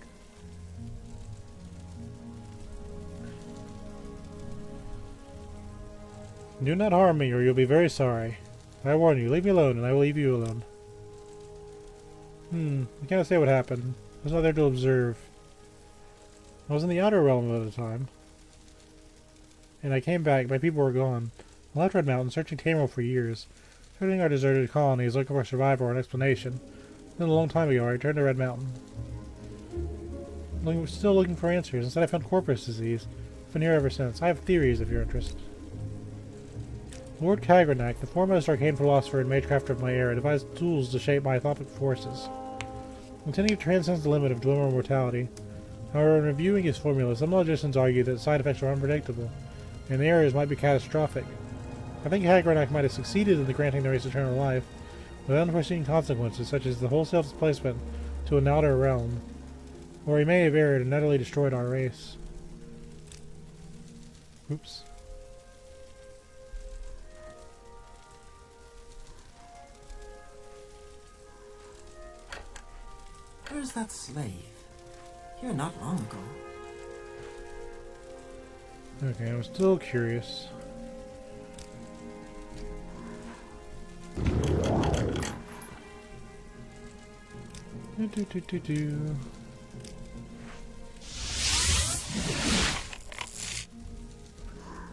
Do not harm me, or you'll be very sorry. I warn you, leave me alone, and I will leave you alone. I can't say what happened. I was not there to observe. I was in the outer realm at the time. And I came back, my people were gone. I left Red Mountain, searching Tamriel for years, studying our deserted colonies, looking for a survivor or an explanation. Then a long time ago, I returned to Red Mountain. Still looking for answers. Instead, I found Corpus disease. I've been here ever since. I have theories, if you're interested. Lord Kagranak, the foremost arcane philosopher and magecrafter of my era, devised tools to shape my thought forces. Intending to transcend the limit of dwindling mortality. However, in reviewing his formula, some logicians argue that side effects are unpredictable, and the errors might be catastrophic. I think Kagranak might have succeeded in the granting the race eternal life, with unforeseen consequences such as the wholesale displacement to an outer realm, or he may have erred and utterly destroyed our race. Oops. Where's that slave? Here not long ago. Okay, I'm still curious.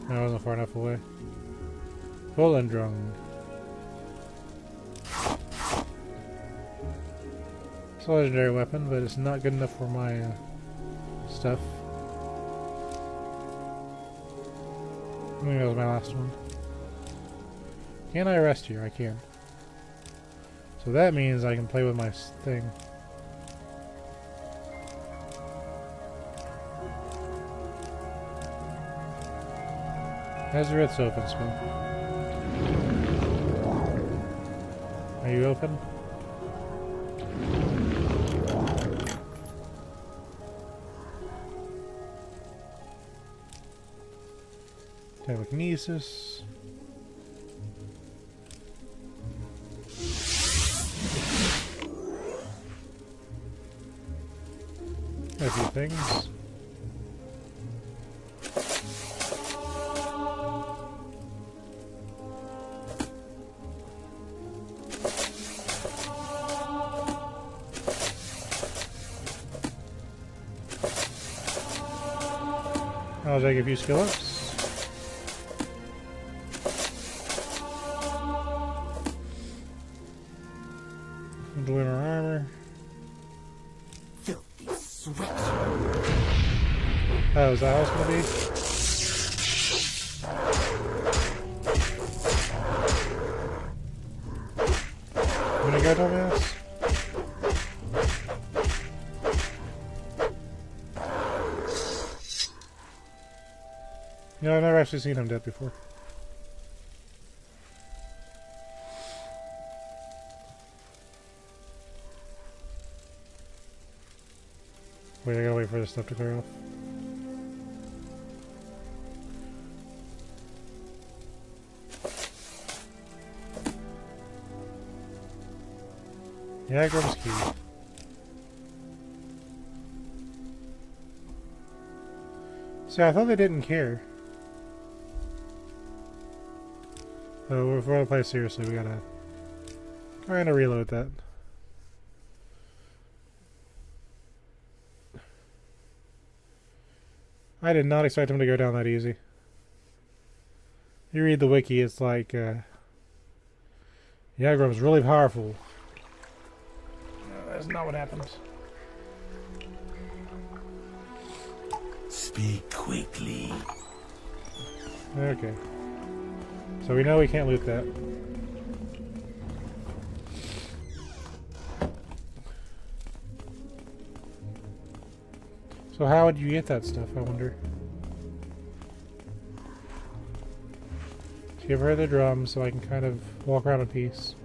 I wasn't far enough away. Volendrung. It's a legendary weapon, but it's not good enough for my stuff. I think that was my last one. Can I rest here? I can. So that means I can play with my thing. Ezerith's open, Smith. Are you open? Telekinesis. A few things. I'll take a few skill ups. Deliver armor. Filthy sweat. Oh, is that how it's gonna be? You wanna go, dumbass? You know, I've never actually seen him dead before. Wait, I gotta wait for this stuff to clear off. Yeah, Grim's key. See, I thought they didn't care. So if we're gonna play seriously, we gotta kind of reload that. I did not expect him to go down that easy. You read the wiki, it's like, Yagram's really powerful. No, that's not what happens. Speak quickly. Okay. So we know we can't loot that. So how would you get that stuff, I wonder? Give her the drum so I can kind of walk around in peace.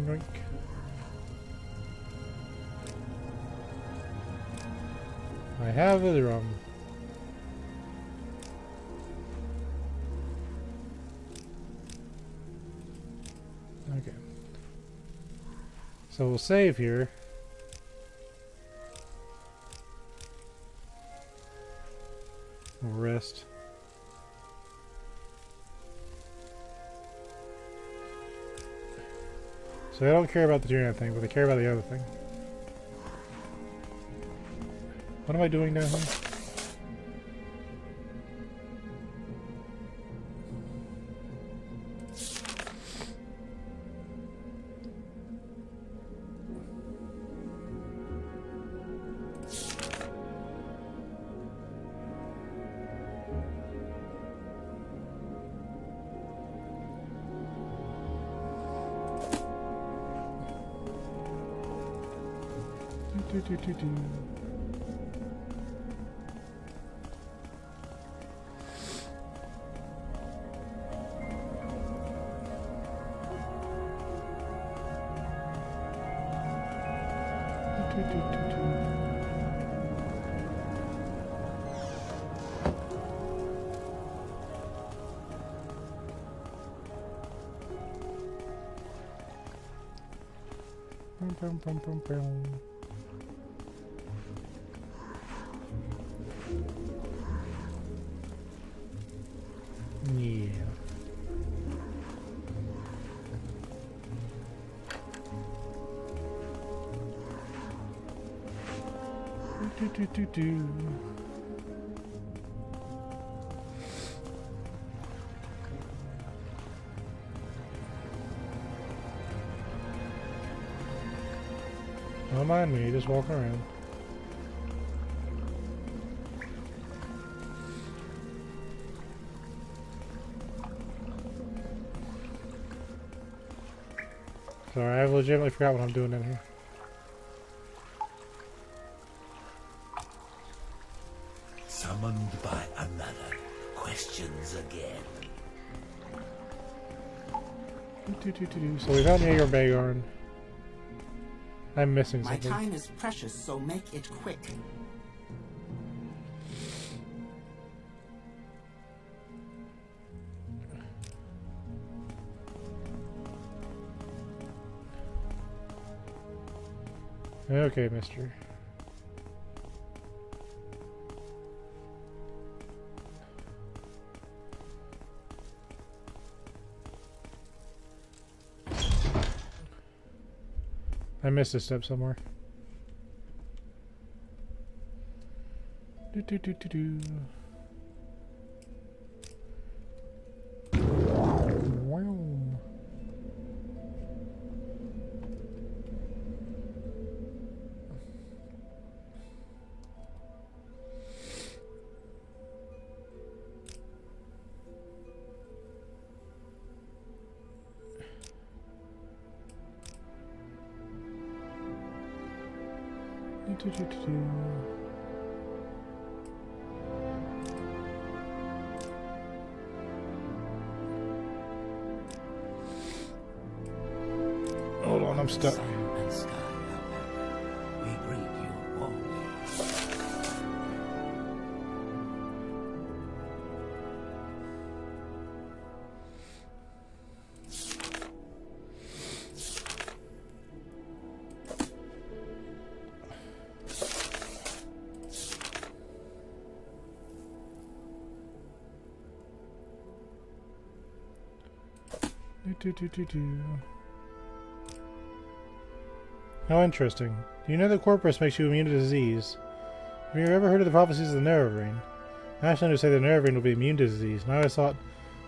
Yoink. I have the drum. Okay. So we'll save here. We'll rest. So they don't care about the internet thing, but they care about the other thing. What am I doing down here? Do. Bum, bum, bum, bum. Yeah. Do. Don't mind me, just walk around. Sorry, I legitimately forgot what I'm doing in here. Summoned by another. Questions again. So we found Jaeger Bagarn. I'm missing My something. time is precious, so make it quick. Okay, mister. I missed a step somewhere. Do. Wow. Do. Hold on, I'm stuck. Sun and sky, Outlander. We greet you warmly. Do. How interesting. Do you know that Corpus makes you immune to disease? Have you ever heard of the prophecies of the Nerevarine? Ashlyn would say the Nerevarine will be immune to disease, and I always thought,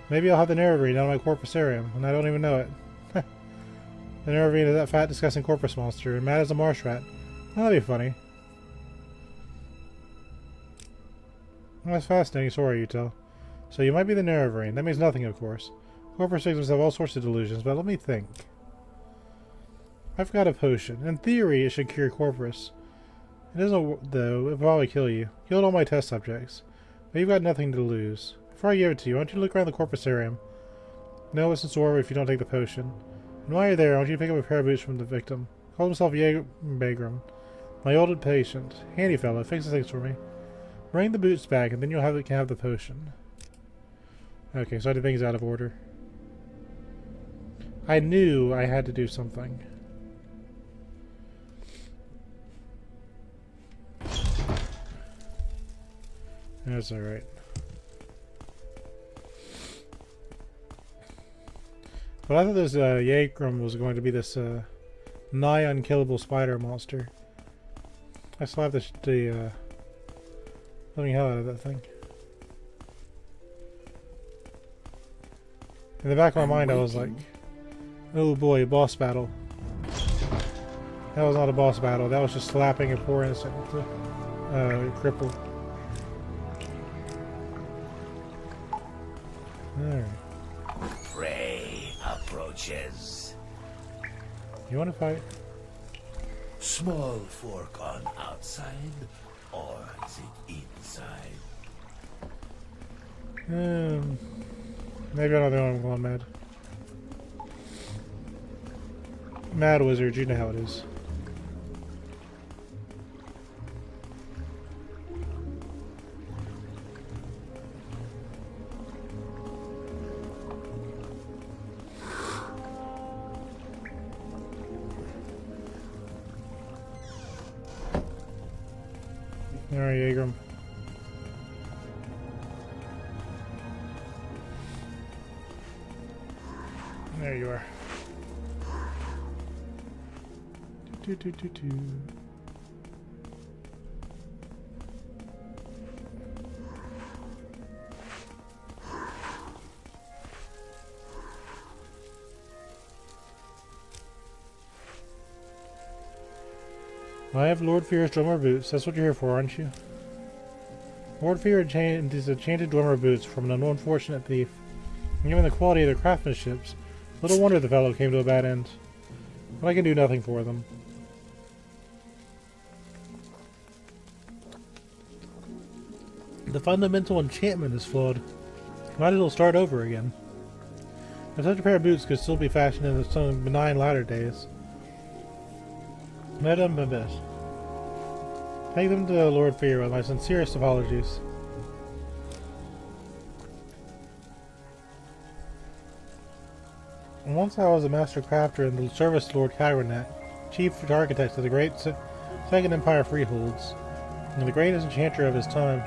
maybe I'll have the Nerevarine down in my Corpusarium, and I don't even know it. The Nerevarine is that fat, disgusting Corpus monster, and mad as a marsh rat. Well, that'd be funny. Well, that's fascinating story you tell. So you might be the Nerevarine. That means nothing, of course. Corpus victims have all sorts of delusions, but let me think. I've got a potion. In theory, it should cure Corpus. It doesn't, though. It'll probably kill you. Killed all my test subjects. But you've got nothing to lose. Before I give it to you, I want you to look around the Corpusarium. No distance or if you don't take the potion. And while you're there, I want you to pick up a pair of boots from the victim. Called himself Jaeger Bagram. My old patient. Handy fellow. Fixes things for me. Bring the boots back, and then you'll can have the potion. Okay, so I did things out of order. I knew I had to do something. That's alright. But I thought this Yagrum was going to be this nigh unkillable spider monster. I slapped the living hell out of that thing. In the back of my mind, I was like, oh boy, boss battle. That was not a boss battle, that was just slapping a poor innocent cripple. Alright. Prey approaches. You wanna fight? Small fork on outside, or is it inside? Maybe I'm not the only one mad. Mad wizard, you know how it is. Alright, Yagrum. There you are. Do, do, do, do. I have Lord Fear's drummer boots. That's what you're here for, aren't you? Lord Fear is enchanted drummer boots from an unfortunate thief. And given the quality of their craftsmanship, little wonder the fellow came to a bad end. But I can do nothing for them. The fundamental enchantment is flawed. Might as well start over again. If such a pair of boots could still be fashioned in some benign latter days. I've done my best. Take them to Lord Fear with my sincerest apologies. Once I was a master crafter in the service to Lord Kagrenac, chief architect of the great Second Empire freeholds, and the greatest enchanter of his time.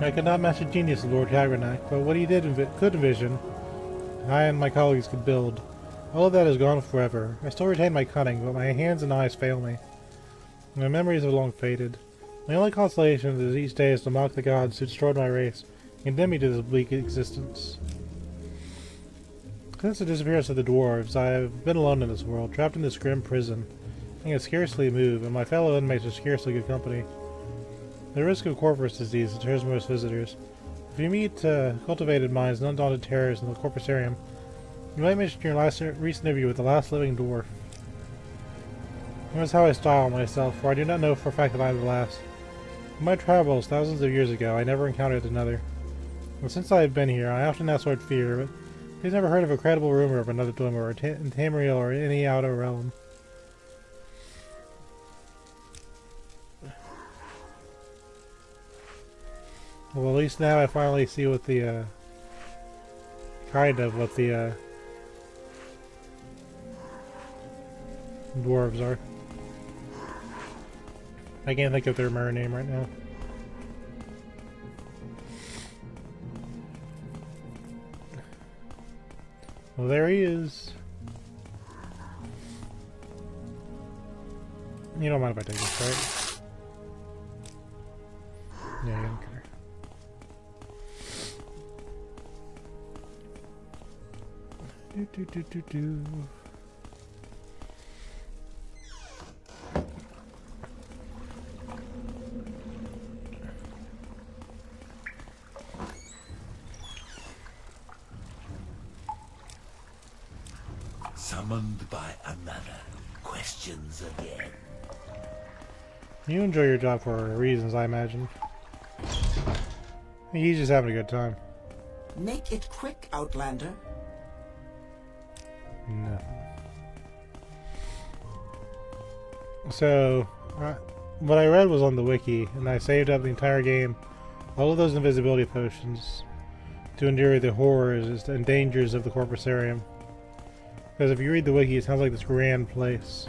I could not match the genius of Lord Kagrenac, but what he could envision, I and my colleagues could build. All of that is gone forever. I still retain my cunning, but my hands and eyes fail me. My memories have long faded. My only consolation is each day is to mock the gods who destroyed my race and condemn me to this bleak existence. Since the disappearance of the dwarves, I have been alone in this world, trapped in this grim prison. I can scarcely move, and my fellow inmates are scarcely good company. The risk of corpus disease deters most visitors. If you meet cultivated minds and undaunted terrors in the corpusarium, you might mention your recent interview with the last living dwarf. That is how I style myself, for I do not know for a fact that I am the last. In my travels thousands of years ago, I never encountered another. And since I have been here, I often ask Lord Fear, but he's never heard of a credible rumor of another Dwemer, or Tamriel, or any outer realm. Well, at least now I finally see what the, what the, dwarves are. I can't think of their mirror name right now. Well, there he is. You don't mind if I take this, right? Yeah, you don't care. Do. Summoned by another. Questions again. You enjoy your job for reasons, I imagine. He's just having a good time. Make it quick, Outlander. No. So, what I read was on the wiki, and I saved up the entire game, all of those invisibility potions, to endure the horrors and dangers of the Corpusarium. Because if you read the wiki, it sounds like this grand place.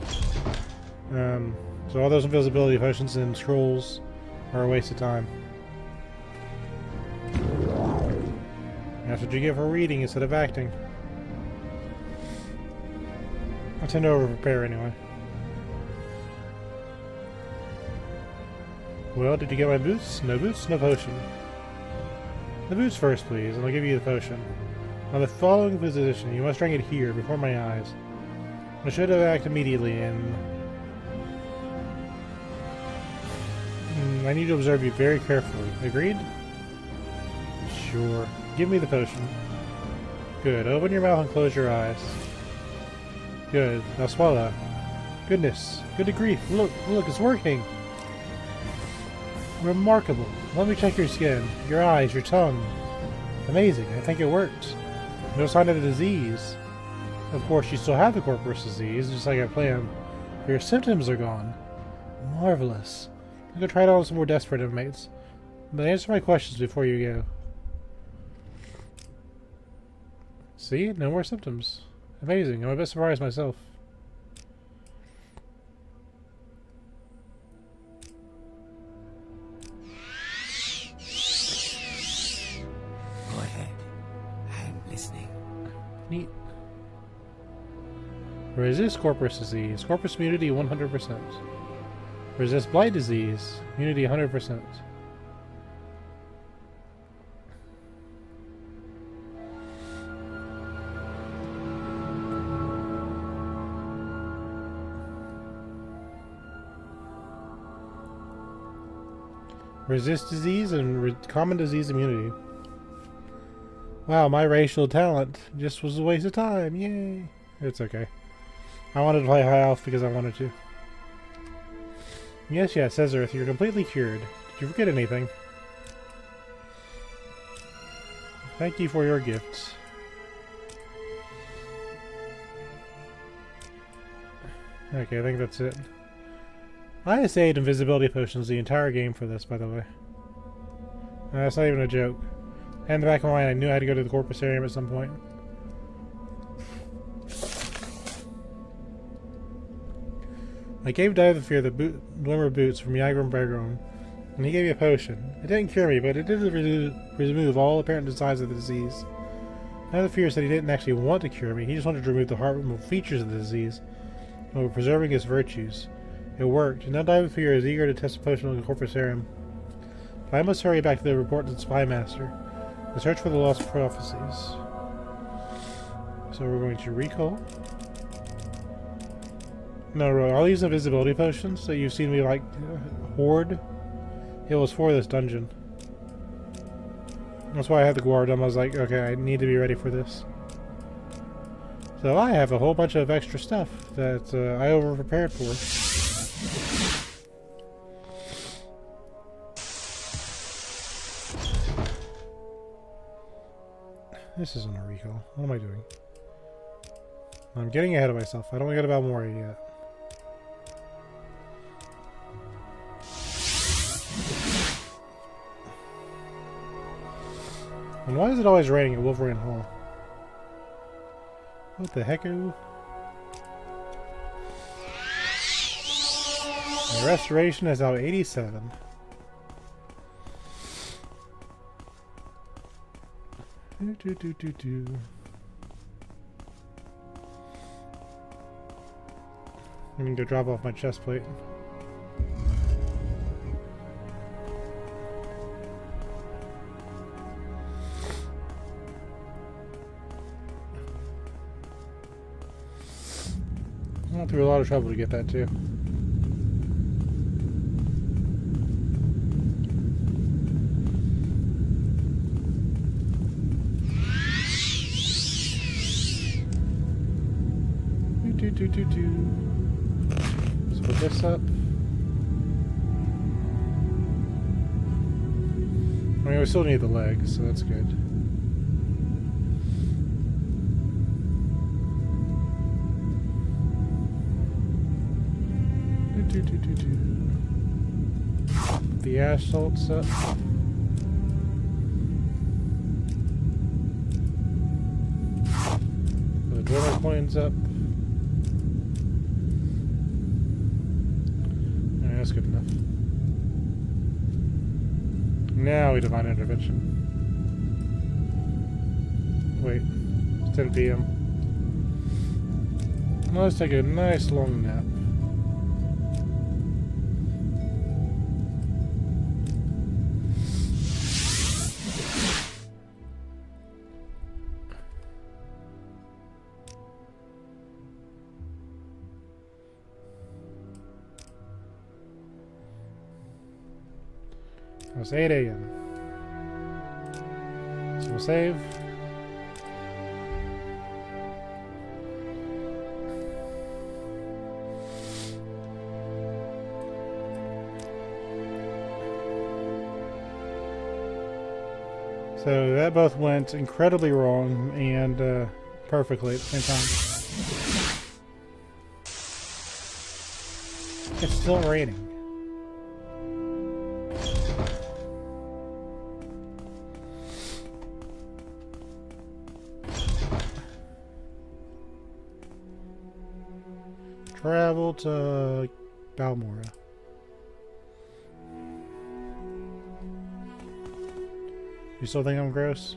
So all those invisibility potions and scrolls are a waste of time. That's what you get for reading instead of acting. I tend to over-prepare anyway. Well, did you get my boots? No boots, no potion. The boots first, please, and I'll give you the potion. On the following position, you must drink it here, before my eyes. I should have acted immediately, and... I need to observe you very carefully. Agreed? Sure. Give me the potion. Good. Open your mouth and close your eyes. Good. Now swallow. Goodness. Good to grief. Look, it's working! Remarkable. Let me check your skin, your eyes, your tongue. Amazing. I think it worked. No sign of the disease. Of course, you still have the corporate disease, just like I planned. But your symptoms are gone. Marvelous. I'm gonna try it on some more desperate inmates. But answer my questions before you go. See? No more symptoms. Amazing. I'm a bit surprised myself. Go ahead. I'm listening. Neat. Resist corporate disease. Corporate immunity 100%. Resist blight disease. Immunity 100%. Resist disease and common disease immunity. Wow, my racial talent just was a waste of time. Yay. It's okay. I wanted to play high elf because I wanted to. Yes, Ezerith, you're completely cured. Did you forget anything? Thank you for your gifts. Okay, I think that's it. I saved invisibility potions the entire game for this, by the way. That's not even a joke. And in the back of my mind, I knew I had to go to the Corpusarium at some point. I gave Divafear the Glimmer boots from Yagram Bergron, and he gave me a potion. It didn't cure me, but it did remove all apparent signs of the disease. Divafear said he didn't actually want to cure me, he just wanted to remove the harmful features of the disease, while preserving its virtues. It worked, and now Divafear is eager to test the potion on the Corpusarium. But I must hurry back to the report to the Spy Master. The search for the lost prophecies. So we're going to recall. No, all these invisibility potions that you've seen me like hoard, it was for this dungeon. That's why I had the guard on. I was like, okay, I need to be ready for this. So I have a whole bunch of extra stuff that I over-prepared for. This isn't a recall. What am I doing? I'm getting ahead of myself. I don't want to get about Moria yet. And why is it always raining at Wolverine Hall? What the heck-o? My restoration is now 87. I'm going to drop off my chest plate. I went through a lot of trouble to get that too. Let's put this up. I mean, we still need the legs, so that's good. The ash salt's up. The dweller coin's up. Alright, that's good enough. Now we divine intervention. Wait, instead of PM. Let's take a nice long nap. It's 8 a.m. So we'll save. So that both went incredibly wrong and perfectly at the same time. It's still raining. Travel to Balmora. You still think I'm gross?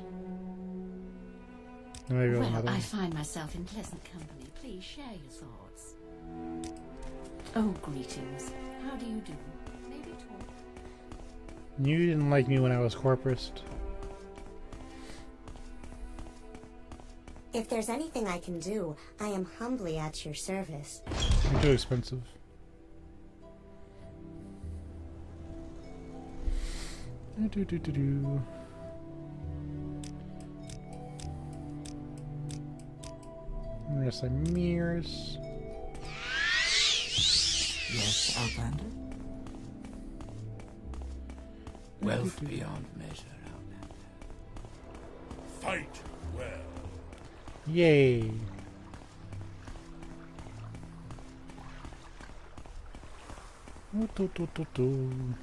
Maybe Well, another I one. find myself in pleasant company. Please share your thoughts. Oh, greetings. How do you do? Maybe talk. You didn't like me when I was corporist. If there's anything I can do, I am humbly at your service. You're too expensive. Do. There's some mirrors. Yes, Outlander? Wealth beyond measure, Outlander. Fight well. Yay. Do.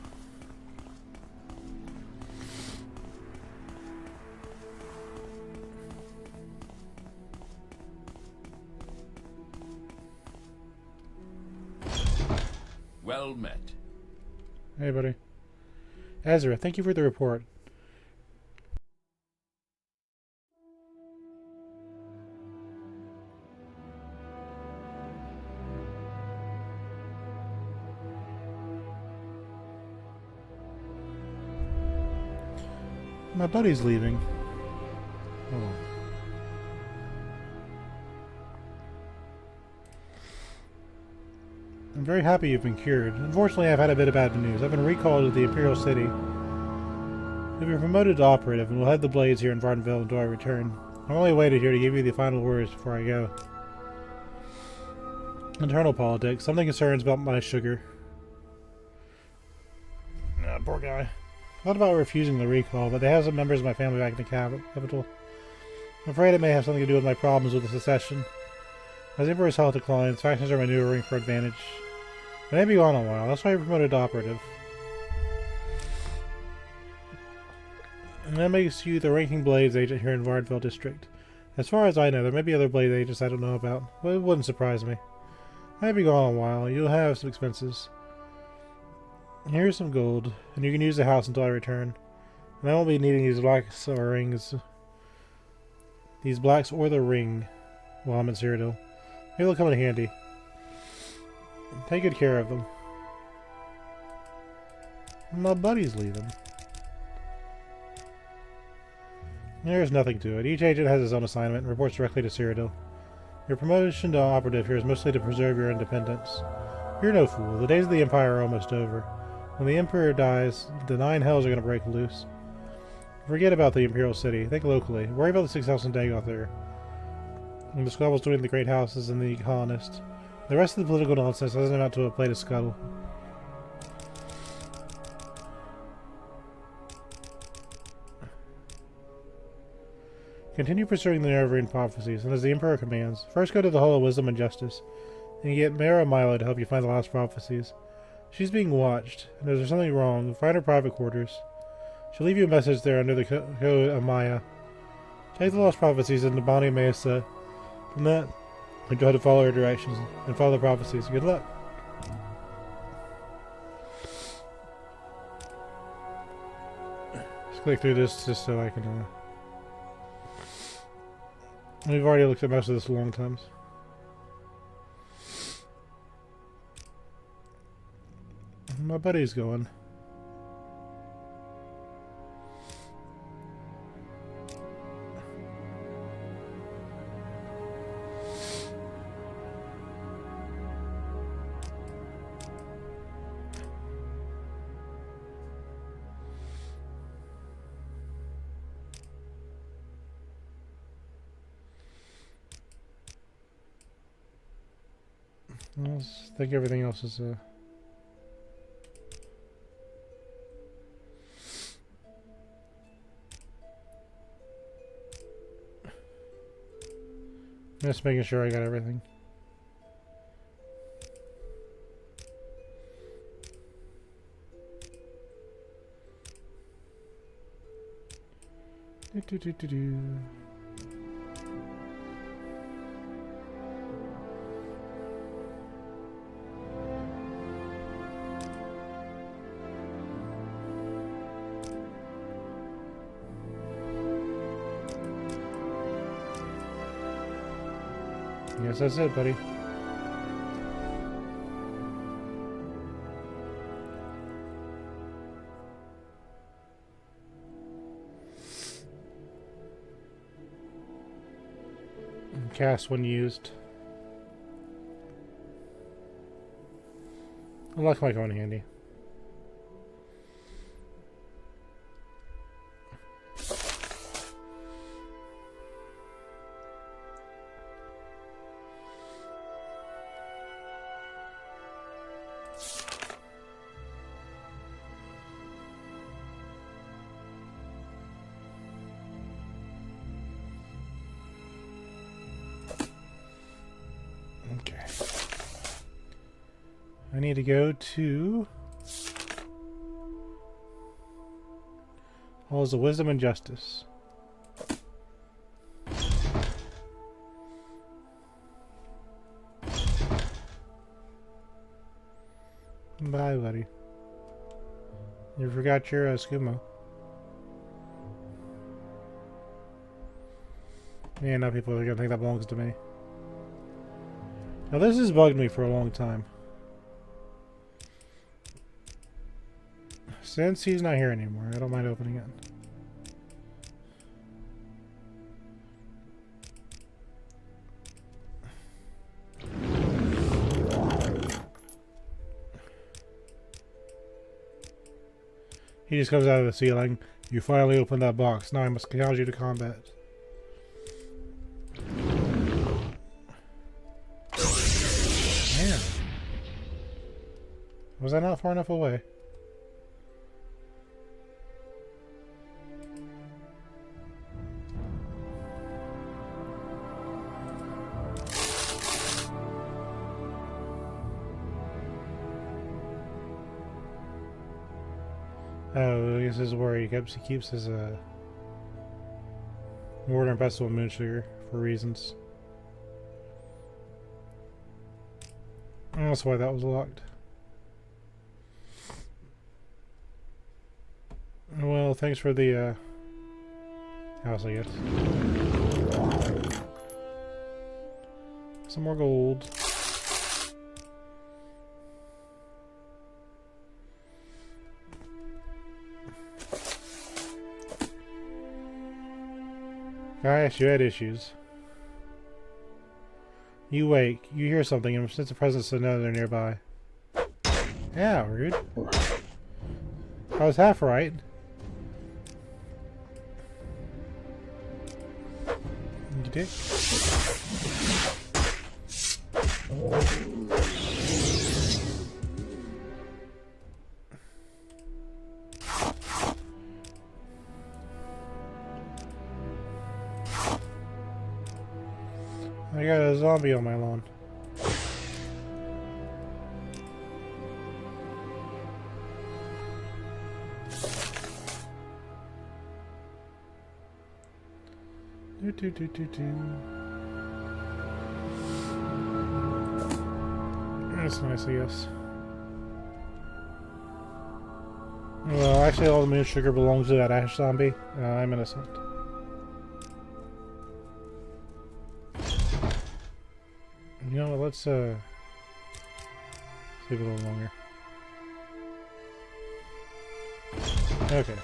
Well met. Hey, buddy. Ezra, thank you for the report. My buddy's leaving. Oh. I'm very happy you've been cured. Unfortunately, I've had a bit of bad news. I've been recalled to the Imperial City. I've been promoted to operative and will head the blades here in Vardenville until I return. I'm only waited here to give you the final words before I go. Internal politics. Something concerns about my sugar. Poor guy. I thought about refusing the recall, but they have some members of my family back in the capital. I'm afraid it may have something to do with my problems with the secession. As Emperor's health declines, factions are maneuvering for advantage. I may be gone a while, that's why I promoted to operative. And that makes you the ranking Blades agent here in Vardville District. As far as I know, there may be other Blade agents I don't know about, but it wouldn't surprise me. I may be gone a while, you'll have some expenses. Here's some gold, and you can use the house until I return. And I won't be needing these blacks or rings. These blacks or the ring while I'm at Cyrodiil. Maybe they'll come in handy. Take good care of them. My buddy's leaving. There's nothing to it. Each agent has his own assignment and reports directly to Cyrodiil. Your promotion to operative here is mostly to preserve your independence. You're no fool. The days of the Empire are almost over. When the Emperor dies, the 9 hells are going to break loose. Forget about the Imperial City. Think locally. Worry about the 6,000 Dagoth there. And the squabbles between the great houses and the colonists. The rest of the political nonsense doesn't amount to a plate of scuttle. Continue pursuing the Nervarin prophecies, and as the Emperor commands, first go to the Hall of Wisdom and Justice, and you get Mara Milo to help you find the lost prophecies. She's being watched, and if there's something wrong, find her private quarters. She'll leave you a message there under the code Amaya. Take the lost prophecies into Bani Mesa. From that, you try to follow her directions and follow the prophecies. Good luck. Just click through this just so I can We've already looked at most of this a long times. My buddy's going. I think everything else is just making sure I got everything. Do. Yes, that's it, buddy. Cast when used. Luck might go in handy. Okay. I need to go to Halls of Wisdom and Justice. Bye, buddy. You forgot your Skumo. Yeah, now people are gonna think that belongs to me. Now this has bugged me for a long time. Since he's not here anymore, I don't mind opening it. He just comes out of the ceiling. You finally opened that box. Now I must challenge you to combat. Man. Was I not far enough away? Oh, I guess this is where he keeps his Warden Pestle and Moonsugar for reasons. That's why that was locked. Well, thanks for the house, I guess. Some more gold. Gosh, you had issues. You wake, you hear something, and sense the presence of another nearby. Yeah, rude. I was half right. You did? I got a zombie on my lawn. That's nice, I guess. Well, actually all the moon sugar belongs to that ash zombie. I'm innocent. You know what, let's sleep a little longer. Okay.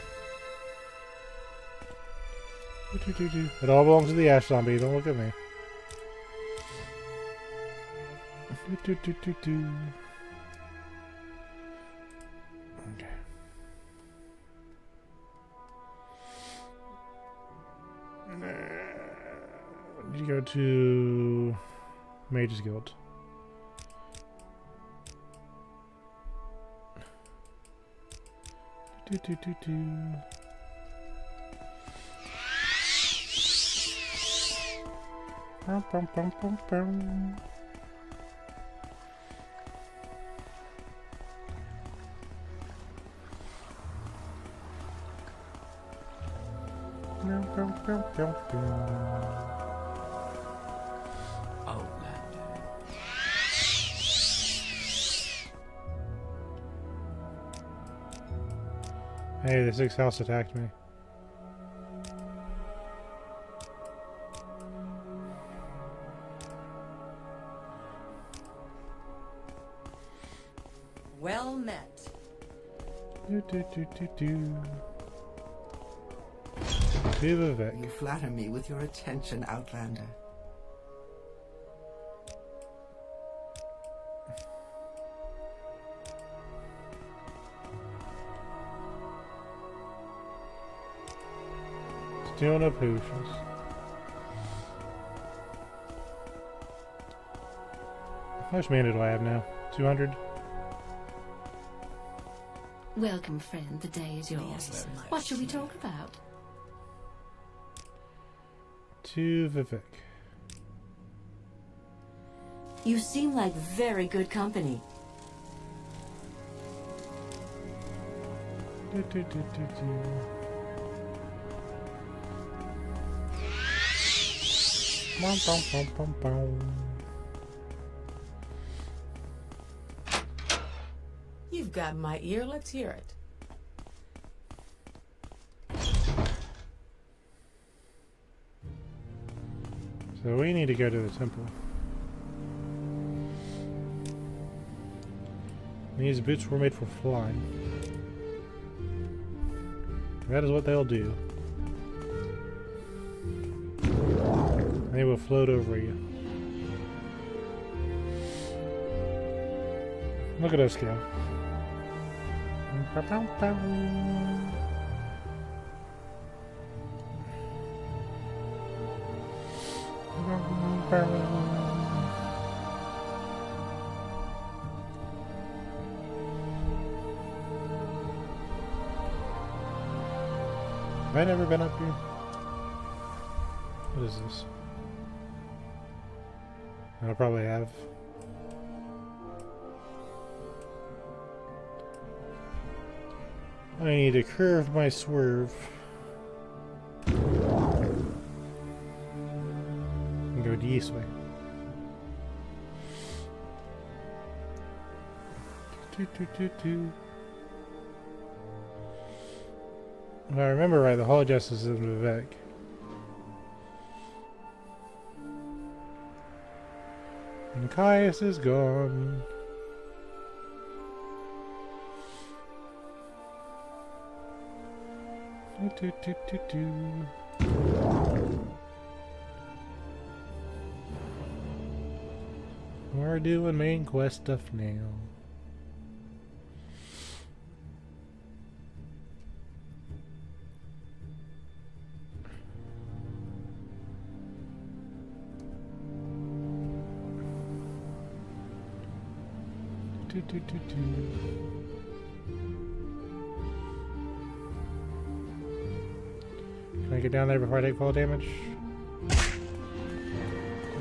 It all belongs to the ash zombie, don't look at me. Okay. You go to Mage's Guild. Outlander. Hey, the 6th house attacked me. Well met. To Vivek. You flatter me with your attention, Outlander. Still no potions. How much mana do I have now? 200? Welcome, friend. The day is yours. What shall we talk about? To Vivek. You seem like very good company. You've got my ear. Let's hear it. So we need to go to the temple. These boots were made for flying. That is what they'll do. They will float over you. Look at us go. Have I never been up here? What is this? I probably have. I need to curve my swerve. And go this way. If I remember right, the Hall of Justice is in Vivek. And Caius is gone. We're doing main quest stuff now. Can I get down there before I take fall damage?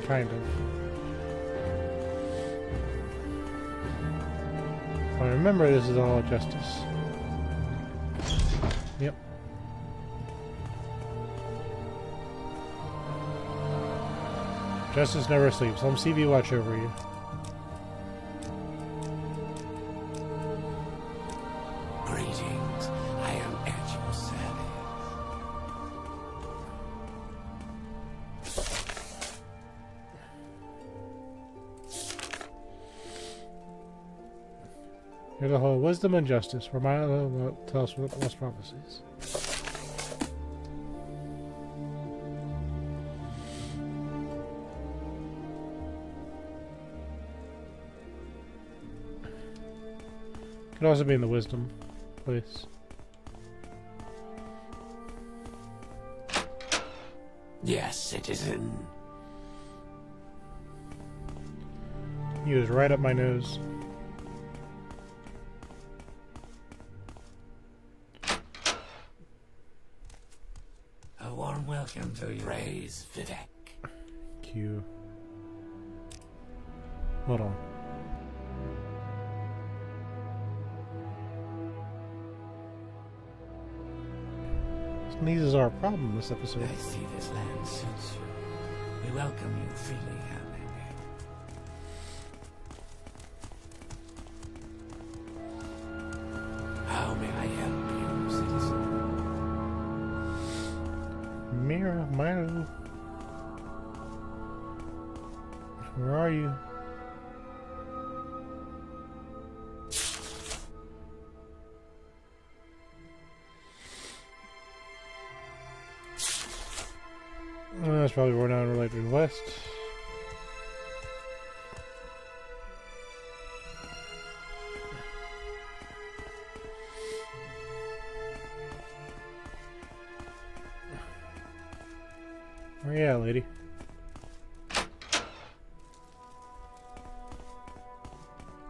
Kind of. I remember this is all justice. Yep. Justice never sleeps. Let CV watch over you. Greetings. I am at your service. Here's the whole wisdom and justice. Tell us what lost prophecies. Could also be in the wisdom place. Yes, citizen. He was right up my nose. A warm welcome to you. Praise Vivek. Q. Hold on. Sneezes are a problem this episode. I see this land suits you. We welcome you freely, Outlander. How may I help you, citizen? Mira, Milo. Where are you? That's probably where now related west. Where you at, lady?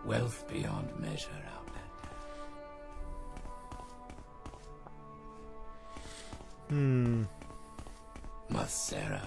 Wealth beyond measure, Outlander. Mathera.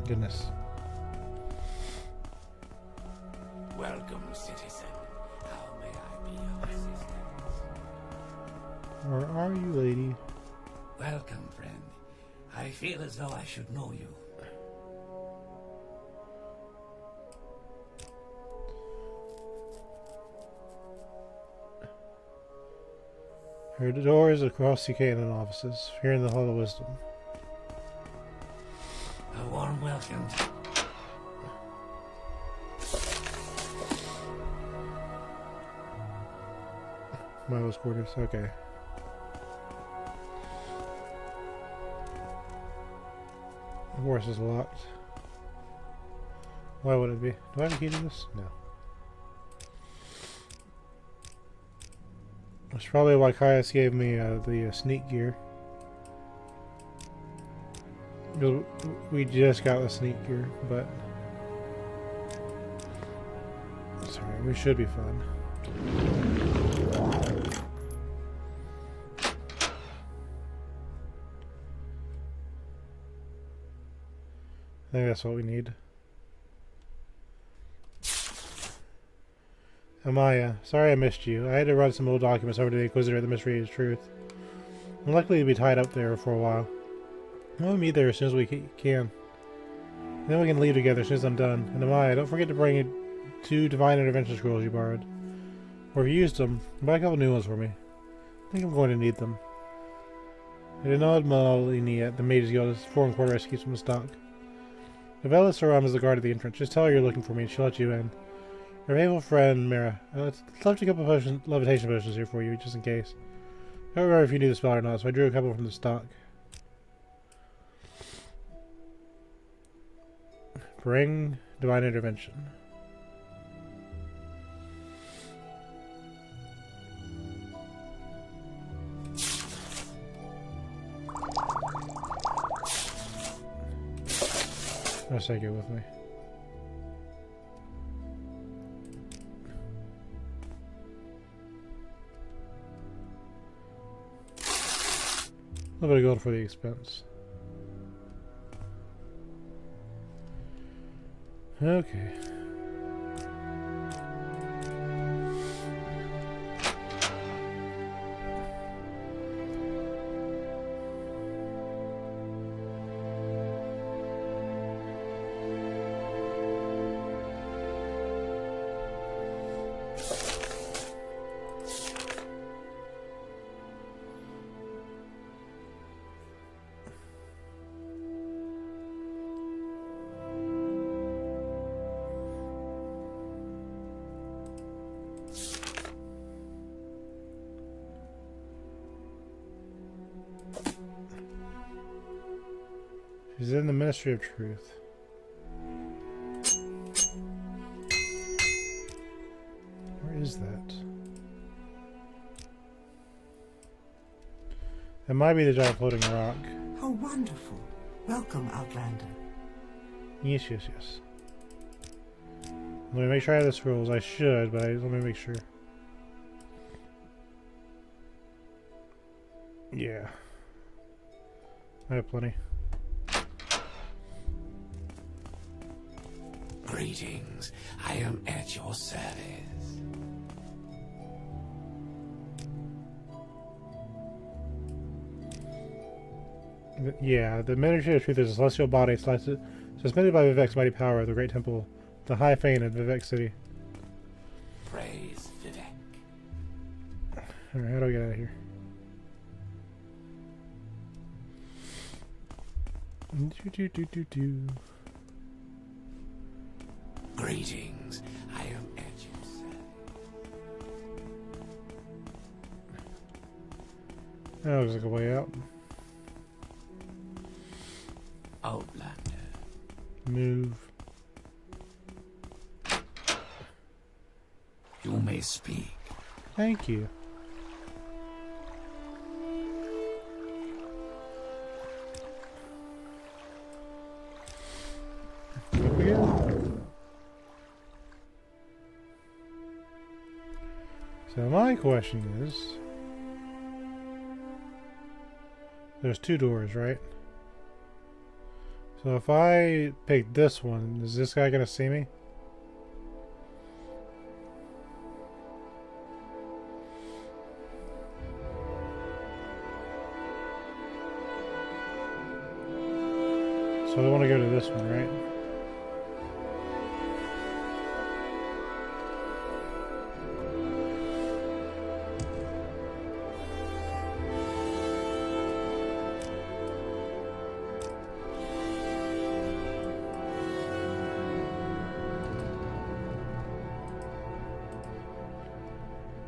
Goodness. Welcome, citizen. How may I be of assistance? Where are you, lady? Welcome, friend. I feel as though I should know you. Her door is across the Canaan offices, here in the Hall of Wisdom. A warm welcome. Milo's quarters, okay. The horse is locked. Why would it be? Do I have a key to this? No. That's probably why Caius gave me the sneak gear. Because we just got the sneak gear, but sorry, we should be fine. I think that's what we need. Amaya, sorry I missed you. I had to run some old documents over to the Inquisitor at the Mystery of Truth. I'm likely to be tied up there for a while. We'll meet there as soon as we can. Then we can leave together as soon as I'm done. And Amaya, don't forget to bring 2 Divine Intervention Scrolls you borrowed. Or if you used them, buy a couple new ones for me. I think I'm going to need them. I did not Malini yet. The Mage's Guild is 4 1/4 keeps from the stock. If Ellis Saram is the guard at the entrance, just tell her you're looking for me and she'll let you in. Your faithful friend, Mira. I've left a couple of levitation potions here for you, just in case. I don't remember if you knew the spell or not, so I drew a couple from the stock. Bring Divine Intervention. I'll take it with me. A little bit of gold for the expense. Okay. She's in the Ministry of Truth. Where is that? That might be the giant floating rock. How wonderful. Welcome, Outlander. Yes. Let me make sure I have the scrolls. I should, but let me make sure. Yeah. I have plenty. Greetings. I am at your service. Yeah, the Ministry of Truth is a celestial body suspended by Vivek's mighty power of the great temple, the high fane of Vivek City. Praise Vivek. Alright, how do I get out of here? Greetings. I am at your service. That looks like a way out. Outlander. Move. You may speak. Thank you. Here we go. So my question is, there's two doors, right? So if I pick this one, is this guy gonna see me? So I want to go to this one, right?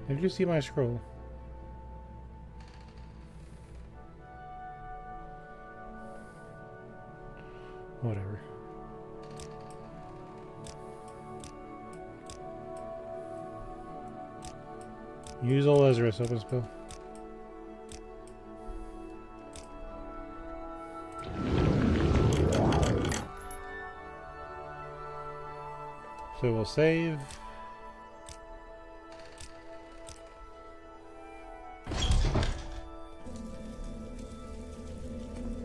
Did you see my scroll? Whatever. Use old Ezerith open spell. So we'll save.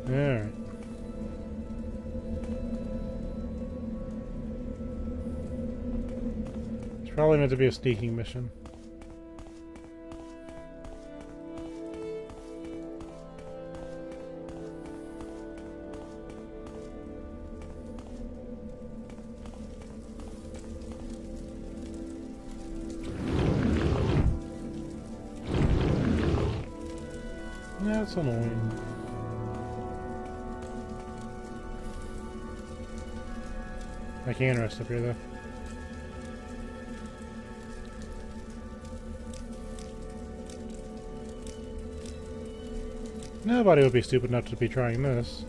Alright. It's probably meant to be a sneaking mission. That's annoying. I can rest up here though. Nobody would be stupid enough to be trying this.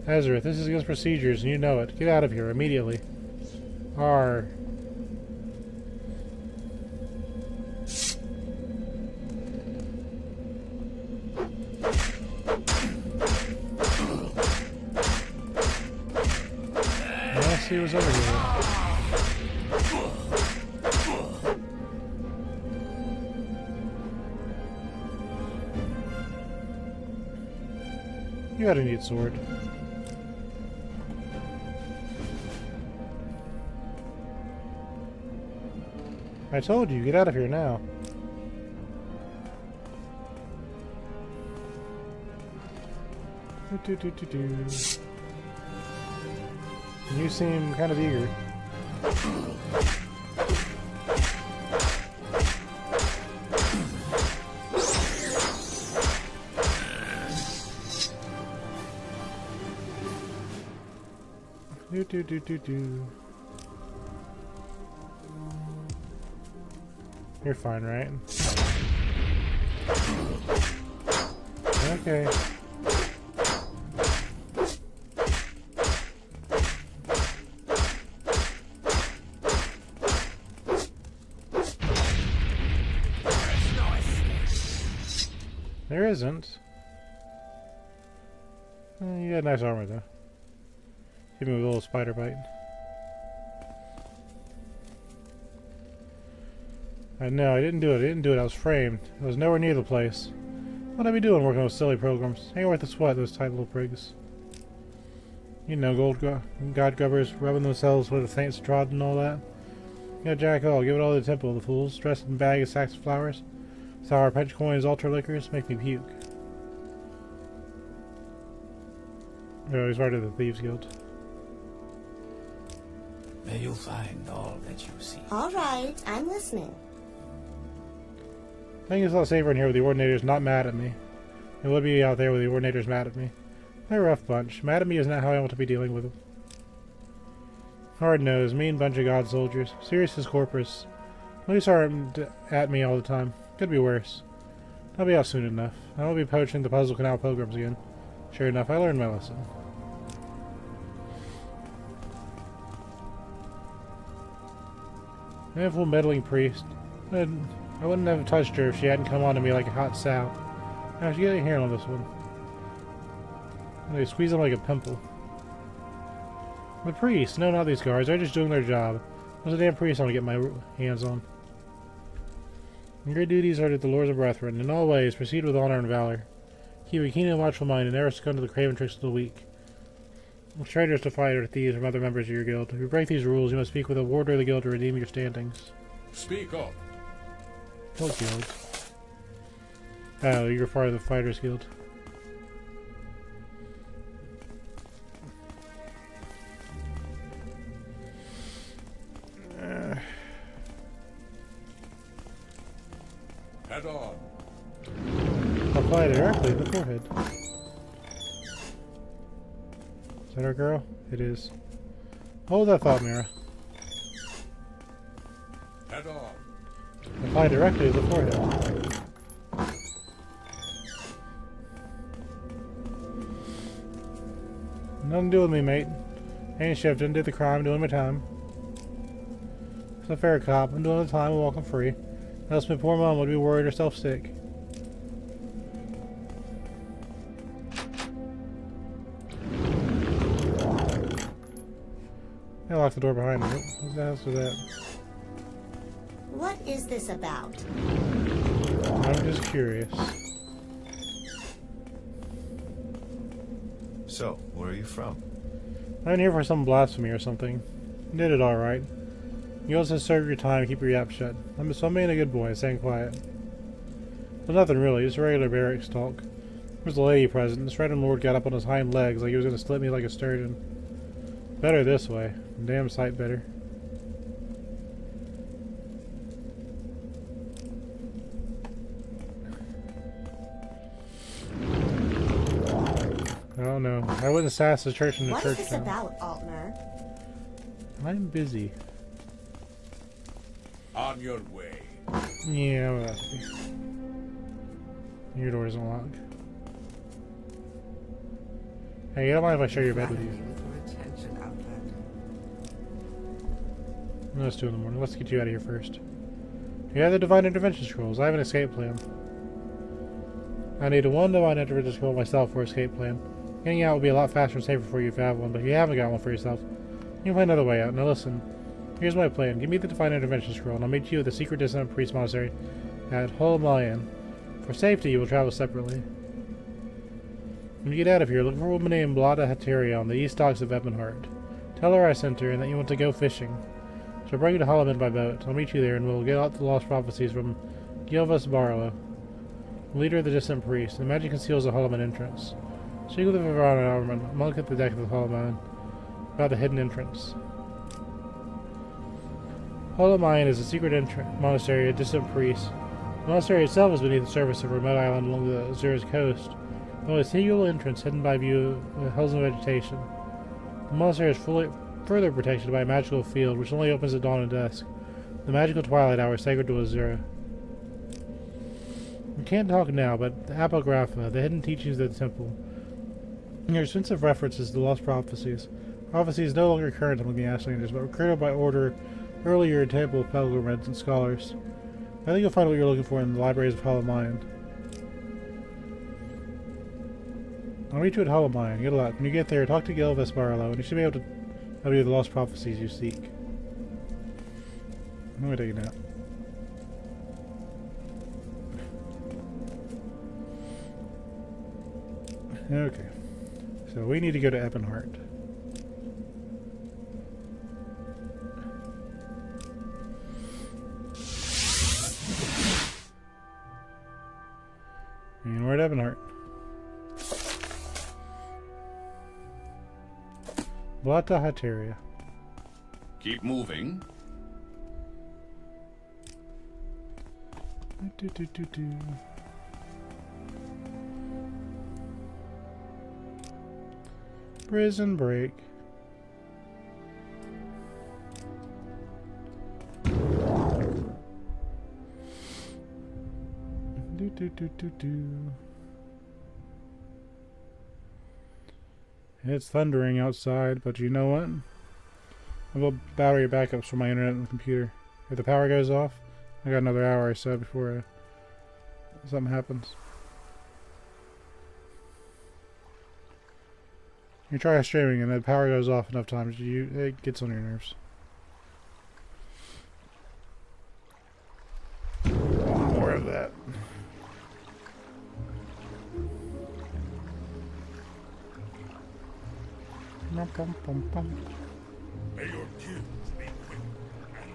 Ezerith, this is against procedures and you know it. Get out of here immediately. R. Let's see what's over here. You got a neat sword. I told you, get out of here now. You seem kind of eager. You're fine, right? Okay. There isn't. You got nice armor though. Give me a little spider bite. I know, I didn't do it. I was framed. I was nowhere near the place. What'd I be doing working on those silly programs? Ain't worth the sweat, those tight little prigs. You know, god grubbers rubbing themselves with the saints trod and all that. Yeah, jack all, give it all to the temple, the fools, dressed in bags of sacks of flowers. Sour pench coins, altar liquors, make me puke. Oh, he's part of the Thieves Guild. May you find all that you seek. All right, I'm listening. I think it's a lot safer in here with the Ordinators not mad at me. It would be out there with the Ordinators mad at me. They're a rough bunch. Mad at me is not how I want to be dealing with them. Hard nosed, mean bunch of god soldiers. Serious as corpus. Police aren't at me all the time. Could be worse. I'll be out soon enough. I won't be poaching the Puzzle Canal Pilgrims again. Sure enough, I learned my lesson. Handful meddling priest. I wouldn't have touched her if she hadn't come on to me like a hot sow. Now she get in here on this one. They squeeze them like a pimple. The priests, no, not these guards. They're just doing their job. Those are damn priests I want to get my hands on. Your duties are to the lords of brethren. In all ways, proceed with honor and valor. Keep a keen and watchful mind, and never succumb to the craven tricks of the weak. Traitors to fight or thieves from other members of your guild. If you break these rules, you must speak with a warder of the guild to redeem your standings. Speak up. What guild? Oh, you're part of the Fighters Guild. Head on. Apply directly to the forehead. Is that our girl? It is. Hold that thought, Mira. Head on. Apply directly to the forehead. Nothing to do with me, mate. Ain't shifting, did the crime, doing my time. It's a fair cop, I'm doing the time and walking free. Else my poor mom would be worried herself sick. I locked the door behind me. What the hell's with that? What is this about? I'm just curious. So, where are you from? I'm here for some blasphemy or something. You did it alright. You also serve your time, keep your yap shut. I'm being a good boy, staying quiet. But nothing really, just regular barracks talk. There's a lady present. This random lord got up on his hind legs like he was going to split me like a sturgeon. Better this way. Damn sight better. Oh no. I wouldn't sass the church in the What church is this town. about, Altmer? I'm busy. On your way. Yeah, I'm about to be. Your door isn't locked. Hey, you don't mind if I share your bed with you? With your attention, Outlander. No, it's 2 in the morning. Let's get you out of here first. You have the Divine Intervention Scrolls. I have an escape plan. I need one Divine Intervention Scroll myself for escape plan. Getting out will be a lot faster and safer for you if you have one, but if you haven't got one for yourself, you can find another way out. Now listen. Here's my plan. Give me the Divine Intervention Scroll, and I'll meet you at the secret dissonant priest monastery at Holmayan. For safety, you will travel separately. When you get out of here, look for a woman named Blada Hateria on the east docks of Ebonheart. Tell her I sent her and that you want to go fishing. She'll bring you to Holloman by boat. I'll meet you there and we'll get out the lost prophecies from Gilvas Barlow, leader of the distant priest. The magic conceals the Holloman entrance. Speak with the Vivarna monk at the deck of the Holloman about the hidden entrance. Holloman is a secret monastery of distant priests. The monastery itself is beneath the surface of a remote island along the Azura's coast, with a singular entrance hidden by view of hills and vegetation. The monastery is further protected by a magical field which only opens at dawn and dusk. The magical twilight hour sacred to Ezerith. We can't talk now, but the apocrypha, the hidden teachings of the temple, and your extensive references to the lost prophecies. Prophecy is no longer current among the Ashlanders, but were created by order earlier in temple pilgrims and scholars. I think you'll find what you're looking for in the libraries of Hollow Mind. I'll meet you at Hollow Mind. Good luck. When you get there, talk to Gil Vesparlo, and you should be able to help you with the lost prophecies you seek. I'm gonna take a nap. Okay. So we need to go to Ebonheart. And we're at Ebonheart. Blata Hateria. Keep moving. Prison Break. It's thundering outside, but you know what? I've got battery backups for my internet and computer. If the power goes off, I got another hour or so before something happens. You try streaming and the power goes off enough times, it gets on your nerves. More of that. May your kills be quick and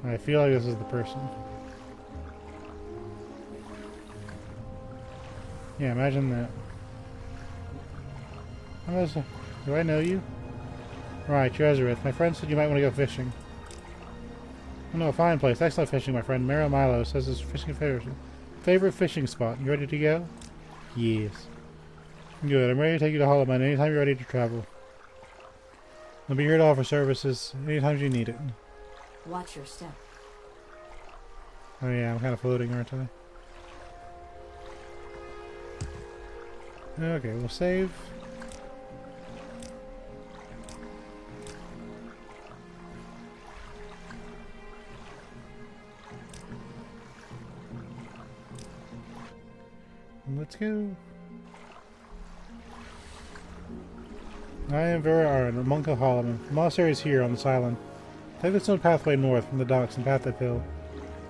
many. I feel like this is the person. Yeah, imagine that. Do I know you? Right, you're Ezerith. My friend said you might want to go fishing. Oh no, fine place. Excellent fishing, my friend. Maro Milo says it's fishing favorite fishing spot. You ready to go? Yes. Good. I'm ready to take you to Hollow Mind anytime you're ready to travel. I'll be here to offer services anytime you need it. Watch your step. Oh yeah, I'm kind of floating, aren't I? Okay, we'll save. Let's go. I am very Aaron, a monk of Holloman. The monastery is here on this island. Take the stone pathway north from the docks and path uphill.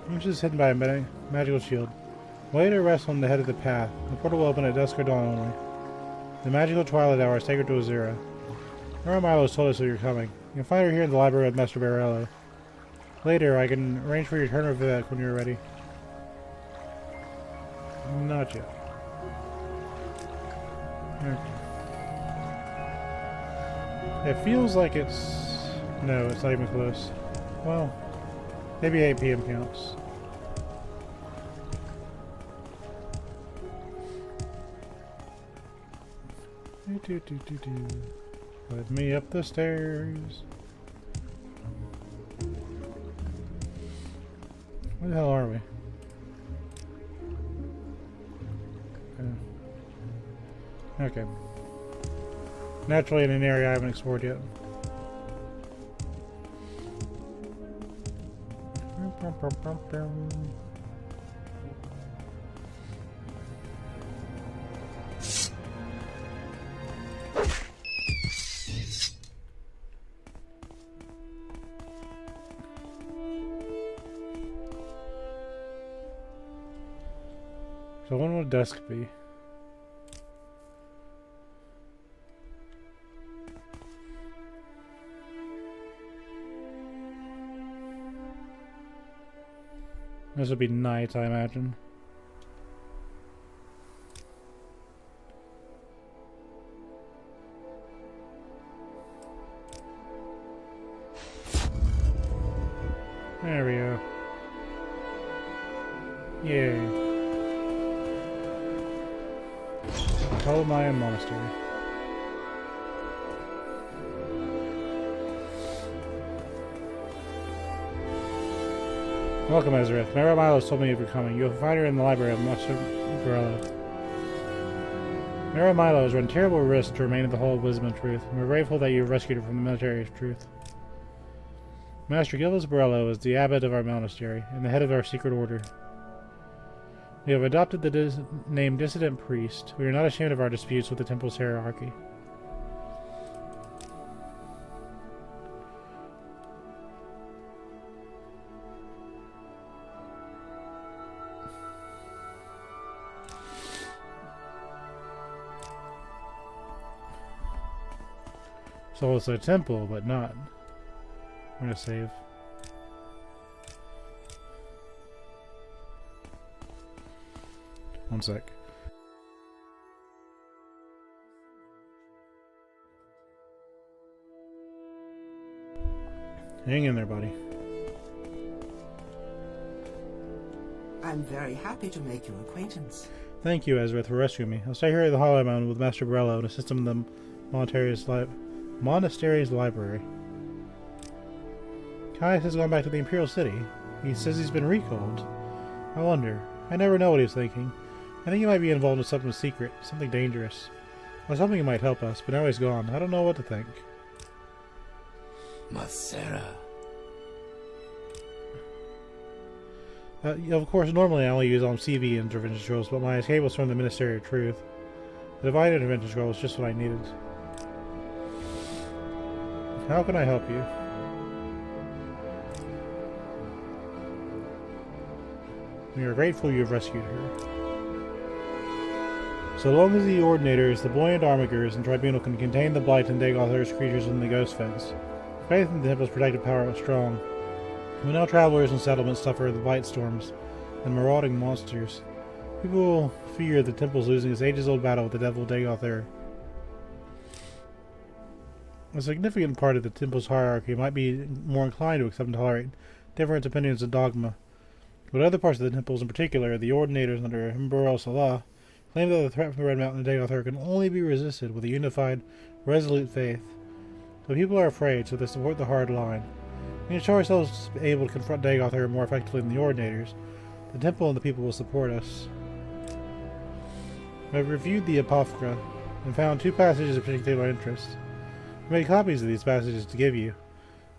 Which is hidden by a magical shield. Later rest on the head of the path. The portal will open at dusk or dawn only. The magical twilight hour is sacred to Ezerith. Milo has told us that you're coming. You can find her here in the library of Master Barello. Later, I can arrange for your return of Vivek when you're ready. Not yet. Okay. It feels like it's... No, it's not even close. Well, maybe 8 PM counts. Let me up the stairs. Where the hell are we? Okay. Naturally in an area I haven't explored yet. So when will dusk be? This will be night, I imagine. There we go. Yay. Holomaya Monastery. Welcome, Ezerith. Mara Milos told me of your coming. You'll find her in the library of Master Borello. Mara Milos run terrible risks to remain in the Hall of Wisdom and Truth, and we're grateful that you rescued her from the military of truth. Master Gildas Borello is the abbot of our monastery, and the head of our secret order. We have adopted the name Dissident Priest. We are not ashamed of our disputes with the temple's hierarchy. So it's a temple, but not. I'm gonna save. One sec. Hang in there, buddy. I'm very happy to make your acquaintance. Thank you, Ezerith, for rescuing me. I'll stay here at the Hollow Mountain with Master Borello and assist him in the monastery's library. Caius has gone back to the Imperial City. He says he's been recalled. I wonder. I never know what he's thinking. I think he might be involved in something secret, something dangerous. Or something that might help us, but now he's gone. I don't know what to think. Masera. Of course, normally I only use CV intervention scrolls, but my escape was from the Ministry of Truth. The Divine Intervention Scroll was just what I needed. How can I help you? We are grateful you have rescued her. So long as the Ordinators, the Buoyant Armigers, and Tribunal can contain the Blight and Dagoth's creatures in the Ghost Fence, faith in the Temple's protective power was strong. When now travelers and settlements suffer the Blight storms and marauding monsters, people fear the Temple's losing its ages-old battle with the Devil Dagoth. A significant part of the Temple's hierarchy might be more inclined to accept and tolerate different opinions and dogma, but other parts of the Temples, in particular the Ordinators under Emperor Salah, claim that the threat from the Red Mountain and Dagoth can only be resisted with a unified, resolute faith. The people are afraid, so they support the hard line. We ensure ourselves able to confront Dagoth more effectively than the Ordinators. The Temple and the people will support us. I have reviewed the Apocrypha and found 2 passages of particular interest. I made copies of these passages to give you.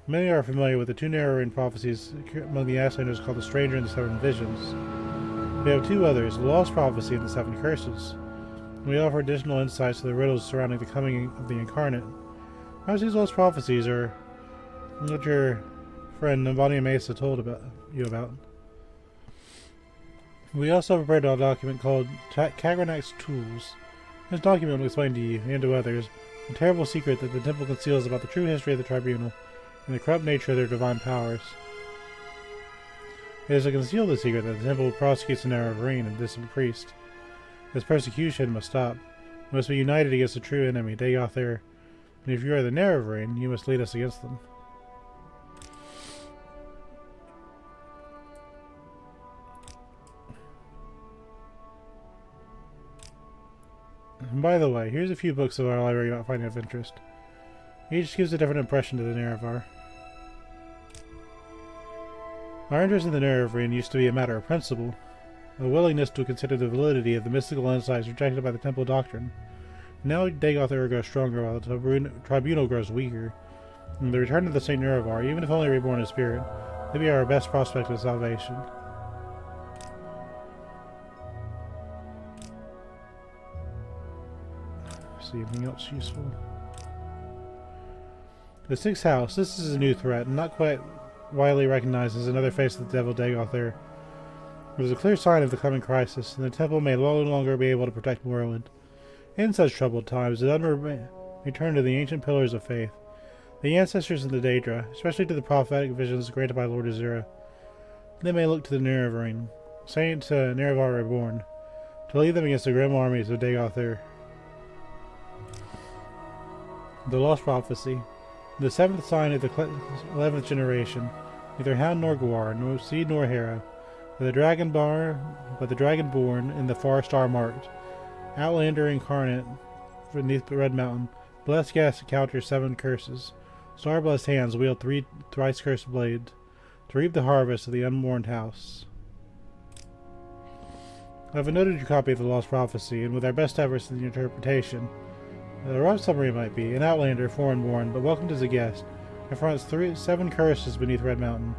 Many are familiar with the 2 narrowing prophecies among the Aslanders called the Stranger and the 7 Visions. We have 2 others, the Lost Prophecy and the 7 Curses. We offer additional insights to the riddles surrounding the coming of the Incarnate. Perhaps these Lost Prophecies are what your friend Navania Mesa told you about. We also prepared a document called Kagranak's Tools. This document will explain to you, and to others, the terrible secret that the Temple conceals about the true history of the Tribunal and the corrupt nature of their divine powers. It is to conceal the secret that the Temple prosecutes the Narrow-Varine and distant priest. This persecution must stop. We must be united against the true enemy, Dagoth. And if you are the Narrow-Varine, you must lead us against them. And by the way, here's a few books of our library you might find of interest. Each gives a different impression to the Nerevar. Our interest in the Narrow-Varine used to be a matter of principle, a willingness to consider the validity of the mystical insights rejected by the Temple doctrine. Now Dagoth grows stronger while the Tribunal grows weaker. And the return of the Saint Nerevar, even if only reborn in spirit, may be our best prospect of salvation. See anything else useful? The 6th house. This is a new threat, and not quite widely recognized as another face of the Devil Dagoth. It was a clear sign of the coming crisis, and the Temple may no longer be able to protect Morrowind. In such troubled times, the Dunmer may turn to the ancient pillars of faith, the ancestors of the Daedra, especially to the prophetic visions granted by Lord Ezerith. They may look to the Nerevarine, Saint Nerevar Reborn, to lead them against the grim armies of Dagoth. The Lost Prophecy. The 7th sign of the 11th generation, neither hound nor gwar, nor seed nor hera, but the dragonborn in the far star marked, Outlander incarnate beneath the Red Mountain, blessed guest encounters 7 curses, star-blessed hands wield 3 thrice cursed blades, to reap the harvest of the unmourned house. I have noted your copy of the Lost Prophecy, and with our best efforts in the interpretation, the rough summary might be, an outlander, foreign-born, but welcomed as a guest, confronts 7 curses beneath Red Mountain.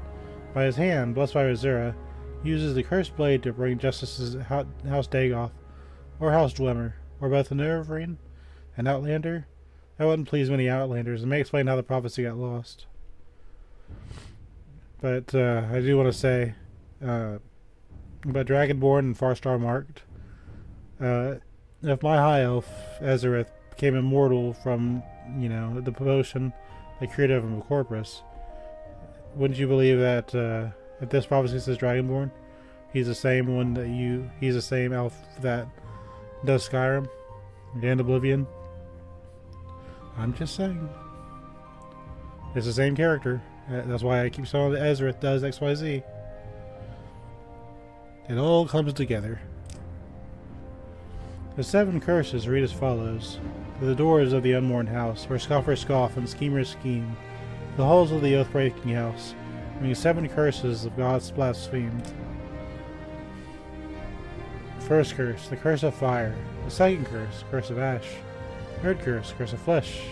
By his hand, blessed by Ezerith, uses the cursed blade to bring justice to House Dagoth, or House Dwemer, or both an Nervarine, an outlander. That wouldn't please many outlanders, and may explain how the prophecy got lost. But I do want to say about Dragonborn and Farstar Marked. If my high elf Ezerith became immortal from, the potion they created of him of Corpus, wouldn't you believe that if this prophecy says Dragonborn, he's the same one that he's the same elf that does Skyrim and Oblivion? I'm just saying. It's the same character. That's why I keep saying that Ezerith does XYZ. It all comes together. The 7 curses read as follows. To the doors of the unmourned house, where scoffers scoff and schemers scheme, the halls of the oath-breaking house, bringing 7 curses of God's blaspheme. First curse, the curse of fire. The second curse, curse of ash. Third curse, curse of flesh.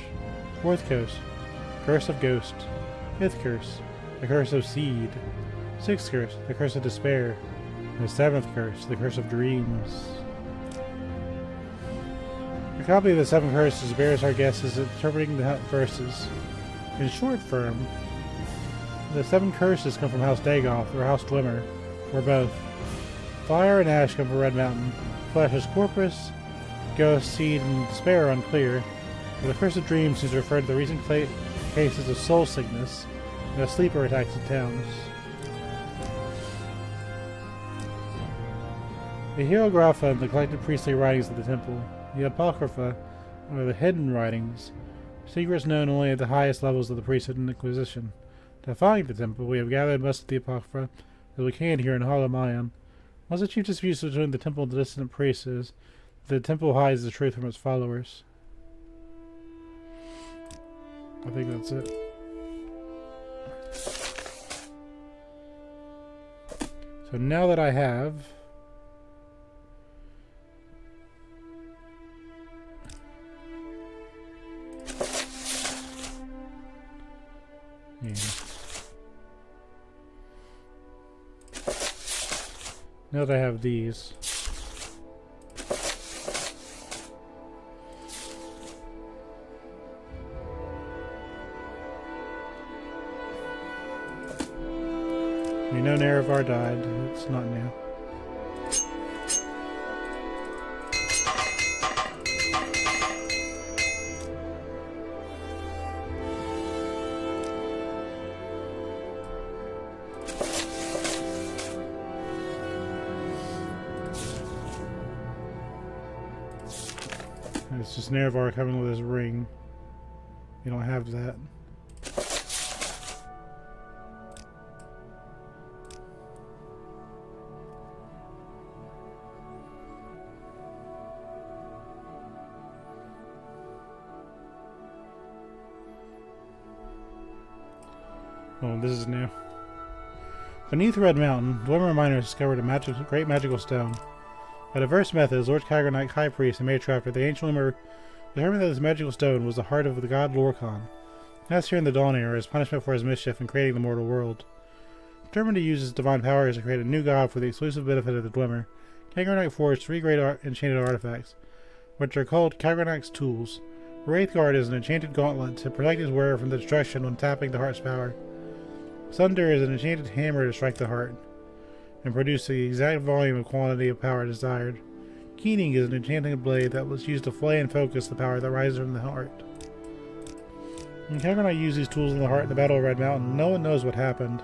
Fourth curse of ghost. Fifth curse, the curse of seed. Sixth curse, the curse of despair. And the 7th curse, the curse of dreams. A copy of the 7 curses bears our guesses at interpreting the verses. In short form, the 7 curses come from House Dagoth or House Dwemer, or both. Fire and ash come from Red Mountain. Flesh is Corpus. Ghost, seed, and despair are unclear. But the curse of dreams seems to refer to the recent cases of soul sickness and of sleeper attacks in towns. The Hieroglypha and the collected priestly writings of the temple. The Apocrypha are the hidden writings, secrets known only at the highest levels of the priesthood and Inquisition. To find the temple, we have gathered most of the Apocrypha that we can here in Halamayan. Once the chief disputes between the temple and the dissident priests is the temple hides the truth from its followers. I think that's it. So now that I have now that I have these, we know Nerevar died. It's not new. It's just Nerevar coming with his ring. You don't have that. Oh, this is new. Beneath Red Mountain, Dwemer miners discovered a great magical stone. By diverse methods, Lord Kagranite, High Priest, and Matriarch, the ancient Dwemer determined that this magical stone was the heart of the god Lorkhan. Cast here in the Dawn Era as punishment for his mischief in creating the mortal world. Determined to use his divine powers to create a new god for the exclusive benefit of the Dwemer, Kagranite forged 3 great enchanted artifacts, which are called Kagranite's Tools. Wraith Guard is an enchanted gauntlet to protect his wearer from the destruction when tapping the heart's power. Sunder is an enchanted hammer to strike the heart and produce the exact volume and quantity of power desired. Keening is an enchanting blade that was used to flay and focus the power that rises from the heart. When Kagranite used these tools in the heart in the Battle of Red Mountain, no one knows what happened,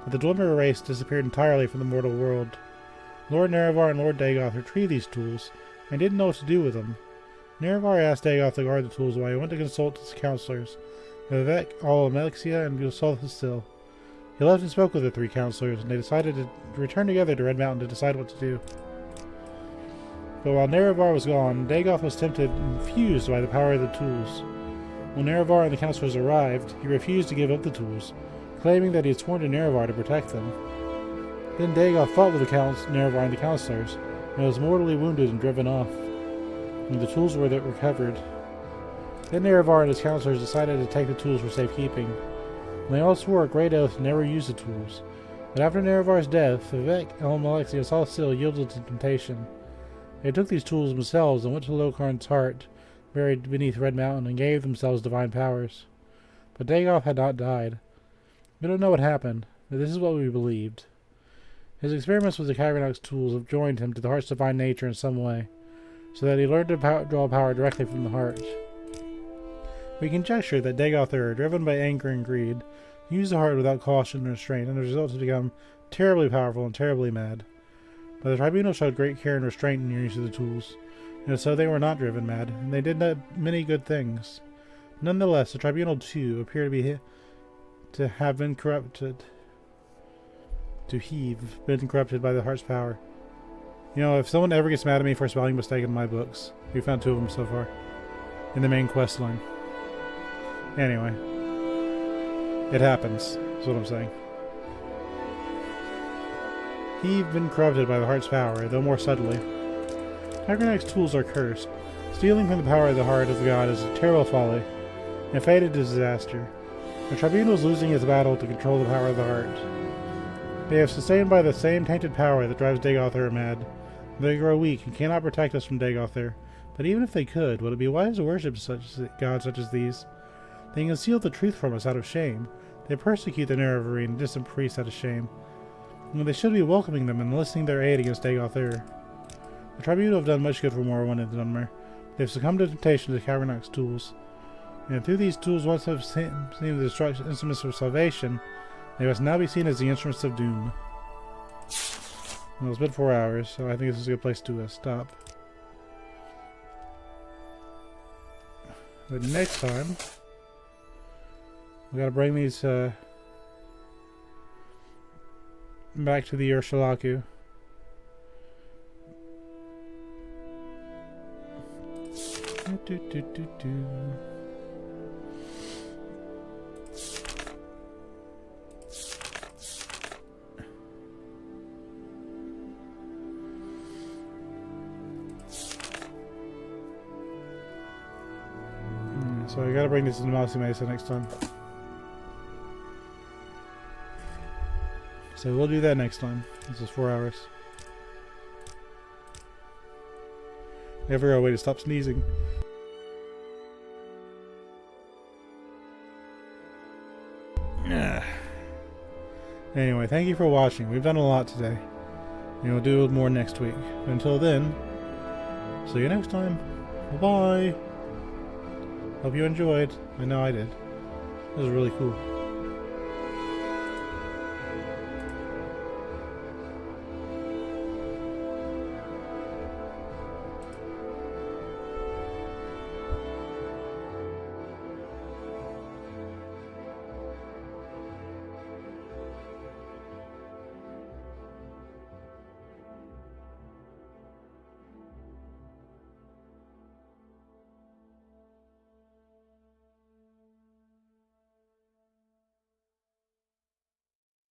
but the Dwemer race disappeared entirely from the mortal world. Lord Nerevar and Lord Dagoth retrieved these tools and didn't know what to do with them. Nerevar asked Dagoth to guard the tools while he went to consult his counselors, Vivek, Alexia, and Gulsothistil. He left and spoke with the 3 counselors, and they decided to return together to Red Mountain to decide what to do. But while Nerevar was gone, Dagoth was tempted and confused by the power of the tools. When Nerevar and the counselors arrived, he refused to give up the tools, claiming that he had sworn to Nerevar to protect them. Then Dagoth fought with Nerevar and the counselors, and was mortally wounded and driven off, when the tools were recovered. Then Nerevar and his counselors decided to take the tools for safekeeping, and they all swore a great oath to never use the tools. But after Nerevar's death, Vivek, Elmalexi, and Salsil yielded to temptation. They took these tools themselves and went to Lokarn's heart, buried beneath Red Mountain, and gave themselves divine powers. But Dagoth had not died. We don't know what happened, but this is what we believed. His experiments with the Kybernox tools have joined him to the heart's divine nature in some way, so that he learned to draw power directly from the heart. We conjecture that Dagoth, driven by anger and greed, used the heart without caution and restraint, and the result has become terribly powerful and terribly mad. But the tribunal showed great care and restraint in the use of the tools, and so they were not driven mad, and they did many good things. Nonetheless, the tribunal too appear to have been corrupted. Been corrupted by the heart's power. You know, if someone ever gets mad at me for a spelling mistake in my books, we found 2 of them so far in the main quest line. Anyway, it happens. That's what I'm saying. He've been corrupted by the heart's power, though more subtly. Kybernox tools are cursed. Stealing from the power of the heart of the god is a terrible folly, and fated to disaster. The tribunal is losing its battle to control the power of the heart. They are sustained by the same tainted power that drives Dagoth mad. They grow weak and cannot protect us from Dagoth. But even if they could, would it be wise to worship gods such as these? They conceal the truth from us out of shame. They persecute the Nerevarine and distant priests out of shame. And they should be welcoming them and enlisting their aid against Dagoth. The tribunal have done much good for Morrowind and Dunmer. They have succumbed to temptation to Kybernox tools. And through these tools once have seen the destruction instruments of salvation, they must now be seen as the instruments of doom. Well, it's been 4 hours, so I think this is a good place to stop. But next time, we gotta bring these back to the Urshilaku. So I gotta bring this to the Mousy Mesa next time. So we'll do that next time. This is 4 hours. I figure out a way to stop sneezing. Anyway, thank you for watching. We've done a lot today. And we'll do more next week. But until then, see you next time. Bye-bye. Hope you enjoyed. I know I did. It was really cool.